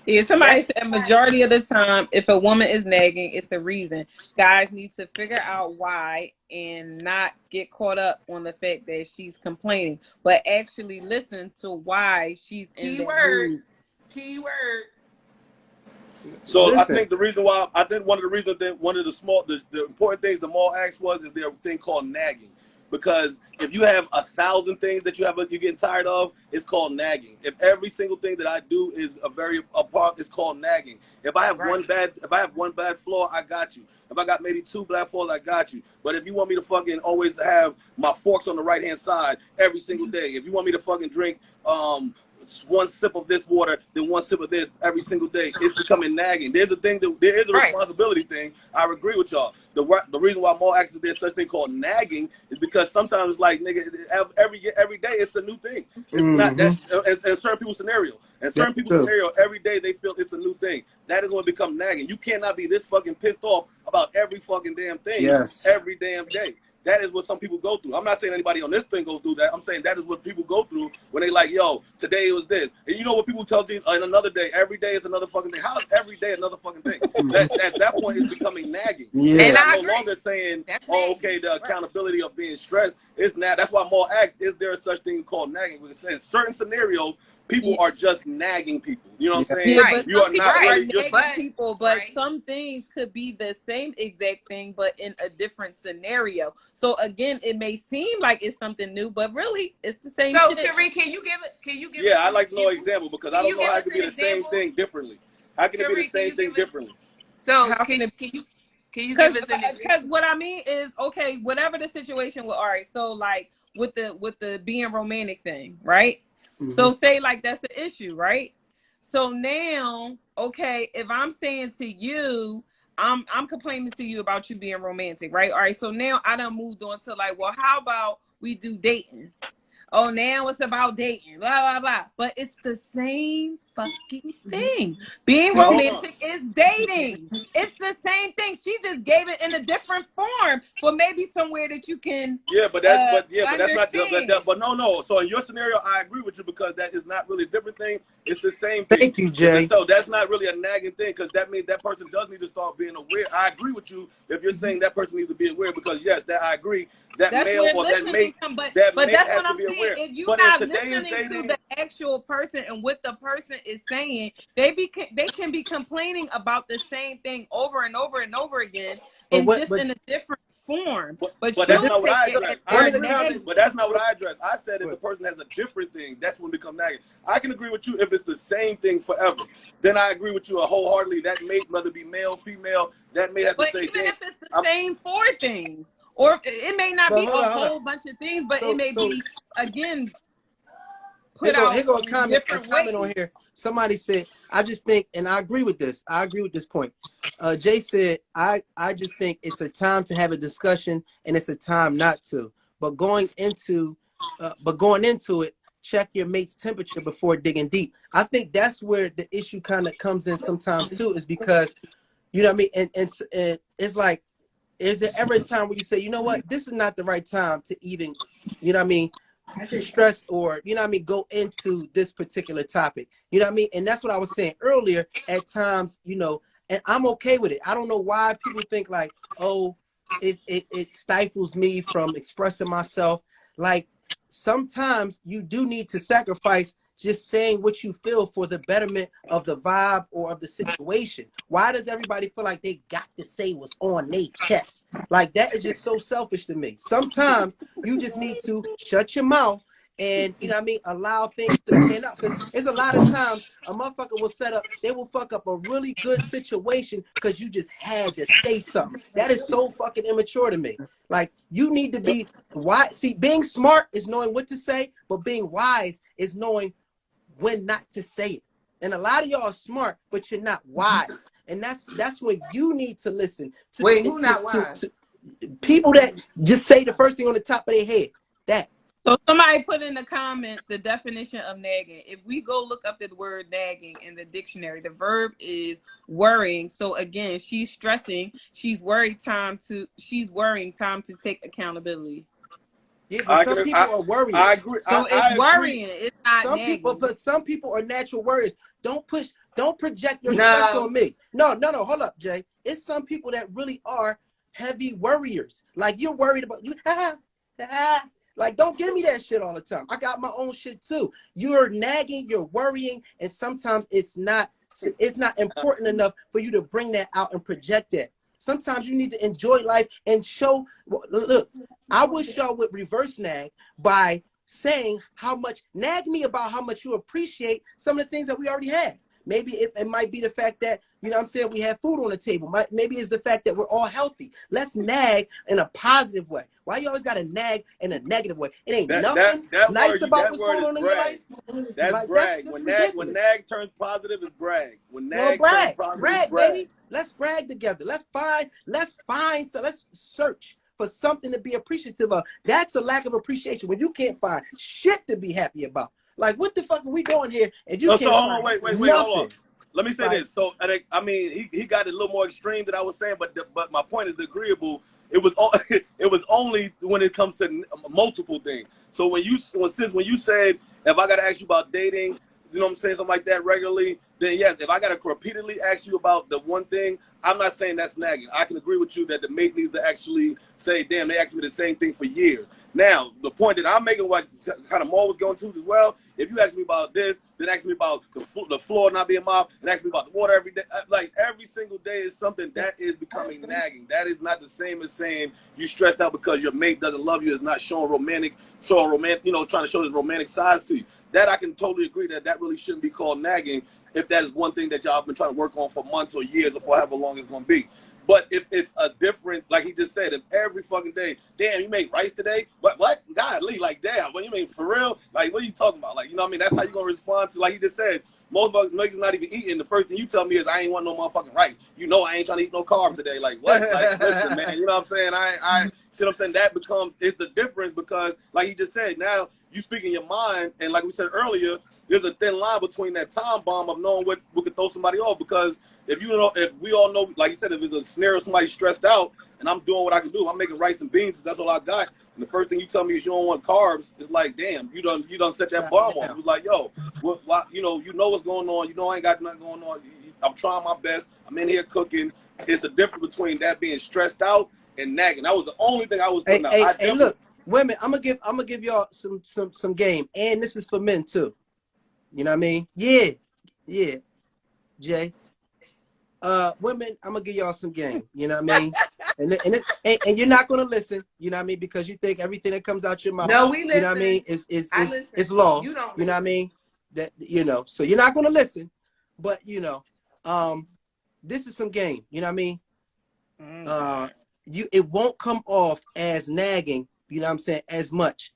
Yeah, somebody said majority of the time, if a woman is nagging, it's a reason. Guys need to figure out why and not get caught up on the fact that she's complaining, but actually listen to why she's in that mood. Keyword. So I Listen. think one of the reasons that one of the important things the mall asked was is there a thing called nagging. Because if you have 1,000 things that you're getting tired of, it's called nagging. If every single thing that I do is a part, it's called nagging. If I have one bad flaw, I got you. If I got maybe 2 bad flaws, I got you. But if you want me to fucking always have my forks on the right hand side every single day, if you want me to fucking drink one sip of this water, then one sip of this every single day, it's becoming nagging. There is a responsibility thing. I agree with y'all. The reason why more actors there's such thing called nagging is because sometimes it's like, nigga, every day it's a new thing. It's not that in certain people's scenario. In certain people's scenario, every day they feel it's a new thing. That is going to become nagging. You cannot be this fucking pissed off about every fucking damn thing every damn day. That is what some people go through. I'm not saying anybody on this thing goes through that. I'm saying that is what people go through when they like, yo, today it was this. And you know what people tell you in another day, every day is another fucking thing. How is every day another fucking thing? At that point, it's becoming nagging. Yeah. And I'm no longer saying, the accountability of being stressed is not. That's why more asks, is there such thing called nagging? Because in certain scenarios, people are just nagging people. You know what I'm saying? Yeah, but you are not really nagging people, but some things could be the same exact thing, but in a different scenario. So again, it may seem like it's something new, but really, it's the same. So, shit. Cherie, can you give it? Yeah, I like to know an example because I don't know how it could be the same thing differently. How can it be the same thing differently? So, can you give us an example? Because what I mean is, okay, whatever the situation with, all right, so like with the being romantic thing, right? Mm-hmm. So say like that's the issue, right? So now, okay, if I'm saying to you, I'm complaining to you about you being romantic, right? All right, so now I done moved on to like, well, how about we do dating? Oh, now it's about dating, blah, blah, blah. But it's the same fucking thing. Being romantic is dating. It's the same thing. She just gave it in a different form for maybe somewhere that you can but that's not but no. So in your scenario, I agree with you because that is not really a different thing. It's the same thing. Thank you, Jay. So that's not really a nagging thing because that means that person does need to start being aware. I agree with you if you're saying that person needs to be aware because yes, that I agree. That that's male or that mate, but that's what I'm saying. Aware. If you're not listening to the actual person and what the person is saying, they can be complaining about the same thing over and over and over again, in a different form. But But that's you not what take I it addressed. as I One of the agree, comments. but that's not what I addressed. I said if What? the person has a different thing, that's when it becomes nagging. I can agree with you if it's the same thing forever. Then I agree with you wholeheartedly. That mate, whether it be male, female, that mate has to But say, even damn, if it's the I'm, same four things, or it may not But be a hold on. whole bunch of things, but it So may be again here put go out a in comment different on ways. here. Somebody said, I just think, and I agree with this. I agree with this point. Jay said, I just think it's a time to have a discussion and it's a time not to. But going into it, check your mate's temperature before digging deep. I think that's where the issue kind of comes in sometimes too, is because you know what I mean, and it's like, is there ever a time where you say, you know what, this is not the right time to even, you know what I mean, stress or, you know what I mean, go into this particular topic. You know what I mean? And that's what I was saying earlier. At times, you know, and I'm okay with it. I don't know why people think like, oh, it stifles me from expressing myself. Like sometimes you do need to sacrifice just saying what you feel for the betterment of the vibe or of the situation. Why does everybody feel like they got to say what's on their chest? Like that is just so selfish to me. Sometimes you just need to shut your mouth and, you know what I mean, allow things to pan out. Because there's a lot of times a motherfucker will they will fuck up a really good situation because you just had to say something. That is so fucking immature to me. Like you need to be wise. See, being smart is knowing what to say, but being wise is knowing when not to say it. And a lot of y'all are smart, but you're not wise. And that's when you need to listen to, Wait, who not wise? to people that just say the first thing on the top of their head. That. So somebody put in the comments the definition of nagging. If we go look up the word nagging in the dictionary, the verb is worrying. So again, she's stressing, she's worrying time to take accountability. Yeah, but some people are worriers. I agree. So it's worrying, it's not Some nagging. people, but some people are natural worriers. Don't project your stress on me. No, hold up, Jay. It's some people that really are heavy worriers. Like you're worried about you. Like, don't give me that shit all the time. I got my own shit too. You're nagging, you're worrying, and sometimes it's not important enough for you to bring that out and project that. Sometimes you need to enjoy life and show. Look, I wish y'all would reverse nag by saying nag me about how much you appreciate some of the things that we already have. Maybe it might be the fact that, you know what I'm saying, we have food on the table. Maybe it's the fact that we're all healthy. Let's nag in a positive way. Why you always got to nag in a negative way? It ain't nothing nice about what's going on in your life. That's like, brag. That's When nag turns positive, it's brag. When nag brag, turns positive, brag, brag. baby. Let's brag together. Let's search for something to be appreciative of. That's a lack of appreciation when you can't find shit to be happy about. Like, what the fuck are we doing here if you can't find wait, nothing? hold on. Let me say this. So, I mean, he got it a little more extreme than I was saying, but my point is the agreeable. It was only when it comes to multiple things. So when you said, if I got to ask you about dating, you know what I'm saying, something like that regularly, then yes, if I got to repeatedly ask you about the one thing, I'm not saying that's nagging. I can agree with you that the mate needs to actually say, damn, they asked me the same thing for years. Now, the point that I'm making, what kind of more was going to as well, if you ask me about this, then ask me about the floor not being mopped, and ask me about the water every day. Like, every single day is something that is becoming nagging. That is not the same as saying you stressed out because your mate doesn't love you, is not showing romantic, you know, trying to show his romantic sides to you. That I can totally agree that really shouldn't be called nagging if that is one thing that y'all have been trying to work on for months or years or for however long it's going to be. But if it's a different, like he just said, if every fucking day, damn, you made rice today? What? Godly, like, damn, what you mean, for real? Like, what are you talking about? Like, you know what I mean? That's how you going to respond to, like he just said, most of us niggas not even eating. The first thing you tell me is, I ain't want no motherfucking rice. You know I ain't trying to eat no carb today. Like, what? Like, listen, man, you know what I'm saying? I see what I'm saying? That it's the difference because, like he just said, now you speak in your mind, and like we said earlier, there's a thin line between that time bomb of knowing what could throw somebody off. Because if we all know, like you said, if it's a scenario, somebody stressed out, and I'm doing what I can do, I'm making rice and beans, that's all I got. And the first thing you tell me is you don't want carbs. It's like, damn, you done set that bomb on. It's like, yo, you know what's going on. You know I ain't got nothing going on. I'm trying my best. I'm in here cooking. It's the difference between that being stressed out and nagging. That was the only thing I was putting out. Hey, look, women, I'm gonna give y'all some game, and this is for men too. You know what I mean? Yeah, Jay. Women, I'm gonna give y'all some game. You know what I mean? and you're not gonna listen. You know what I mean? Because you think everything that comes out your mouth, No, we listen. you know what I mean, I listen. is law. You don't. You know what I mean? That so you're not gonna listen. But this is some game. You know what I mean? It won't come off as nagging. You know what I'm saying? As much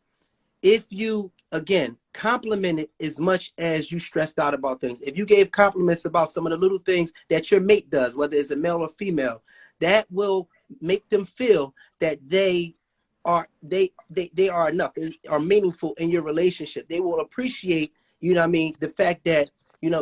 if you again compliment it as much as you stressed out about things. If you gave compliments about some of the little things that your mate does, whether it's a male or female, that will make them feel that they are enough. They are meaningful in your relationship. They will appreciate, you know what I mean, the fact that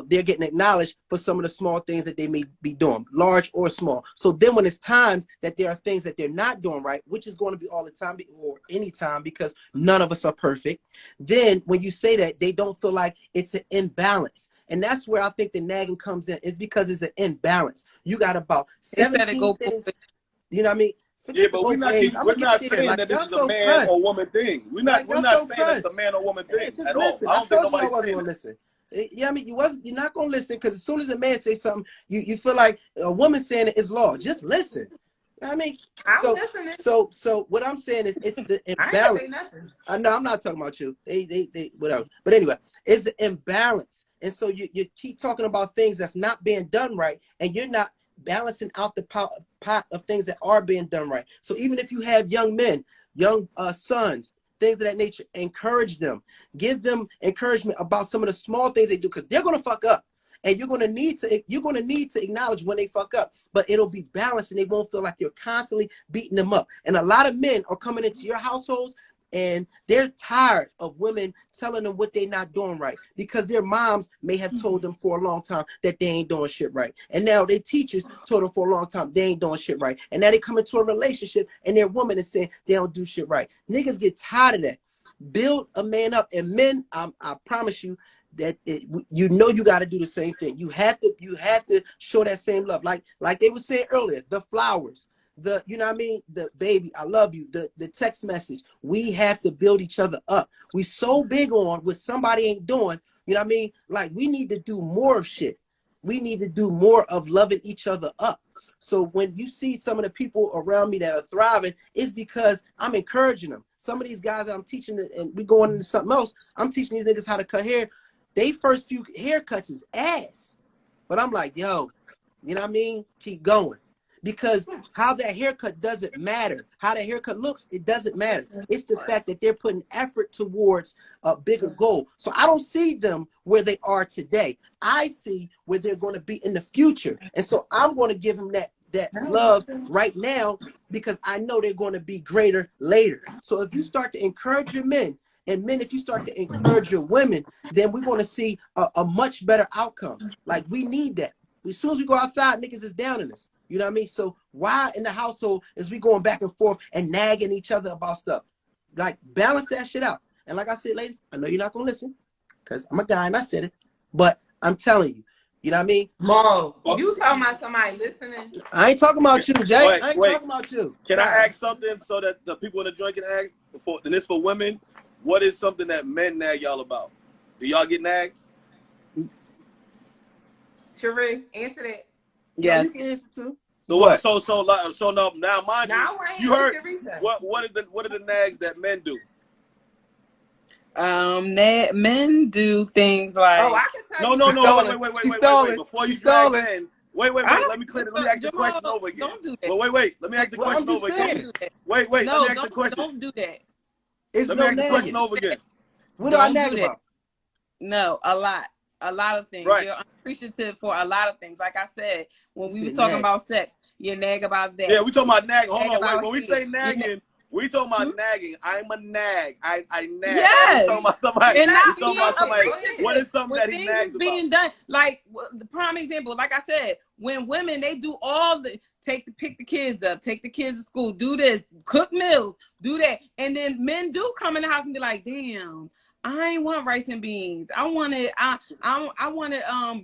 they're getting acknowledged for some of the small things that they may be doing, large or small. So then when it's times that there are things that they're not doing right, which is going to be all the time or any time because none of us are perfect, then when you say that, they don't feel like it's an imbalance. And that's where I think the nagging comes in, is because it's an imbalance. You got about 17 things, you know what I mean? Yeah, but we're not saying that this is a man or woman thing. We're not saying it's a man or woman thing at all. I don't think nobody's saying that. Listen. Yeah, I mean, you're not gonna listen because as soon as a man says something, you feel like a woman saying it is law. Just listen. You know what I mean, I'm listening. So what I'm saying is it's the imbalance. I know I'm not talking about you. They whatever. But anyway, it's the imbalance, and so you keep talking about things that's not being done right, and you're not balancing out the pot of things that are being done right. So even if you have young men, young sons, things of that nature, encourage them. Give them encouragement about some of the small things they do, because they're gonna fuck up. And you're gonna need to acknowledge when they fuck up, but it'll be balanced and they won't feel like you're constantly beating them up. And a lot of men are coming into your households and they're tired of women telling them what they're not doing right, because their moms may have told them for a long time that they ain't doing shit right. And now their teachers told them for a long time they ain't doing shit right. And now they come into a relationship and their woman is saying they don't do shit right. Niggas get tired of that. Build a man up. And men, I promise you that you got to do the same thing. You have to show that same love. Like they were saying earlier, the flowers, you know what I mean? The baby, I love you, the text message. We have to build each other up. We so big on what somebody ain't doing, you know what I mean? Like, we need to do more of shit. We need to do more of loving each other up. So when you see some of the people around me that are thriving, it's because I'm encouraging them. Some of these guys that I'm teaching, and we going into something else, I'm teaching these niggas how to cut hair. They first few haircuts is ass. But I'm like, yo, you know what I mean? Keep going. Because how that haircut doesn't matter. How that haircut looks, it doesn't matter. It's the fact that they're putting effort towards a bigger goal. So I don't see them where they are today. I see where they're going to be in the future. And so I'm going to give them that love right now, because I know they're going to be greater later. So if you start to encourage your men, and men, if you start to encourage your women, then we're going to see a much better outcome. Like, we need that. As soon as we go outside, niggas is down in us. You know what I mean? So why in the household is we going back and forth and nagging each other about stuff? Like, balance that shit out. And like I said, ladies, I know you're not going to listen because I'm a guy and I said it. But I'm telling you, you know what I mean? Mo, you talking about somebody listening? I ain't talking about you, Jay. I ain't talking about you. Can I ask something so that the people in the joint can ask? And this for women. What is something that men nag y'all about? Do y'all get nagged? Sheree, answer that. Yes. You can answer too. So what? So now mind you heard Sheree. what are the nags that men do? Men do things like. Oh, I can tell No, you. Wait. Before you drag men. Wait. Let me ask the question over again. Don't do that. Well, wait. Let me ask the question over again. Wait. No, let me ask the question. Don't do that. Let me ask the question over again. What do I nag about? No, a lot of things. Right. You're appreciative for a lot of things. Like I said, when we was talking about sex, you nag about that. Yeah, we talking about nagging. Hold on, wait. When we say nagging, we talking about nagging. I'm a nag. I nag. Yes. We talking about somebody. And not talking about somebody. What is something that he nags about? Being done, like the prime example, like I said, when women, they do all the pick the kids up, take the kids to school, do this, cook meals, do that, and then men do come in the house and be like, damn, I ain't want rice and beans. I wanted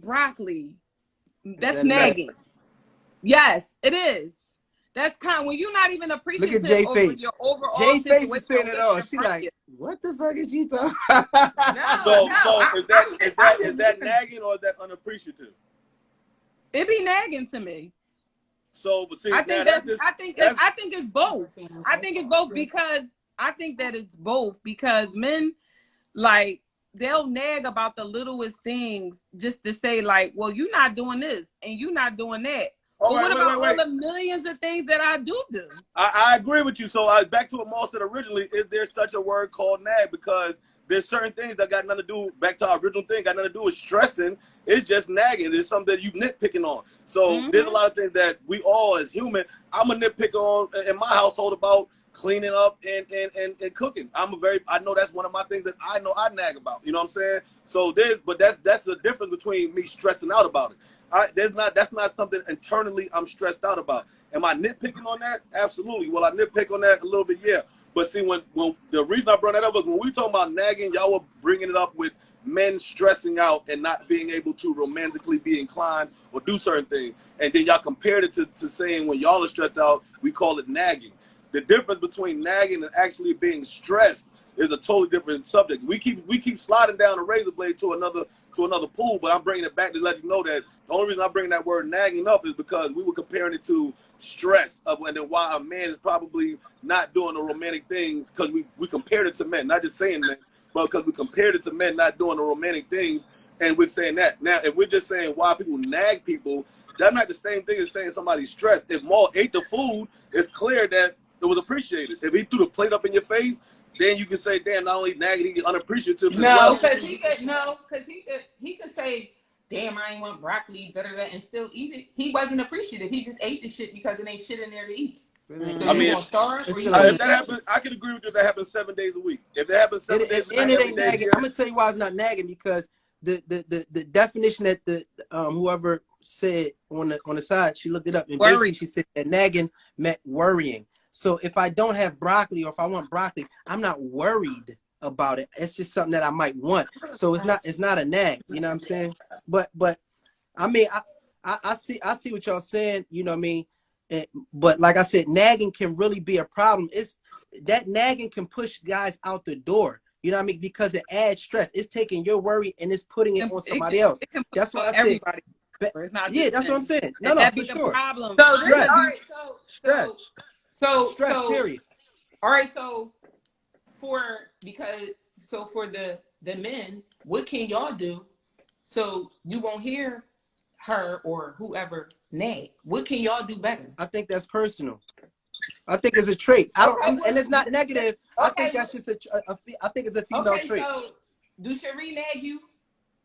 broccoli. That's nagging. Yes, it is. That's kind of when you're not even appreciative. Look at Jay over face. Your overall Jay face is saying situation it all. with She your like, what the fuck is she talking? Is that nagging or is that unappreciative? It be nagging to me. So, but see, I think now I think it's both. I think it's both because I think that it's both because men like they'll nag about the littlest things just to say like, well, you're not doing this and you're not doing that. all But right, what about wait. all the millions of things that I do? I agree with you. So back to what Maul said originally, is there such a word called nag? Because there's certain things that got nothing to do, back to our original thing, got nothing to do with stressing. It's just nagging. It's something that you nitpicking on. So there's a lot of things that we all as human, I'm a nitpicker on in my household about cleaning up and cooking. I know that's one of my things that I know I nag about. You know what I'm saying? So that's the difference between me stressing out about it. That's not something internally I'm stressed out about. Am I nitpicking on that? Absolutely. Will I nitpick on that a little bit? Yeah. But see, when the reason I brought that up was when we talking about nagging, y'all were bringing it up with men stressing out and not being able to romantically be inclined or do certain things. And then y'all compared it to saying when y'all are stressed out, we call it nagging. The difference between nagging and actually being stressed is a totally different subject. We keep sliding down a razor blade to another pool, but I'm bringing it back to let you know that the only reason I'm bringing that word nagging up is because we were comparing it to stress and then why a man is probably not doing the romantic things because we compared it to men, not just saying men, but because we compared it to men not doing the romantic things, and we're saying that. Now, if we're just saying why people nag people, that's not the same thing as saying somebody's stressed. If Maul ate the food, it's clear that it was appreciated. If he threw the plate up in your face, then you can say, damn, not only nagging, he's unappreciative as well. Because he could say, damn, I ain't want broccoli, and still eat it. He wasn't appreciative. He just ate the shit because it ain't shit in there to eat. So I mean, gonna starve? if that happens, I can agree with you if that happens 7 days a week. If that happens 7 days a week, and it ain't nagging. I'm gonna tell you why it's not nagging because the definition that the whoever said on the side, she looked it up and basically she said that nagging meant worrying. So if I don't have broccoli or if I want broccoli, I'm not worried about it. It's just something that I might want. So it's not a nag. You know what I'm saying? But I mean I see what y'all saying. You know what I mean? But like I said, nagging can really be a problem. It's that nagging can push guys out the door. You know what I mean? Because it adds stress. It's taking your worry and it's putting it on somebody else. That's what I said. Everybody. It's not that's what I'm saying. No, for sure. Problem. So stress. All right. Stress. Period. All right. So for the men, what can y'all do so you won't hear her or whoever nag? What can y'all do better? I think that's personal. I think it's a trait. And it's not negative. I think that's just I think it's a female trait. So do Cherie nag you?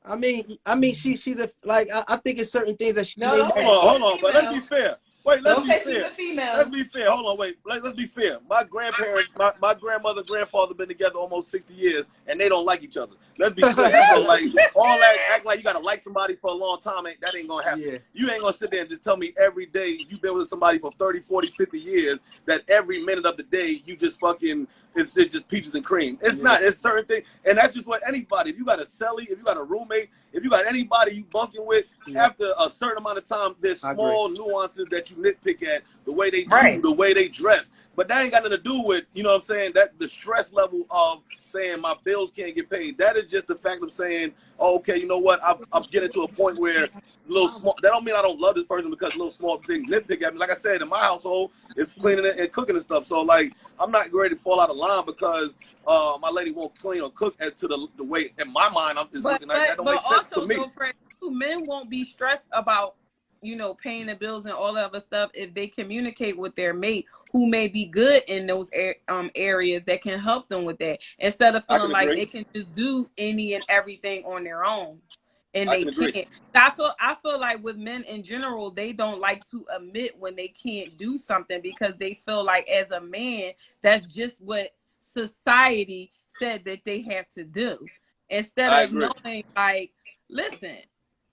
I mean, she's a like. I think it's certain things that she. Hold on, but let's be fair. Wait, let's be fair. She's a female. Let's be fair. Hold on, wait. Let's be fair. My grandparents, my grandmother, grandfather been together almost 60 years, and they don't like each other. Let's be clear. So like all that act like you gotta like somebody for a long time, that ain't gonna happen. Yeah. You ain't gonna sit there and just tell me every day you've been with somebody for 30, 40, 50 years that every minute of the day you just fucking it's just peaches and cream. It's not. It's certain things, and that's just what anybody. If you got a cellie, if you got a roommate, if you got anybody you bunking with, after a certain amount of time, there's small nuances that you nitpick at, the way they do, the way they dress. But that ain't got nothing to do with, you know what I'm saying, that the stress level of saying my bills can't get paid. That is just the fact of saying, oh, okay, you know what, I'm getting to a point where little small, that don't mean I don't love this person because little small things nitpick at me. Like I said, in my household, it's cleaning and cooking and stuff. So like, I'm not ready to fall out of line because my lady won't clean or cook to the way, in my mind, looking like that don't make sense to me. Fred, men won't be stressed about, paying the bills and all that other stuff if they communicate with their mate who may be good in those areas that can help them with that, instead of feeling like they can just do any and everything on their own. And they can't. I feel like with men in general, they don't like to admit when they can't do something because they feel like as a man, that's just what society said that they have to do. Instead of knowing, like, listen,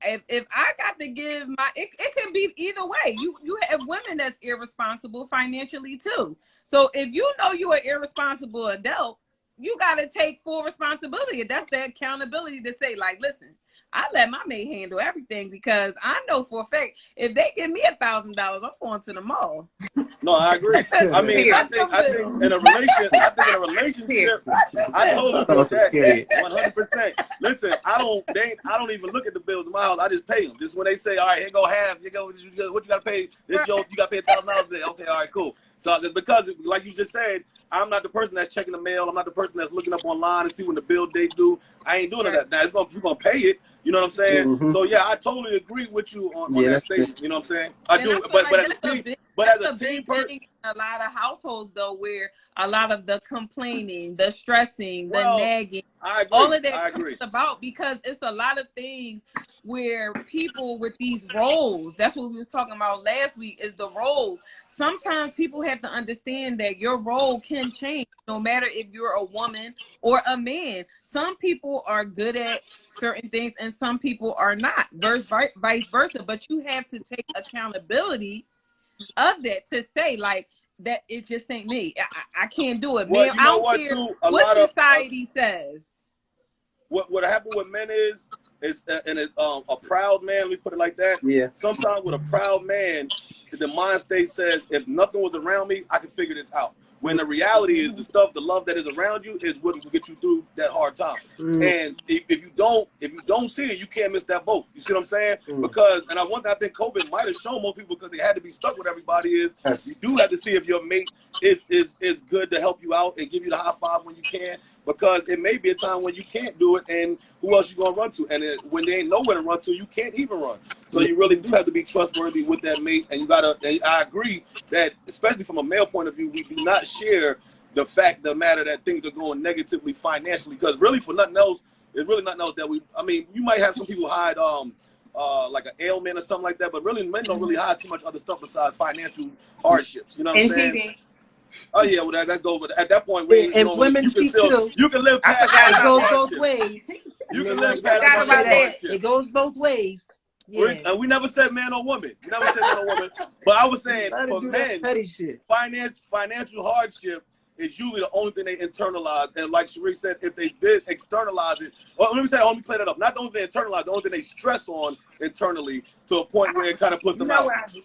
if I got to give it can be either way. You have women that's irresponsible financially too. So if you know you're an irresponsible adult, you got to take full responsibility. That's the accountability to say, like, listen, I let my maid handle everything because I know for a fact if they give me $1,000, I'm going to the mall. No, I agree. I mean, Here. I think in a relationship, I totally Oh, get that period. 100%. Listen, I don't even look at the bills in my house. I just pay them. Just when they say, all right, here go half, you go, what you gotta pay? This you gotta pay $1,000 today. Okay, all right, cool. So because, like you just said, I'm not the person that's checking the mail. I'm not the person that's looking up online and see when the bill date due. I ain't doing that. Now you're gonna pay it. You know what I'm saying? Mhm. So yeah, I totally agree with you on Yeah, that that's statement. good. You know what I'm saying? I And do, I feel but like as that's a a team, big, but that's as a a team big thing in a lot of households though, where a lot of the complaining, the stressing, the well, nagging, I all agree. of that I comes agree. about because it's a lot of things where people with these roles, that's what we was talking about last week, is the roles. Sometimes people have to understand that your role can change no matter if you're a woman or a man. Some people are good at certain things and some people are not, vice versa. But you have to take accountability of that to say like that it just ain't me. I can't do it, Well, man. you I know don't what care too? A what lot of society says. what happened with men is a proud man. Let me put it like that. Yeah. Sometimes with a proud man, the mind state says, if nothing was around me, I can figure this out. When the reality is, the love that is around you is what will get you through that hard time. And if you don't see it, you can't miss that boat. You see what I'm saying? Because, and one thing I think COVID might have shown most people, because they had to be stuck with everybody, is you do have to see if your mate is good to help you out and give you the high five when you can. Because it may be a time when you can't do it, and who else you gonna run to? And when they ain't nowhere to run to, you can't even run. So you really do have to be trustworthy with that mate, and you gotta. And I agree that, especially from a male point of view, we do not share the matter that things are going negatively financially. Because really, for nothing else, there's really nothing else that we. I mean, you might have some people hide like an ailment or something like that, but really, men don't really hide too much other stuff besides financial hardships. You know what I'm saying? cheating. Oh yeah, well that goes. But at that point, And women cheat too. you can live I past forgot It financial about goes that. both hardship. ways. You may can not live get past up to say about financial that. hardship. It goes both ways. Yeah. And we never said man or woman. We never said man or woman. But I was saying Let for it do that men, petty shit. financial hardship is usually the only thing they internalize. And like Sheree said, if they did externalize it, well, let me clear that up. Not the only thing they internalize, the only thing they stress on internally to a point where it kind of puts You them know out. what I do.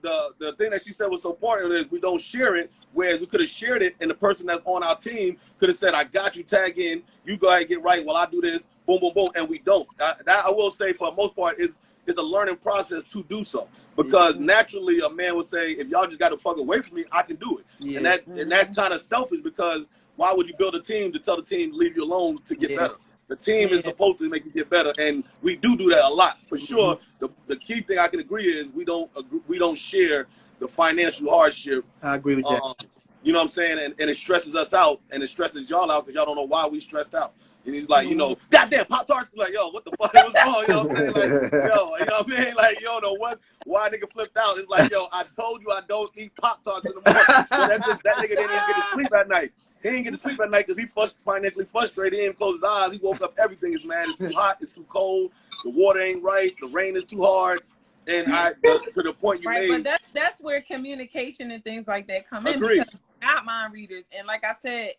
The thing that she said was so important is we don't share it, whereas we could have shared it, and the person that's on our team could have said, I got you, tag in, you go ahead and get right while I do this, boom, boom, boom, and we don't. That I will say for the most part is a learning process to do so. Because naturally a man would say, if y'all just got to fuck away from me, I can do it. Yeah. And that's kind of selfish, because why would you build a team to tell the team to leave you alone to get better? The team is supposed to make you get better, and we do that a lot for sure. The key thing I can agree is we don't share the financial hardship. I agree with that. You know what I'm saying? And it stresses us out, and it stresses y'all out because y'all don't know why we stressed out. And he's like, goddamn Pop-Tarts. Like, yo, what the fuck? What's wrong? You know what I'm saying? Like, yo, you know what I mean? Like, you don't know why nigga flipped out. It's like, yo, I told you I don't eat Pop-Tarts in the morning. So that nigga didn't even get to sleep at night. He didn't get to sleep at night because he financially frustrated. He didn't close his eyes. He woke up, everything is mad. It's too hot. It's too cold. The water ain't right. The rain is too hard. And to the point you made. But that's where communication and things like that come in. Agreed. Because not mind readers. And like I said,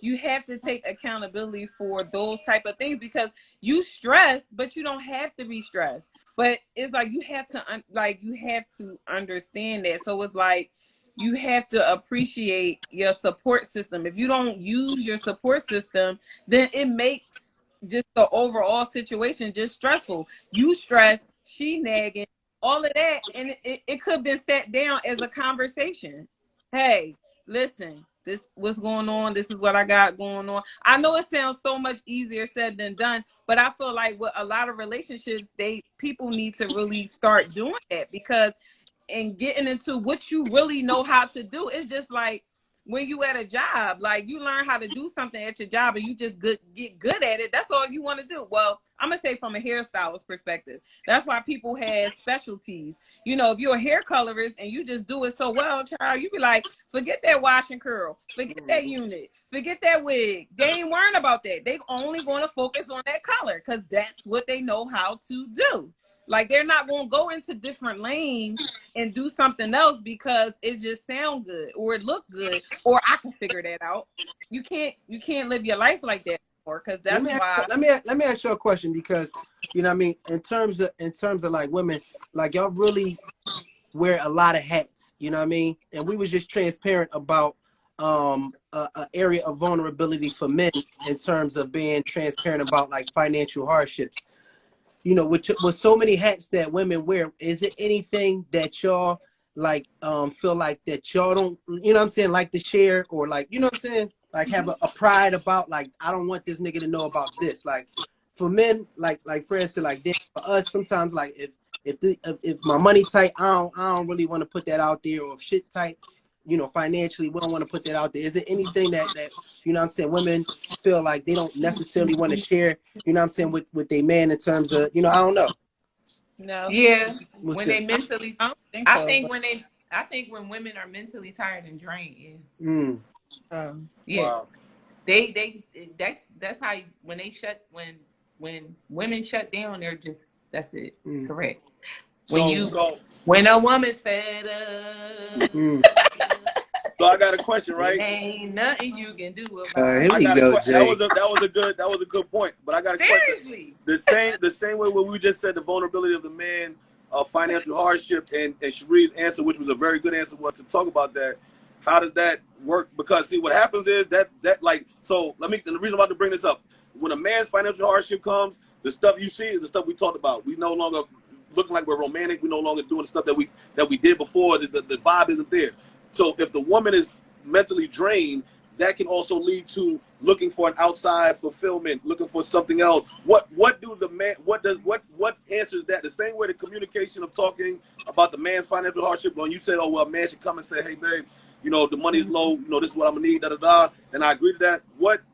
you have to take accountability for those type of things, because you stress, but you don't have to be stressed. But it's like you have to understand that. So it's like you have to appreciate your support system. If you don't use your support system, then it makes just the overall situation just stressful. You stress, she nagging, all of that, and it could have been sat down as a conversation. Hey, listen, this what's going on, this is what I got going on. I know it sounds so much easier said than done, but I feel like with a lot of relationships, people need to really start doing that, because and getting into what you really know how to do. It's just like when you at a job, like you learn how to do something at your job and you just get good at it. That's all you want to do. Well, I'm going to say from a hairstylist perspective, that's why people have specialties. You know, if you're a hair colorist and you just do it so well, child, you be like, forget that wash and curl, forget that unit, forget that wig. They ain't worrying about that. They only going to focus on that color because that's what they know how to do. Like they're not going to go into different lanes and do something else because it just sound good or it look good or I can figure that out. You can't live your life like that anymore, because that's why. Let me ask you a question, because you know what I mean, in terms of like women, like y'all really wear a lot of hats, you know what I mean? And we was just transparent about a area of vulnerability for men in terms of being transparent about like financial hardships. You know, with so many hats that women wear, is it anything that y'all like feel like that y'all don't, you know what I'm saying, like to share, or like, you know what I'm saying, like have a pride about, like, I don't want this nigga to know about this. Like for men, like Fred said, like damn, for us sometimes, like if my money tight, I don't really want to put that out there, or if shit tight, you know, financially, we don't want to put that out there. Is there anything that you know what I'm saying, women feel like they don't necessarily want to share, you know what I'm saying, with their man in terms of, you know, I don't know. No, Yeah, What's when the, they mentally, I don't think I so. think But, I think when women are mentally tired and drained, mm, yeah, Wow. they that's how when women shut down, they're just, that's it. mm, Correct. So When a woman's fed up, mm. I got a question, it right? ain't nothing you can do about Here I it. we got a go, question. That Jay. was a good point. But I got a question. Seriously. The same way what we just said, the vulnerability of the man, financial hardship, and Sheree's answer, which was a very good answer, was to talk about that. How does that work? Because see, what happens is that like, so let me. And the reason I'm about to bring this up, when a man's financial hardship comes, the stuff you see is the stuff we talked about. We no longer looking like we're romantic. We no longer doing the stuff that we did before. The vibe isn't there. So if the woman is mentally drained, that can also lead to looking for an outside fulfillment, looking for something else. What do the man, what answers that? The same way the communication of talking about the man's financial hardship, when you said, oh well, a man should come and say, hey babe, you know, the money's low, you know, this is what I'm gonna need, da da da. And I agree to that.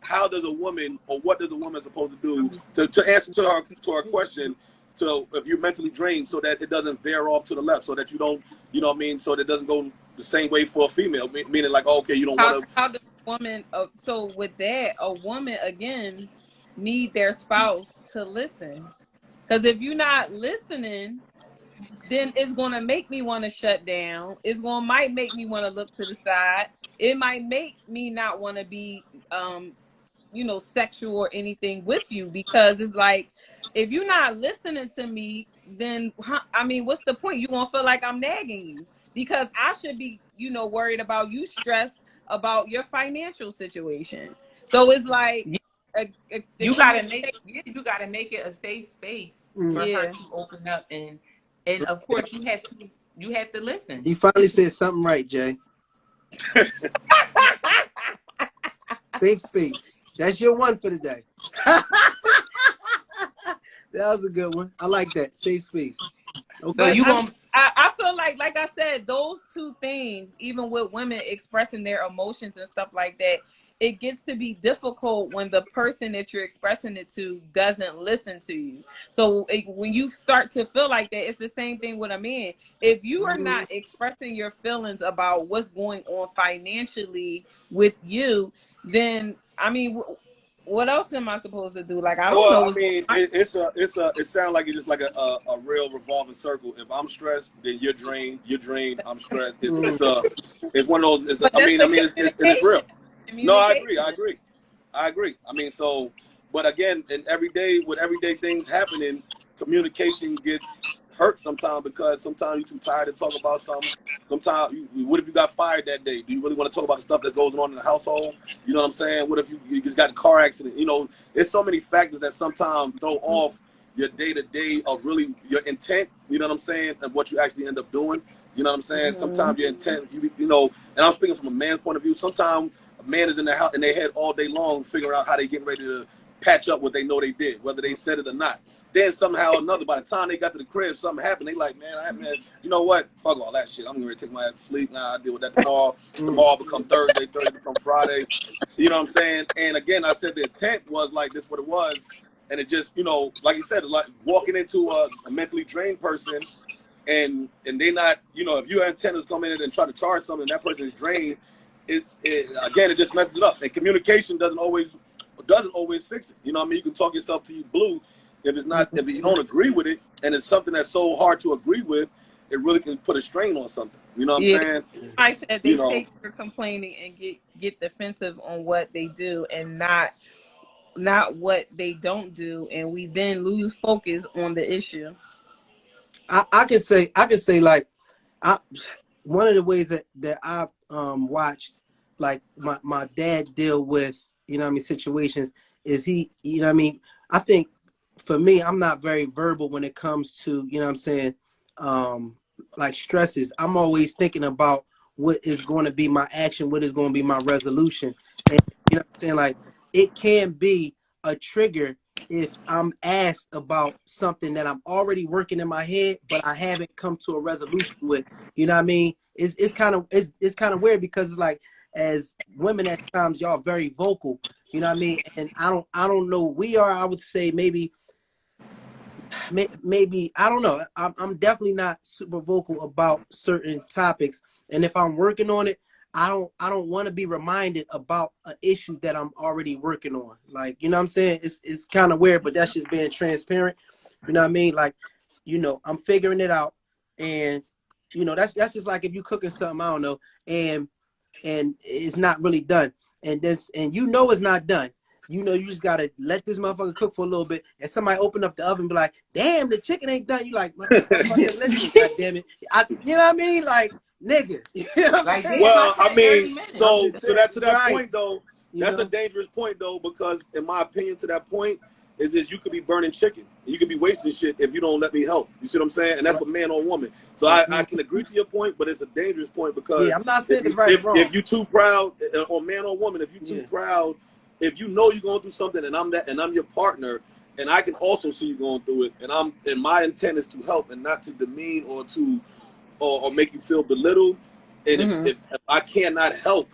How does a woman, or what does a woman supposed to do to answer to her question, to if you're mentally drained, so that it doesn't veer off to the left, so that you don't, you know what I mean, so that it doesn't go the same way for a female, meaning like, oh, okay, you don't want to. how does a woman? So with that, a woman again need their spouse to listen. Because if you're not listening, then it's gonna make me want to shut down. Might make me want to look to the side. It might make me not want to be sexual or anything with you, because it's like, if you're not listening to me, then I mean, what's the point? You gonna feel like I'm nagging you, because I should be, worried about you, stressed about your financial situation. So it's like the You gotta communication. you gotta make it a safe space for Mm. her Yeah. to open up, and of course you have to listen. He finally said something right, Jay. Safe space. That's your one for the day. That was a good one. I like that. Safe space. So Okay. you gonna I feel like I said, those two things, even with women expressing their emotions and stuff like that, it gets to be difficult when the person that you're expressing it to doesn't listen to you. So when you start to feel like that, it's the same thing with a man. If you are not expressing your feelings about what's going on financially with you, then I mean, what else am I supposed to do? Like, I don't know Well, I what's going mean, on. it sounds like it's just like a real revolving circle. If I'm stressed, then you're drained, I'm stressed. It's one of those. But that's the It's real. No, I communication. agree. I mean, so, but again, with everyday things happening, communication gets hurt sometimes, because sometimes you're too tired to talk about something. Sometimes, what if you got fired that day? Do you really want to talk about the stuff that goes on in the household? You know what I'm saying? What if you just got a car accident? You know, there's so many factors that sometimes throw off your day-to-day of really your intent, you know what I'm saying, and what you actually end up doing. You know what I'm saying? Sometimes your intent, you know, and I'm speaking from a man's point of view, sometimes a man is in the house in their head all day long, figuring out how they getting ready to patch up what they know they did, whether they said it or not. Then somehow or another, by the time they got to the crib, something happened. They like, man, you know what? Fuck all that shit. I'm gonna take my ass to sleep. Nah, I deal with that tomorrow. Tomorrow become Thursday become Friday. You know what I'm saying? And again, I said the intent was like this, what it was, and it just, you know, like you said, like walking into a mentally drained person, and they not, you know, if your intent is come in and try to charge something, and that person is drained, it just messes it up. And communication doesn't always fix it. You know what I mean? You can talk yourself to you blue. If you don't agree with it, and it's something that's so hard to agree with, it really can put a strain on something. You know what I'm saying? I said they take your complaining and get defensive on what they do, and not what they don't do, and we then lose focus on the issue. I could say like, I one of the ways that I watched like my dad deal with, you know what I mean, situations is he, you know what I mean, I think for me, I'm not very verbal when it comes to, you know what I'm saying, like stresses. I'm always thinking about what is going to be my action, what is going to be my resolution. And you know what I'm saying, like it can be a trigger if I'm asked about something that I'm already working in my head, but I haven't come to a resolution with. You know what I mean? It's kind of it's kind of weird because it's like as women at times y'all very vocal. You know what I mean? And I don't know. We are. I would say maybe I don't know. I'm definitely not super vocal about certain topics, and if I'm working on it, I don't want to be reminded about an issue that I'm already working on. Like, you know what I'm saying? It's kind of weird, but that's just being transparent. You know what I mean? Like, you know, I'm figuring it out, and you know that's just like if you cooking something, I don't know, and it's not really done, and you know it's not done. You know, you just gotta let this motherfucker cook for a little bit, and somebody open up the oven and be like, "Damn, the chicken ain't done." You like, motherfucker, listen, goddamn it, you know what I mean? Like, nigga, you know what I'm Like, saying? damn, Well, I said 30 mean, minutes. so that to that Right. point though, You that's know? a dangerous point though, because in my opinion, to that point, is you could be burning chicken. You could be wasting shit if you don't let me help. You see what I'm saying? And that's for man or woman. So I can agree to your point, but it's a dangerous point because Yeah, I'm not saying it's right or wrong. if you too proud, or man or woman, if you too proud, if you know you're going through something and I'm your partner, and I can also see you going through it, and my intent is to help and not to demean or to or make you feel belittled. And if I cannot help,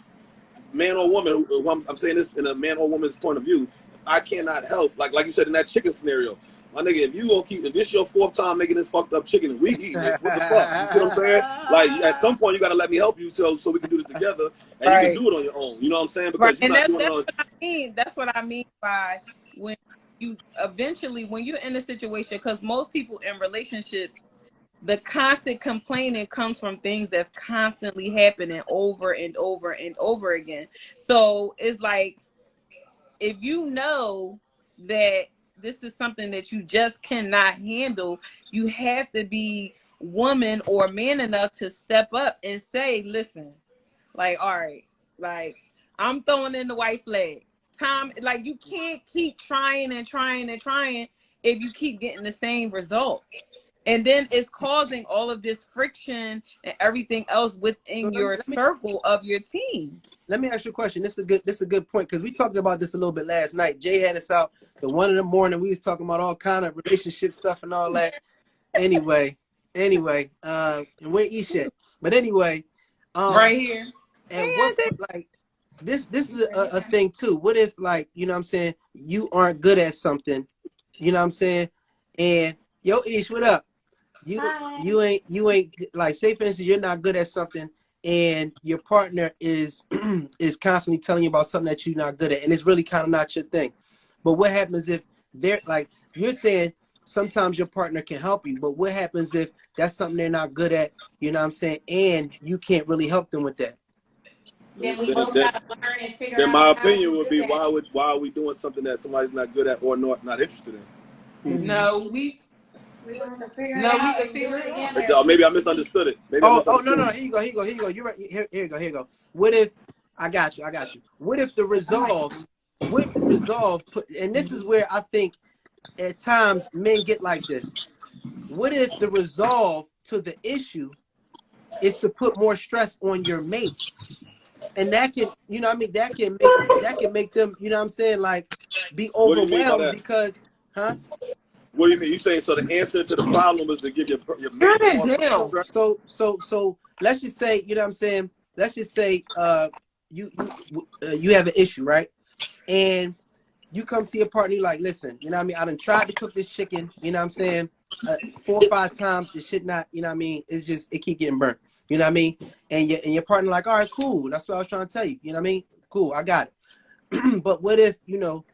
man or woman, I'm saying this in a man or woman's point of view, if I cannot help, like you said in that chicken scenario, my nigga, if this your fourth time making this fucked up chicken and we eating it, what the fuck? You see what I'm saying? Like at some point you gotta let me help you so we can do this together, and you can do it on your own. You know what I'm saying? Because you're And not doing it that's on. what I mean. That's what I mean by when you eventually, when you're in a situation, because most people in relationships, the constant complaining comes from things that's constantly happening over and over and over again. So it's like, if you know that this is something that you just cannot handle, you have to be woman or man enough to step up and say, listen, like, all right, like I'm throwing in the white flag. Time, like you can't keep trying and trying and trying if you keep getting the same result. And then it's causing all of this friction and everything else within your circle of your team. Let me ask you a question. This is a good point because we talked about this a little bit last night. Jay had us out the 1 in the morning. We was talking about all kind of relationship stuff and all that. Anyway, and where Ish at? But anyway, right here. And what, like, this is a thing too. What if, like, you know what I'm saying, you aren't good at something, you know what I'm saying, and yo Ish, what up? You ain't like, say for instance you're not good at something and your partner is is constantly telling you about something that you're not good at and it's really kind of not your thing. But what happens if they're like, you're saying sometimes your partner can help you, but what happens if that's something they're not good at, you know what I'm saying, and you can't really help them with that? Then we both gotta learn and figure out. Then my opinion would be, why are we doing something that somebody's not good at or not interested in? No, we can figure it out. Maybe I misunderstood it. No, here you go. You're right. Here you go. What if I got you? What if the resolve and this is where I think at times men get like this. What if the resolve to the issue is to put more stress on your mate? And that can, you know what I mean, that can make them, you know what I'm saying, like, be overwhelmed because, huh? What do you mean? You saying so the answer to the problem is to give your mate more stress? So let's just say, you know what I'm saying, let's just say you have an issue, right? And you come to your partner, you're like, listen, you know what I mean, I done tried to cook this chicken, you know what I'm saying, 4 or 5 times, this shit not, you know what I mean, it's just, it keep getting burnt. You know what I mean? And your partner like, all right, cool. That's what I was trying to tell you. You know what I mean? Cool, I got it. But what if, you know,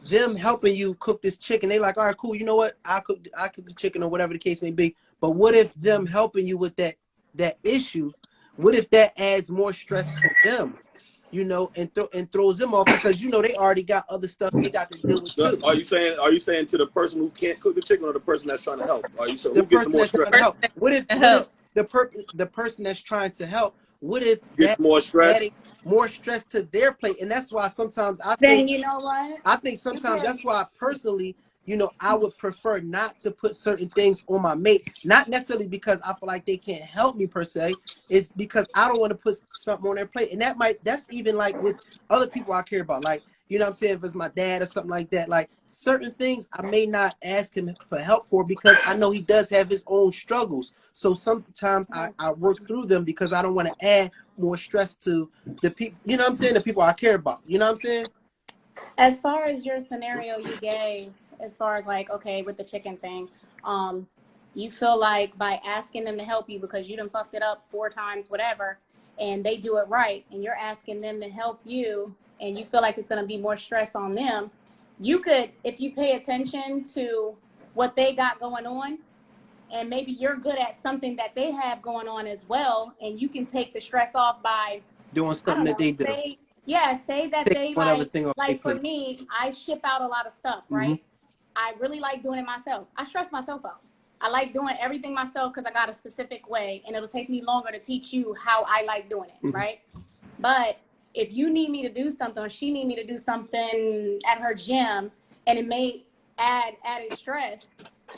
them helping you cook this chicken, they like, all right, cool, you know what? I cook the chicken or whatever the case may be. But what if them helping you with that issue, what if that adds more stress to them? You know, and throws them off because, you know, they already got other stuff they got to deal with too. Are you saying to the person who can't cook the chicken or the person that's trying to help? Are you saying who gets the more stress? What the person that's trying to help, what if Gets that more stress. adding more stress to their plate? And that's why sometimes Then you know what? I think You sometimes can. that's why personally, I would prefer not to put certain things on my mate, not necessarily because I feel like they can't help me per se. It's because I don't want to put something on their plate. And that's even like with other people I care about. Like, you know what I'm saying? If it's my dad or something like that, like certain things I may not ask him for help for because I know he does have his own struggles. So sometimes I work through them because I don't want to add more stress to the people, you know what I'm saying? The people I care about. You know what I'm saying? As far as your scenario you gave, as far as like, okay, with the chicken thing, you feel like by asking them to help you because you done fucked it up 4 times, whatever, and they do it right, and you're asking them to help you, and you feel like it's going to be more stress on them, you could, if you pay attention to what they got going on, and maybe you're good at something that they have going on as well, and you can take the stress off by, Doing I something don't know, that they do. say that Take they whatever thing off their like for plate. me, I ship out a lot of stuff, right? I really like doing it myself. I stress myself out. I like doing everything myself because I got a specific way, and it'll take me longer to teach you how I like doing it, right? But if you need me to do something, or she need me to do something at her gym, and it may added stress,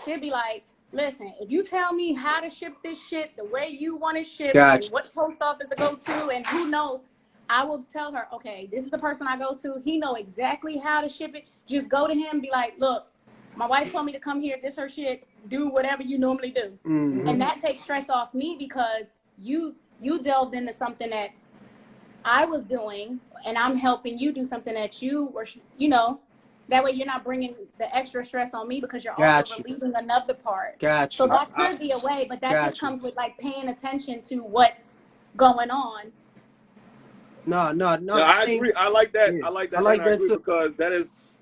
she'll be like, listen, if you tell me how to ship this shit the way you want it shipped, and what post office to go to, and who knows, I will tell her, okay, this is the person I go to. He know exactly how to ship it. Just go to him, be like, look, my wife told me to come here. This her shit. Do whatever you normally do. And that takes stress off me because you delved into something that I was doing, and I'm helping you do something that you were, that way you're not bringing the extra stress on me because you're also relieving another part. So that could be a way, but that just comes with like paying attention to what's going on. No. I agree. I like that. Yeah. I like that. I like and I that agree too. because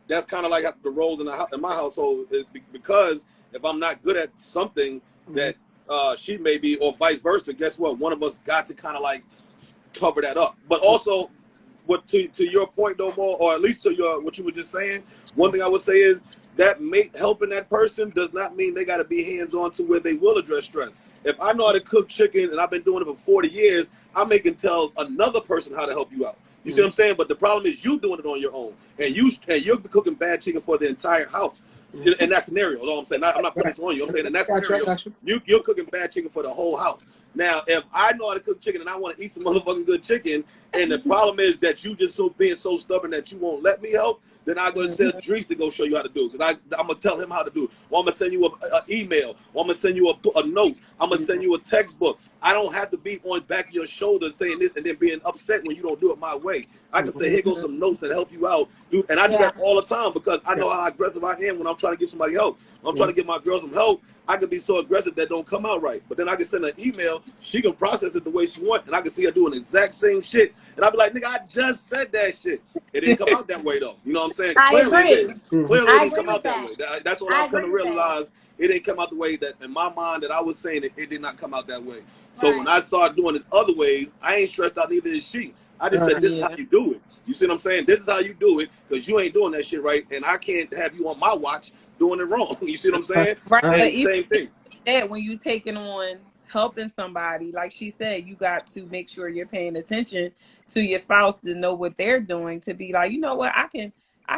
that's kind of like the roles in my household. Because if I'm not good at something that she may be, or vice versa, guess what? One of us got to kind of like cover that up. But also, what to your point though, more, or at least to what you were just saying, one thing I would say is that mate helping that person does not mean they got to be hands-on to where they will address stress. If I know how to cook chicken and I've been doing it for 40 years, I may can tell another person how to help you out. You see what I'm saying? But the problem is you doing it on your own, and you're cooking bad chicken for the entire house. In that scenario, is all I'm saying. I'm not putting this on you. I'm saying in that scenario, you're cooking bad chicken for the whole house. Now, if I know how to cook chicken and I want to eat some motherfucking good chicken, and the problem is that you just being so stubborn that you won't let me help, then I'm going to send Drees to go show you how to do it. Because I'm going to tell him how to do it. Or I'm going to send you an email. Or I'm going to send you a note. I'm going to send you a textbook. I don't have to be on back of your shoulders saying this and then being upset when you don't do it my way. I can say, here goes some notes that help you out. Dude, and I do that all the time because I know how aggressive I am when I'm trying to give somebody help. When I'm trying to give my girl some help, I can be so aggressive that don't come out right. But then I can send an email. She can process it the way she wants. And I can see her doing the exact same shit. And I'll be like, nigga, I just said that shit. It didn't come out that way, though. You know what I'm saying? Clearly it didn't come out that way. That's what I've come to realize. It didn't come out the way that, in my mind, that I was saying it did not come out that way. So when I started doing it other ways, I ain't stressed out, neither is she. I just said, this is how you do it. You see what I'm saying? This is how you do it, because you ain't doing that shit right, and I can't have you on my watch doing it wrong. You see what I'm saying? Right. But same thing. That when you taking on helping somebody, like she said, you got to make sure you're paying attention to your spouse to know what they're doing, to be like, you know what, I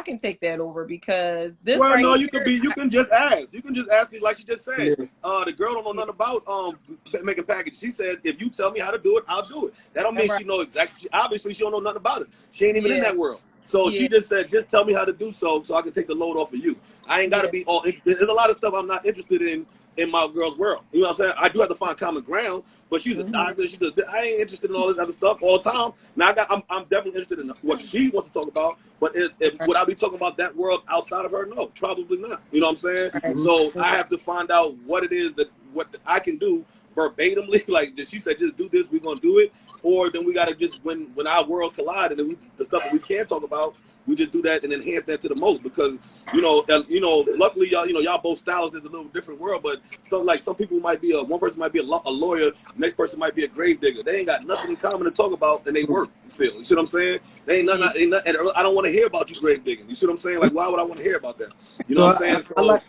can take that over because this. Well, right no, here, you can just ask. You can just ask me, like she just said. The girl don't know nothing about making packages. She said, if you tell me how to do it, I'll do it. That don't mean she know exactly. Obviously, she don't know nothing about it. She ain't even in that world. So she just said, just tell me how to do so I can take the load off of you. I ain't got to be all interested. There's a lot of stuff I'm not interested in my girl's world. You know what I'm saying? I do have to find common ground, but she's a doctor. She does. I ain't interested in all this other stuff all the time. Now I'm definitely interested in what she wants to talk about. But would I be talking about that world outside of her? No, probably not. You know what I'm saying? So I have to find out what it is what I can do verbatimly. Like she said, just do this. We're gonna do it. Or then we gotta just when our worlds collide and then the stuff that we can't talk about, we just do that and enhance that to the most because luckily y'all both stylists is a little different world, but some people might be one person might be a lawyer, the next person might be a grave digger. They ain't got nothing in common to talk about and they work. You see what I'm saying? They ain't nothing, and I don't want to hear about you grave digging. You see what I'm saying? Like why would I want to hear about that? You know what I'm saying?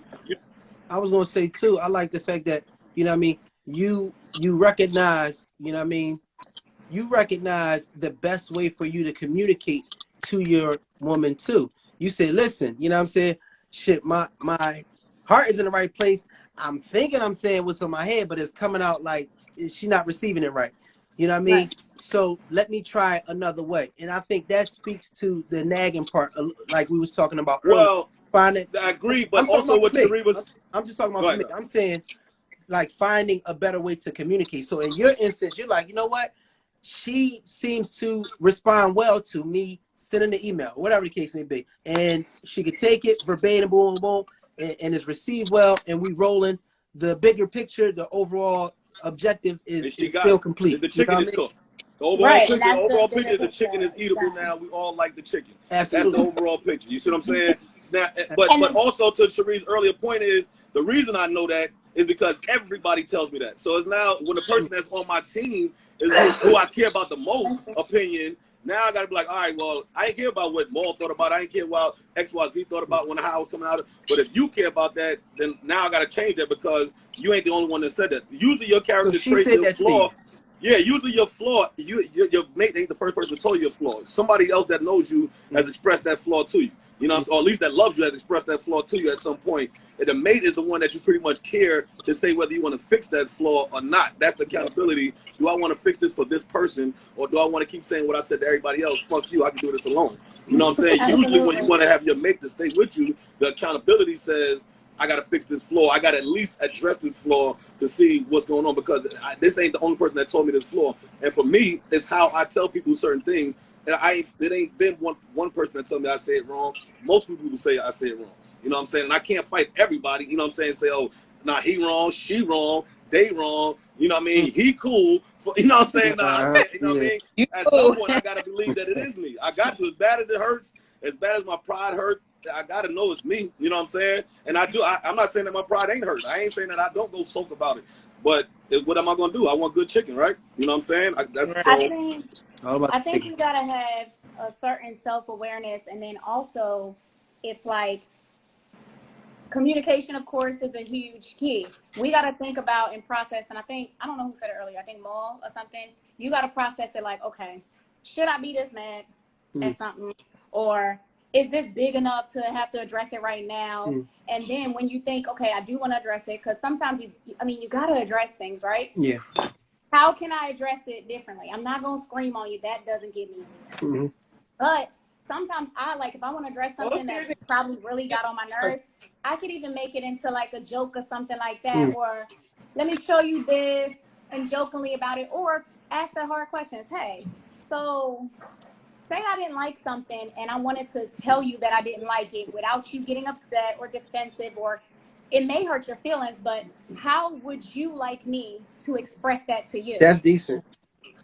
I was gonna say too, I like the fact that, you know what I mean, you you recognize, you know what I mean? You recognize the best way for you to communicate to your woman too. You say, listen, you know what I'm saying? Shit, my heart is in the right place. I'm thinking I'm saying what's on my head, but it's coming out like she's not receiving it right. You know what I mean? Right. So let me try another way. And I think that speaks to the nagging part, like we was talking about earlier. Well, Finding, I agree, but I'm talking also about what for me. Cherie was. I'm just talking about Go for me. ahead. I'm saying like finding a better way to communicate. So in your instance, you're like, you know what? She seems to respond well to me sending the email, whatever the case may be. And she could take it verbatim, boom, boom, and it's received well, and we rolling. The bigger picture, the overall objective And is she got still it. complete. The You know chicken what is I mean? cooked. The overall Right, picture, and the that's the overall bigger picture is the chicken is picture. eatable Exactly. now. We all like the chicken. That's the Absolutely. overall picture. You see what I'm saying? Now, And but then, also to Cherie's earlier point is the reason I know that is because everybody tells me that. So it's now when the person that's on my team is who I care about the most opinion. Now I gotta be like, all right, well, I ain't care about what Maul thought about. I ain't care what XYZ thought about when the house was coming out. But if you care about that, then now I gotta change that because you ain't the only one that said that. Usually your So character she trait, said your that to you. flaw. Yeah, usually your flaw, your mate ain't the first person to tell you your flaw. Somebody else that knows you has expressed that flaw to you. You know, or at least that loves you has expressed that flaw to you at some point. And the mate is the one that you pretty much care to say whether you want to fix that flaw or not. That's the accountability. Do I want to fix this for this person, or do I want to keep saying what I said to everybody else? Fuck you, I can do this alone. You know what I'm saying? Usually when you want to have your mate to stay with you, the accountability says, I got to fix this flaw. I got to at least address this flaw to see what's going on because this ain't the only person that told me this flaw. And for me, it's how I tell people certain things. And it ain't been one person that told me I say it wrong. Most people say I say it wrong. You know what I'm saying? And I can't fight everybody. You know what I'm saying? Say, oh, nah, he wrong, she wrong, they wrong. You know what I mean? He cool. You know what I'm saying? Nah, I can't. You know what I Yeah. mean? You At some point, I got to believe that it is me. I got to. As bad as it hurts, as bad as my pride hurts, I gotta know it's me. You know what I'm saying? And I do. I'm not saying that my pride ain't hurt. I ain't saying that I don't go soak about it. But what am I gonna do? I want good chicken, right? You know what I'm saying? That's Right. I so. think All about I think chicken. you gotta have a certain self-awareness, and then also it's like communication, of course, is a huge key. We got to think about and process, and I don't know who said it earlier, I think Maul or something. You got to process it like, okay, should I be this mad at something? Or is this big enough to have to address it right now? And then when you think, okay, I do want to address it, because sometimes you got to address things, right? Yeah. How can I address it differently? I'm not going to scream on you. That doesn't get me anywhere. But sometimes if I want to address something that probably really got on my nerves, I could even make it into like a joke or something like that. Or let me show you this and jokingly about it. Or ask the hard questions. Hey, so say I didn't like something and I wanted to tell you that I didn't like it without you getting upset or defensive, or it may hurt your feelings, but how would you like me to express that to you? That's decent.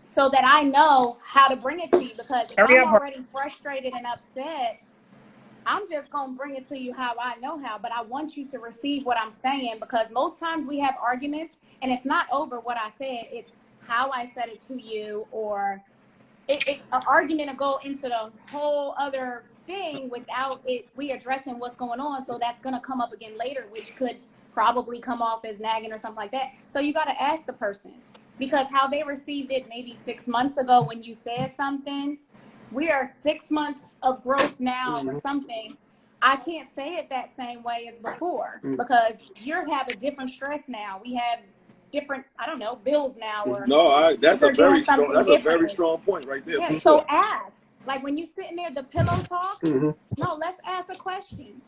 So that I know how to bring it to you, because if Hurry I'm up. already frustrated and upset, I'm just going to bring it to you how I know how, but I want you to receive what I'm saying, because most times we have arguments and it's not over what I said, it's how I said it to you, or an argument will go into the whole other thing without we addressing what's going on. So that's going to come up again later, which could probably come off as nagging or something like that. So you got to ask the person, because how they received it maybe 6 months ago when you said something, we are 6 months of growth now or something. I can't say it that same way as before, because you're having different stress now. We have different, I don't know, bills now, or No, that's a are doing very strong. something That's a very differently. strong point right there. Yeah, For so sure. ask. Like when you sitting there, the pillow talk. No, let's ask a question.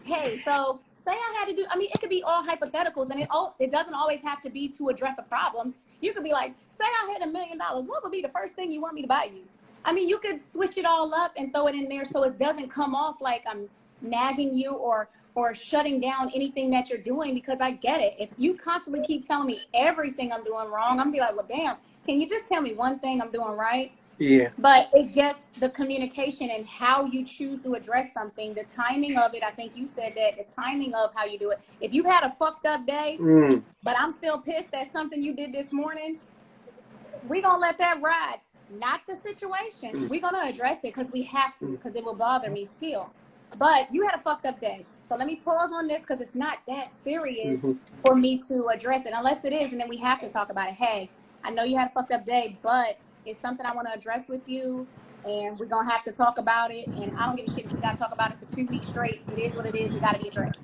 Hey, so say I had to do. I mean, it could be all hypotheticals, and it doesn't always have to be to address a problem. You could be like, say I had $1 million. What would be the first thing you want me to buy you? I mean, you could switch it all up and throw it in there so it doesn't come off like I'm nagging you or shutting down anything that you're doing, because I get it. If you constantly keep telling me everything I'm doing wrong, I'm gonna be like, well, damn, can you just tell me one thing I'm doing right? Yeah. But it's just the communication and how you choose to address something, the timing of it. I think you said that, the timing of how you do it. If you had a fucked up day, but I'm still pissed at something you did this morning, we're going to let that ride. Not the situation. We're going to address it because we have to, because it will bother me still. But you had a fucked up day. So let me pause on this because it's not that serious Mm-hmm. for me to address it, unless it is, and then we have to talk about it. Hey, I know you had a fucked up day, but it's something I want to address with you, and we're gonna have to talk about it. And I don't give a shit if we gotta talk about it for 2 weeks straight. It is what it is. It gotta be addressed.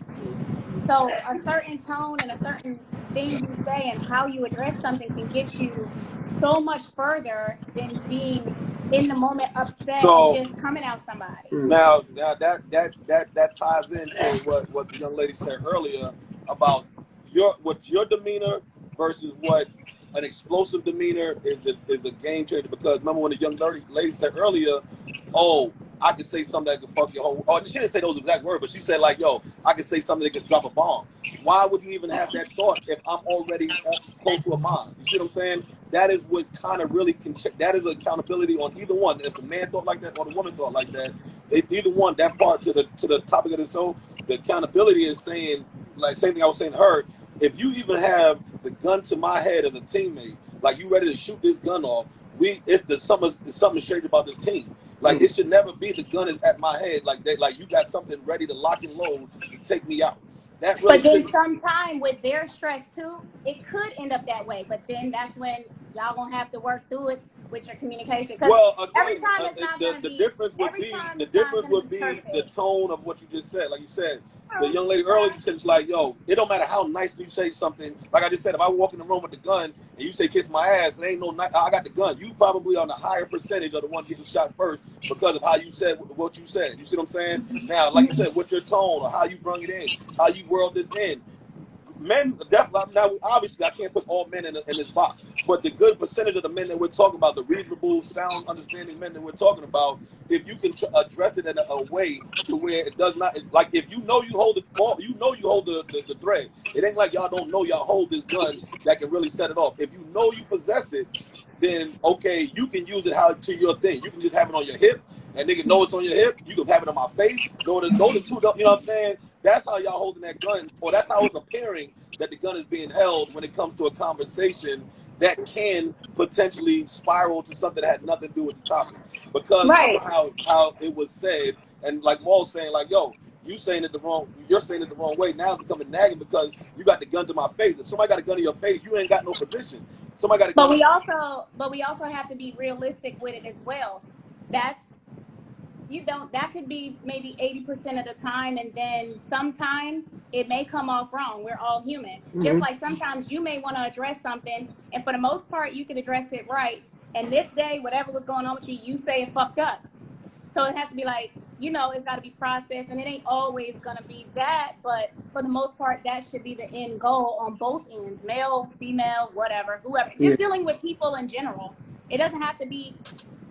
So a certain tone and a certain thing you say and how you address something can get you so much further than being in the moment upset So and just coming out somebody. now that ties into what the young lady said earlier about your demeanor versus what an explosive demeanor is a game changer. Because remember when the young lady said earlier, oh, I could say something that could fuck your whole. Oh, she didn't say those exact words, but she said like, yo, I could say something that could drop a bomb. Why would you even have that thought if I'm already close to a bomb? You see what I'm saying? That is what kind of really can check. That is accountability on either one. If the man thought like that or the woman thought like that, either one, that part to the topic of the show, the accountability is saying, like, same thing I was saying to her. If you even have the gun to my head as a teammate, like you ready to shoot this gun off, it's something strange about this team. Like it should never be the gun is at my head like that. Like you got something ready to lock and load to take me out. That really But then sometime with their stress too, it could end up that way. But then that's when y'all gonna have to work through it with your communication. Well, again, every time it's not gonna the be. difference would Every be time the it's not difference gonna would be be the perfect. tone of what you just said. Like you said, the young lady earlier was like, yo, it don't matter how nicely you say something. Like I just said, if I walk in the room with the gun and you say kiss my ass, it ain't no I got the gun. You probably on a higher percentage of the one getting shot first because of how you said what you said. You see what I'm saying? Now, like you said, with your tone or how you brung it in, how you whirled this in. Men definitely, now obviously I can't put all men in this box, but the good percentage of the men that we're talking about, the reasonable, sound, understanding men that we're talking about, if you can address it in a way to where it does not, like if you know you hold the thread, it ain't like y'all don't know y'all hold this gun that can really set it off. If you know you possess it, then okay, you can use it how to your thing. You can just have it on your hip, and nigga know it's on your hip. You can have it on my face. Go to two. You know what I'm saying? That's how y'all holding that gun, or that's how it's appearing that the gun is being held when it comes to a conversation that can potentially spiral to something that had nothing to do with the topic. Because Right. of how it was said, and like Maul's saying, like, yo, you're saying it the wrong way. Now it's becoming nagging because you got the gun to my face. If somebody got a gun to your face, you ain't got no position. Somebody got a gun. But we also have to be realistic with it as well. That could be maybe 80% of the time, and then sometime it may come off wrong. We're all human. Just like sometimes you may want to address something, and for the most part you can address it right, and this day whatever was going on with you say it fucked up. So it has to be like, it's got to be processed, and it ain't always going to be that, but for the most part that should be the end goal on both ends, male, female, whatever, whoever. Just dealing with people in general. It doesn't have to be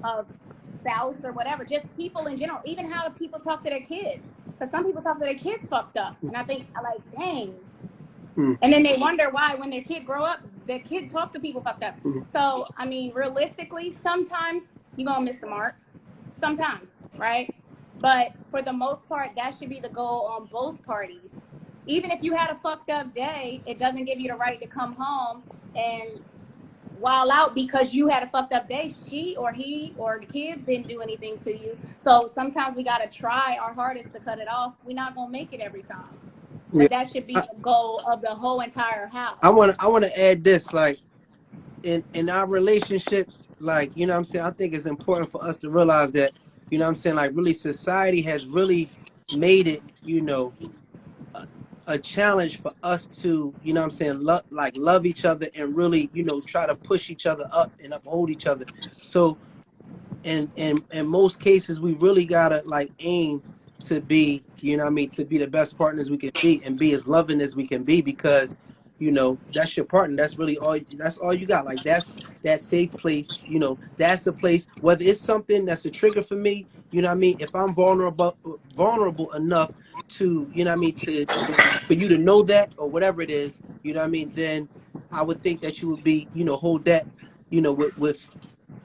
a spouse or whatever, just people in general. Even how people talk to their kids, because some people talk to their kids fucked up, and I think like, dang. And then they wonder why when their kid grow up, their kid talk to people fucked up. So I mean, realistically, sometimes you're gonna miss the mark, sometimes, right? But for the most part, that should be the goal on both parties. Even if you had a fucked up day, it doesn't give you the right to come home and wild out because you had a fucked up day. She or he or the kids didn't do anything to you. So sometimes we got to try our hardest to cut it off. We're not going to make it every time. But that should be the goal of the whole entire house. I want to add this, like, in our relationships, like, you know what I'm saying, I think it's important for us to realize that, you know what I'm saying, like, really society has really made it, a challenge for us to, you know what I'm saying, love each other and really, try to push each other up and uphold each other. So in most cases, we really gotta like aim to be, to be the best partners we can be and be as loving as we can be, because that's your partner. That's really all you got. Like that's that safe place, that's the place, whether it's something that's a trigger for me, if I'm vulnerable enough to, for you to know that, or whatever it is, then I would think that you would be, hold that, with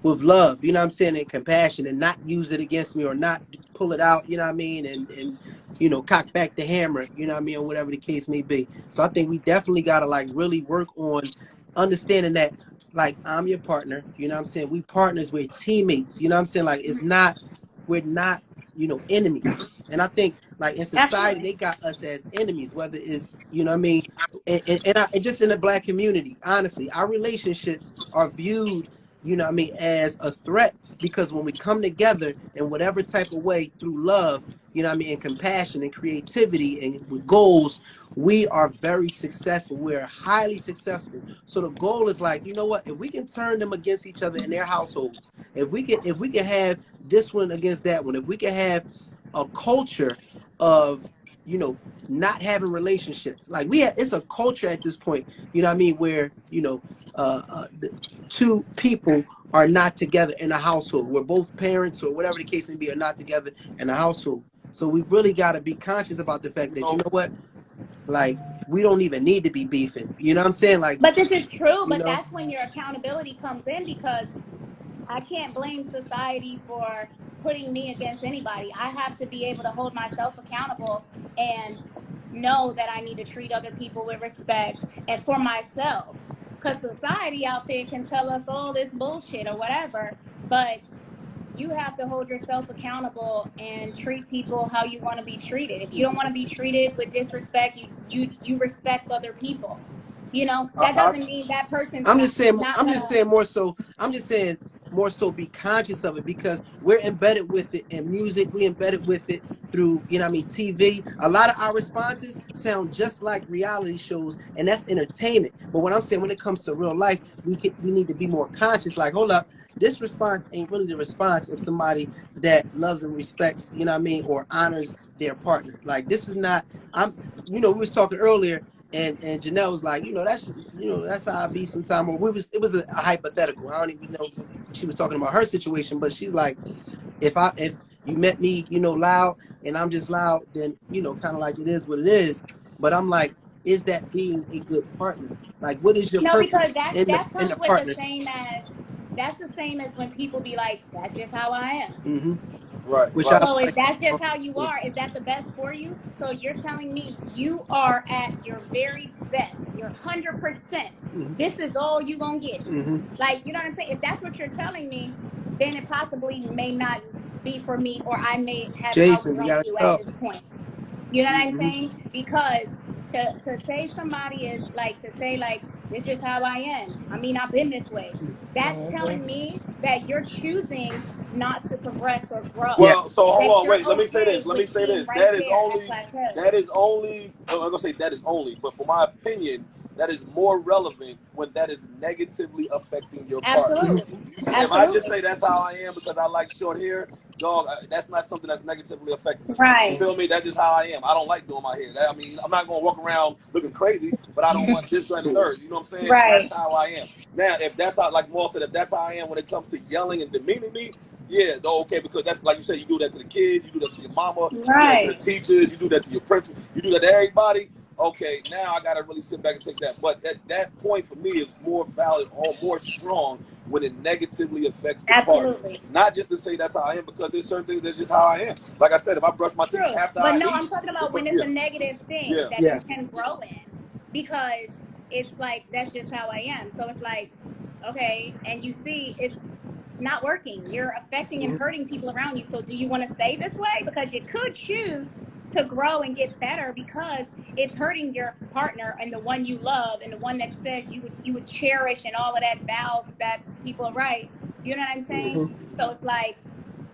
love, and compassion, and not use it against me or not pull it out, and cock back the hammer, or whatever the case may be. So I think we definitely got to like really work on understanding that, like, I'm your partner, we partners, we're teammates, like we're not, enemies. And I think Like in society, Absolutely. they got us as enemies, whether it's, you know what I mean? And just in the Black community, honestly, our relationships are viewed, you know what I mean, as a threat, because when we come together in whatever type of way through love, you know what I mean, and compassion and creativity and with goals, we are very successful. We're highly successful. So the goal is like, you know what, if we can turn them against each other in their households, if we can have this one against that one, if we can have a culture of, you know, not having relationships, like it's a culture at this point, you know what I mean, where, you know, the two people are not together in a household, where both parents or whatever the case may be are not together in a household. So we really got to be conscious about the fact that, you know what, like, we don't even need to be beefing. You know what I'm saying? Like, But this is true, you but know, that's when your accountability comes in, because I can't blame society for putting me against anybody. I have to be able to hold myself accountable and know that I need to treat other people with respect, and for myself. Because society out there can tell us all this bullshit or whatever, but you have to hold yourself accountable and treat people how you want to be treated. If you don't want to be treated with disrespect, you respect other people. You know, that doesn't mean that person's I'm just saying more so be conscious of it, because we're embedded with it in music, we embedded with it through, you know what I mean, TV. A lot of our responses sound just like reality shows, and that's entertainment. But what I'm saying, when it comes to real life, we need to be more conscious. Like, hold up, this response ain't really the response of somebody that loves and respects, you know what I mean, or honors their partner. Like, this is not, you know, we was talking earlier, and Janelle was like, you know, that's how I be sometime. Or it was a hypothetical. I don't even know if she was talking about her situation, but she's like, if you met me, you know, loud, and I'm just loud, then, you know, kind of like, it is what it is. But I'm like, is that being a good partner? Like, what is your No, because purpose that in comes the with partner? that's the same as when people be like, that's just how I am. Mm-hmm. Right, Which right. I So if like. that's just how you are, is that the best for you? So you're telling me you are at your very best, you're 100%. Mm-hmm. This is all you gonna get. Mm-hmm. Like, you know what I'm saying? If that's what you're telling me, then it possibly may not be for me, or I may have Jason, we outgrown gotta you at go. this point. You know what I'm Mm-hmm. saying? Because to say somebody is like, to say like, this is how I am, I mean, I've been this way, that's telling me that you're choosing not to progress or grow. Yeah. Well, so hold That on, you're wait. Let me say this. okay Let me with say being this. right there at plateau. That is only. I'm gonna say that is only. But for my opinion, that is more relevant when that is negatively affecting your partner. Absolutely. If I just Absolutely. say that's how I am because I like short hair, dog, that's not something that's negatively affecting me. You Right. feel me? That's just how I am. I don't like doing my hair. I mean, I'm not gonna walk around looking crazy, but I don't want this, that, and the third. You know what I'm saying? Right. That's how I am. Now, if that's how, like Maul said, if that's how I am when it comes to yelling and demeaning me, yeah, okay, because that's like you said, you do that to the kids, you do that to your mama, you do that to Right. the teachers, you do that to your principal, you do that to everybody. Okay, now I gotta really sit back and take that. But that point for me is more valid or more strong when it negatively affects the partner. Absolutely. Not just to say that's how I am, because there's certain things that's just how I am. Like I said, if I brush my teeth True. after But I no, eat, I'm talking about when it's a negative thing Yeah. that Yes. you can grow in, because it's like, that's just how I am. So it's like, okay, and you see it's not working. You're affecting and hurting people around you. So do you want to stay this way? Because you could choose to grow and get better, because it's hurting your partner and the one you love and the one that says you would cherish and all of that vows that people write. You know what I'm saying? Mm-hmm. So it's like,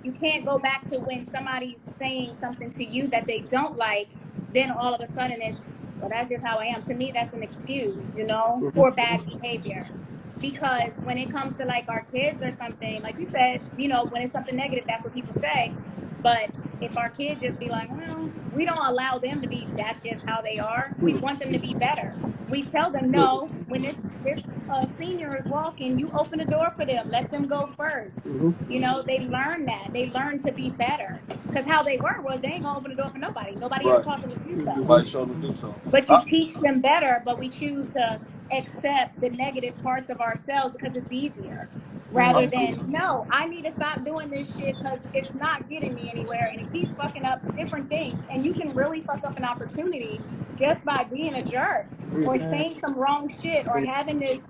you can't go back to when somebody's saying something to you that they don't like, then all of a sudden it's, well, that's just how I am. To me, that's an excuse, you know, for bad behavior. Because when it comes to like our kids or something, like you said, you know, when it's something negative, that's what people say. But if our kids just be like, well, we don't allow them to be, that's just how they are. We want them to be better. We tell them, no, when this senior is walking, you open the door for them. Let them go first. Mm-hmm. You know, they learn that. They learn to be better. Because how they were was, they ain't going to open the door for nobody. Nobody ever Right. taught them to do so. Nobody showed them to do so. But you teach them better, but we choose to accept the negative parts of ourselves because it's easier. Rather than, no, I need to stop doing this shit because it's not getting me anywhere and it keeps fucking up different things. And you can really fuck up an opportunity just by being a jerk or saying some wrong shit or having this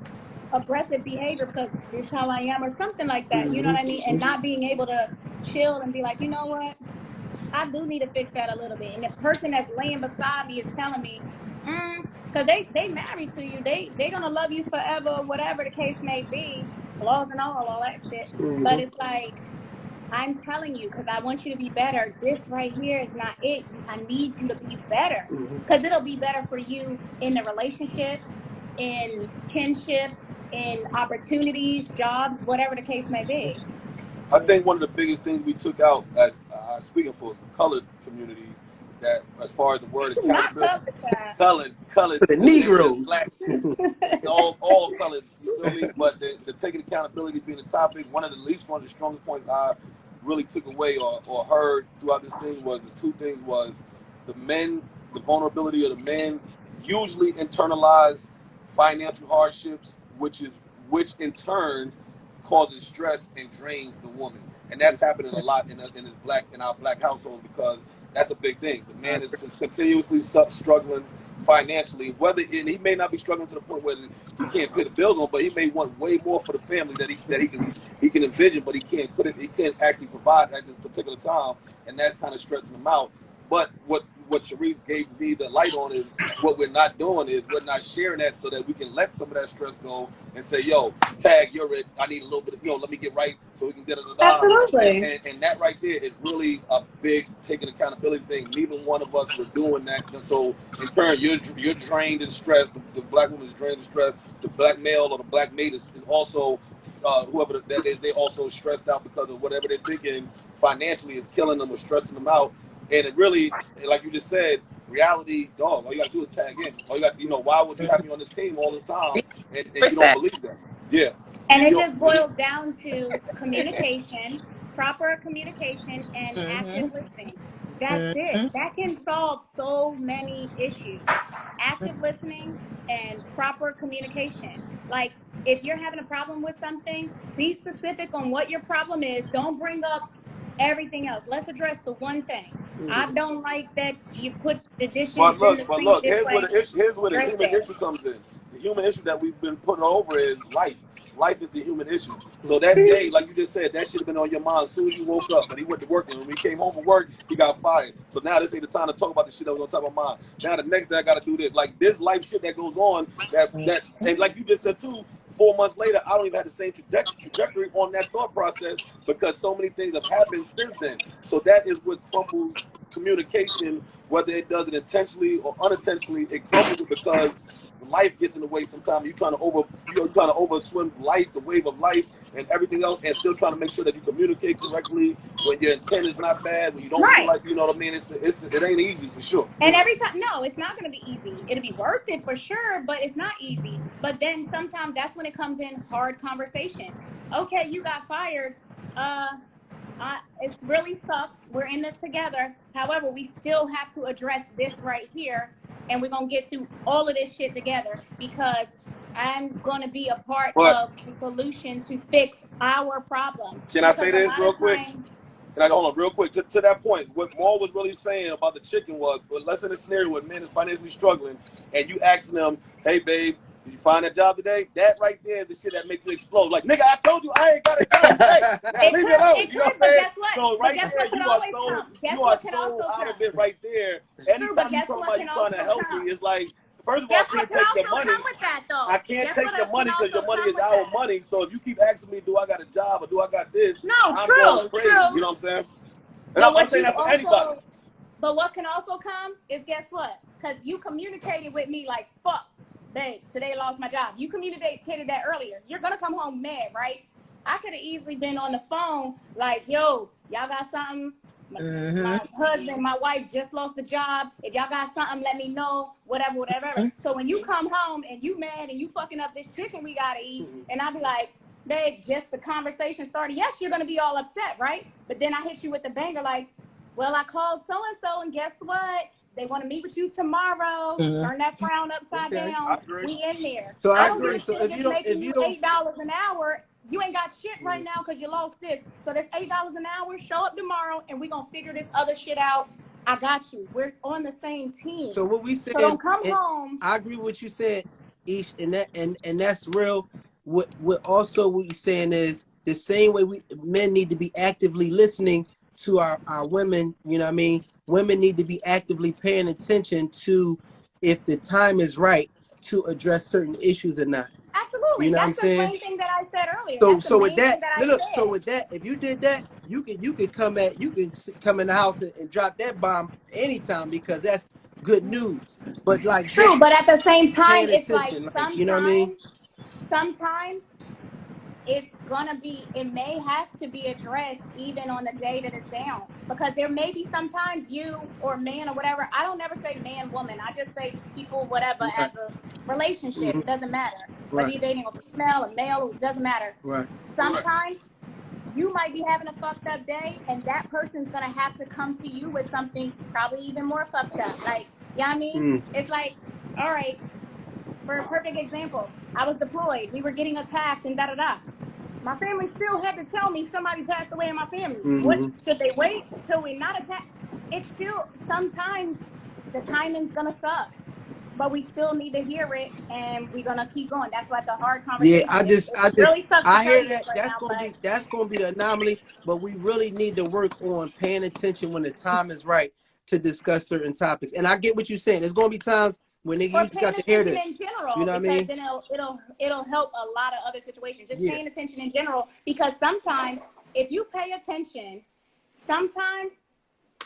aggressive behavior because this is how I am or something like that. You know what I mean? And not being able to chill and be like, you know what? I do need to fix that a little bit. And the person that's laying beside me is telling me, because they married to you, they're gonna love you forever, whatever the case may be, flaws and all that shit. But it's like, I'm telling you, because I want you to be better. This right here is not it. I need you to be better, because it'll be better for you in the relationship, in kinship, in opportunities, jobs, whatever the case may be. I think one of the biggest things we took out, as speaking for colored communities, that as far as the word Not accountability, colored. colored, For the Negroes. blacks, all colors, you feel me? But the taking accountability being the topic, one of the least one of the strongest points I really took away or heard throughout this thing was the two things was the vulnerability of the men usually internalize financial hardships, which in turn causes stress and drains the woman, and that's happening a lot in our black household, because that's a big thing. The man is continuously struggling financially, and he may not be struggling to the point where he can't pay the bills on, but he may want way more for the family that he can envision, but he can't actually provide at this particular time, and that's kind of stressing him out. But what Sharice gave me the light on is what we're not doing is we're not sharing that so that we can let some of that stress go and say, yo, tag, you're it. I need a little bit of, let me get right so we can get it. Absolutely. And that right there is really a big taking accountability thing. Neither one of us were doing that. And so in turn, you're drained and stressed. The black woman is drained and stressed. The black male or the black mate is also, whoever that is, they also stressed out because of whatever they're thinking financially is killing them or stressing them out. And it really, like you just said, reality, dog, all you got to do is tag in. All you got, why would you have me on this team all this time and you don't believe that? Yeah. And it just boils down to communication, proper communication, and active listening. That's it. That can solve so many issues. Active listening and proper communication. Like, if you're having a problem with something, be specific on what your problem is. Don't bring up everything else. Let's address the one thing. I don't like that you put the dishes in the sink this way. Here's where the human issue comes in. The human issue that we've been putting over is life. Life is the human issue. So that day, like you just said, that should have been on your mind as soon as you woke up. But he went to work, and when he came home from work, he got fired. So now this ain't the time to talk about the shit that was on top of my mind. Now the next day I got to do this. Like this life shit that goes on, and like you just said too, 4 months later, I don't even have the same trajectory on that thought process because so many things have happened since then. So that is what crumbles communication, whether it does it intentionally or unintentionally. It crumbles because life gets in the way sometimes. You're trying to overswim life, the wave of life, and everything else, and still trying to make sure that you communicate correctly when your intent is not bad, when you don't feel like, you know what I mean? It ain't easy for sure. And every time, no, it's not going to be easy. It'll be worth it for sure, but it's not easy. But then sometimes that's when it comes in hard conversation. Okay, you got fired. It really sucks. We're in this together. However, we still have to address this right here, and we're going to get through all of this shit together because I'm going to be a part of the solution to fix our problem. Can I say this real quick? Can I hold on real quick? To that point, what Maul was really saying about the chicken was, but let's in a scenario where men is financially struggling, and you asking them, hey, babe, did you find that job today? That right there is the shit that makes you explode. Like, nigga, I told you I ain't got a job today. Now leave me alone. You know what I'm saying? So right there, you are so out of it right there. Anytime you talk about you trying to help me, it's like, first of all, I can't take your money. I can't take your money because your money is our money. So if you keep asking me, do I got a job or do I got this? No, I'm true. You know what I'm saying? And I'm saying that for anybody. But what can also come is, guess what? Because you communicated with me like, fuck, babe, today I lost my job. You communicated that earlier. You're going to come home mad, right? I could have easily been on the phone like, yo, y'all got something? My husband, my wife just lost the job. If y'all got something, let me know. Whatever. So when you come home and you mad and you fucking up this chicken we gotta eat, and I'll be like, babe, just the conversation started. Yes, you're gonna be all upset, right? But then I hit you with the banger like, well, I called so-and-so and guess what? They want to meet with you tomorrow. Turn that frown upside down. We in there. So I don't agree. give a shit if you don't $8 an hour. You ain't got shit right now because you lost this. So that's $8 an hour. Show up tomorrow and we're going to figure this other shit out. I got you. We're on the same team. So what we said, so don't come home. I agree with what you said, Ish, and that's real. What you're saying is the same way men need to be actively listening to our women, you know what I mean? Women need to be actively paying attention to if the time is right to address certain issues or not. Absolutely. You know what I'm That's the saying? main thing that I said earlier. So That's the so with main thing that, that I look, so said. with that, if you did that, you could come in the house and drop that bomb anytime because that's good news. But like True, just but at the same time, paying it's like attention, like you know what I mean? sometimes it's gonna be, it may have to be addressed even on the day that it's down, because there may be sometimes you or man or whatever, I don't never say man, woman, I just say people, whatever, Right. as a relationship, it doesn't matter. Whether Right. you're dating a female, a male, it doesn't matter. Right. Sometimes you might be having a fucked up day and that person's gonna have to come to you with something probably even more fucked up. Like, you know what I mean? It's like, all right, for a perfect example, I was deployed, we were getting attacked and da-da-da. My family still had to tell me somebody passed away in my family. What, should they wait till we're not attacked? It's still, sometimes the timing's gonna suck, but we still need to hear it and we're gonna keep going. That's why it's a hard Yeah, conversation. It really sucks to I tell hear you this that. right now, but That's gonna be the anomaly. But we really need to work on paying attention when the time is right to discuss certain topics. And I get what you're saying. There's gonna be times when nigga, or you just paying got to hear attention this. in general, You know what I because mean? then it'll help a lot of other situations. Just Yeah. paying attention in general, because sometimes if you pay attention, sometimes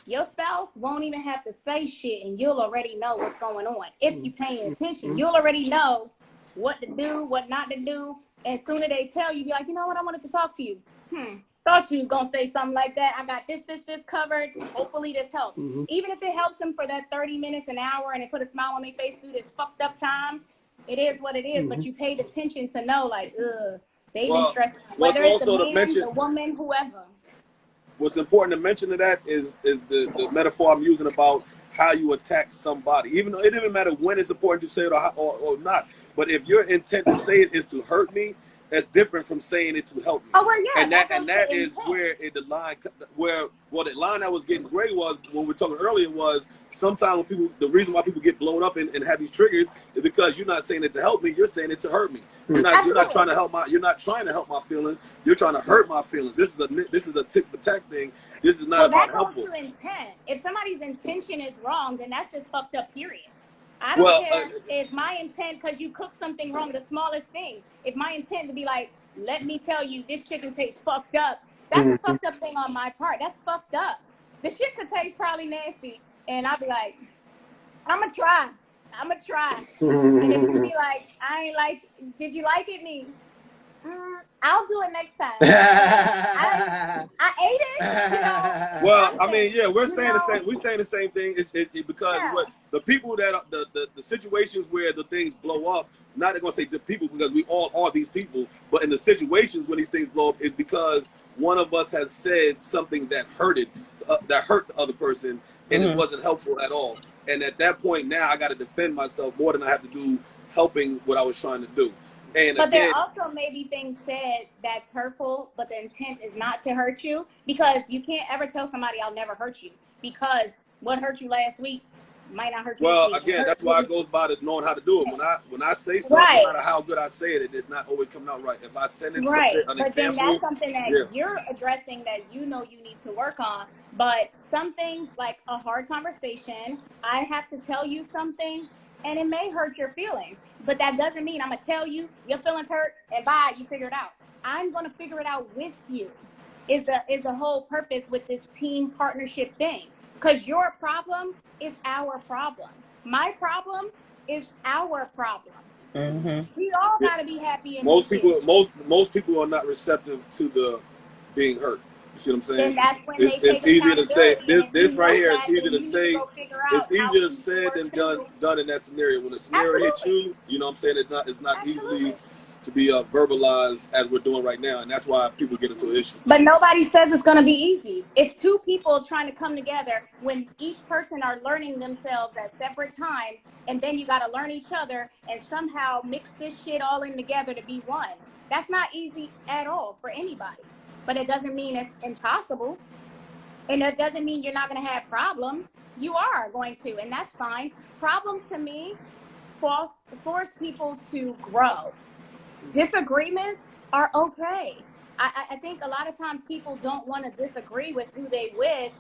your spouse won't even have to say shit and you'll already know what's going on. If you're paying attention, you'll already know what to do, what not to do. And sooner they tell you, be like, you know what, I wanted to talk to you. Thought you was gonna say something like that. I got this covered. Hopefully this helps. Even if it helps them for that 30 minutes, an hour, and it put a smile on their face through this fucked up time, it is what it is. But you paid attention to know, like, they've been stressing. Whether it's the man, the woman, whoever. What's important to mention to that is the metaphor I'm using about how you attack somebody. Even though it doesn't matter when it's important to say it or not. But if your intent to say it is to hurt me, that's different from saying it to help me. Oh, well, yeah, and that is where the line that was getting gray was when we were talking earlier was sometimes when people, the reason why people get blown up and have these triggers is because you're not saying it to help me, you're saying it to hurt me. You're not trying to help my feelings. You're trying to hurt my feelings. This is a tick for tack thing. This is not about helpful. That goes to intent. If somebody's intention is wrong, then that's just fucked up, period. I don't care if my intent, because you cook something wrong, the smallest thing. If my intent to be like, let me tell you, this chicken tastes fucked up, that's a fucked up thing on my part. That's fucked up. The shit could taste probably nasty, and I'll be like, I'm gonna try. And if you be like, I ain't like, did you like it, me? I'll do it next time. I ate it. You know, well, I mean, yeah, we're saying the same thing. Because what the people that are, the situations where the things blow up, not gonna say the people because we all are these people, but in the situations when these things blow up is because one of us has said something that hurt the other person, and it wasn't helpful at all. And at that point, now I got to defend myself more than I have to do helping what I was trying to do. But there also may be things said that's hurtful, but the intent is not to hurt you, because you can't ever tell somebody I'll never hurt you, because what hurt you last week might not hurt you this week. Well, again, that's why it goes by to knowing how to do it. When I say something, no matter how good I say it, it's not always coming out right. If I send it an example, then that's something that you're addressing that you know you need to work on. But some things, like a hard conversation, I have to tell you something, and it may hurt your feelings, but that doesn't mean I'm gonna tell you your feelings hurt and bye, you figure it out. I'm gonna figure it out with you. Is the whole purpose with this team partnership thing? Because your problem is our problem. My problem is our problem. We all gotta be happy. In most people are not receptive to the being hurt. You see what I'm saying? And that's when it's easier to say this right here. It's easier to say. It's easier said than done in that scenario. When the scenario hits you, you know what I'm saying. It's not easily to be verbalized as we're doing right now, and that's why people get into an issue. But nobody says it's going to be easy. It's two people trying to come together when each person are learning themselves at separate times, and then you got to learn each other and somehow mix this shit all in together to be one. That's not easy at all for anybody. But it doesn't mean it's impossible, and it doesn't mean you're not going to have problems. You are going to, and that's fine. Problems to me force people to grow. Disagreements are okay. I think a lot of times people don't want to disagree with who they with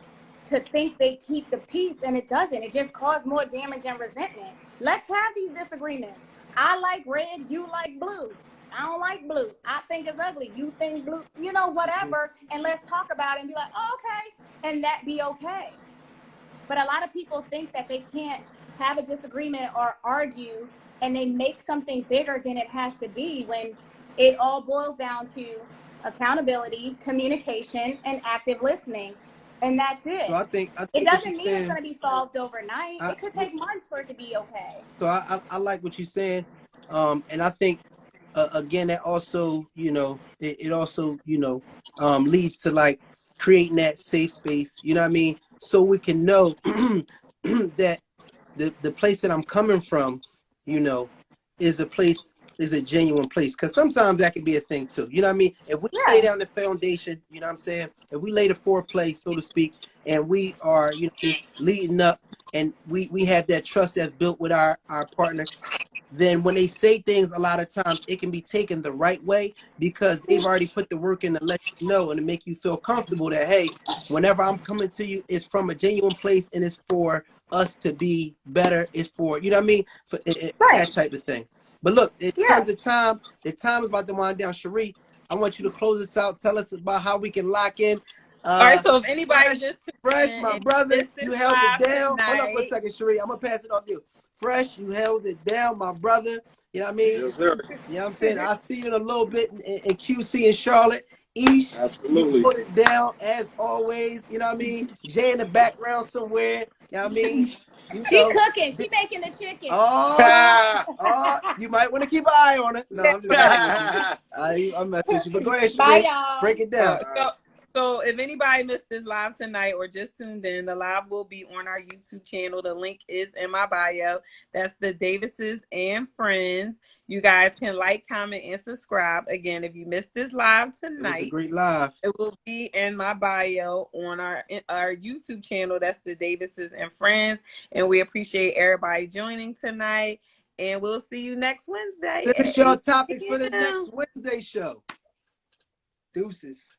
to think they keep the peace, and it doesn't. It just causes more damage and resentment. Let's have these disagreements. I like red, you like blue. I don't like blue. I think it's ugly. You think blue, you know, whatever. And let's talk about it and be like, oh, okay, and that be okay. But a lot of people think that they can't have a disagreement or argue, and they make something bigger than it has to be, when it all boils down to accountability, communication, and active listening. And that's it. So I think It what doesn't you're mean saying, it's going to be solved overnight. It could take what- months for it to be okay. so I like what you're saying, and I think again that also, you know, it also, you know, leads to like creating that safe space, you know what I mean, so we can know that the place that I'm coming from, you know, is a genuine place. Because sometimes that can be a thing too. You know what I mean? If we lay down the foundation, you know what I'm saying? If we lay the foreplay, so to speak, and we are, you know, leading up, and we have that trust that's built with our partner, then when they say things, a lot of times it can be taken the right way, because they've already put the work in to let you know and to make you feel comfortable that, hey, whenever I'm coming to you, it's from a genuine place and it's for us to be better. It's for, you know what I mean? For that type of thing. But look, in terms of time, the time is about to wind down. Cherie, I want you to close us out. Tell us about how we can lock in. All right, so if anybody Fresh, my brother, you held it down. tonight, Hold up for a second, Cherie. I'm gonna pass it off to you. Fresh, you held it down, my brother. You know what I mean? Yes, sir. You know what I'm saying? I'll see you in a little bit in QC in Charlotte. Ish, Absolutely. you put it down as always. You know what I mean? Jay in the background somewhere. You know what I mean? You She know, cooking. She making the chicken. oh, you might want to keep an eye on it. No, I'm just messing with you. I'm messing with you. But go ahead, Bye, Cherie. y'all. Break it down. So if anybody missed this live tonight or just tuned in, the live will be on our YouTube channel. The link is in my bio. That's the Davises and Friends. You guys can like, comment, and subscribe. Again, if you missed this live tonight, It was a great live. It will be in my bio on our YouTube channel. That's the Davises and Friends. And we appreciate everybody joining tonight. And we'll see you next Wednesday. Finish your topics for the next Wednesday show. Deuces.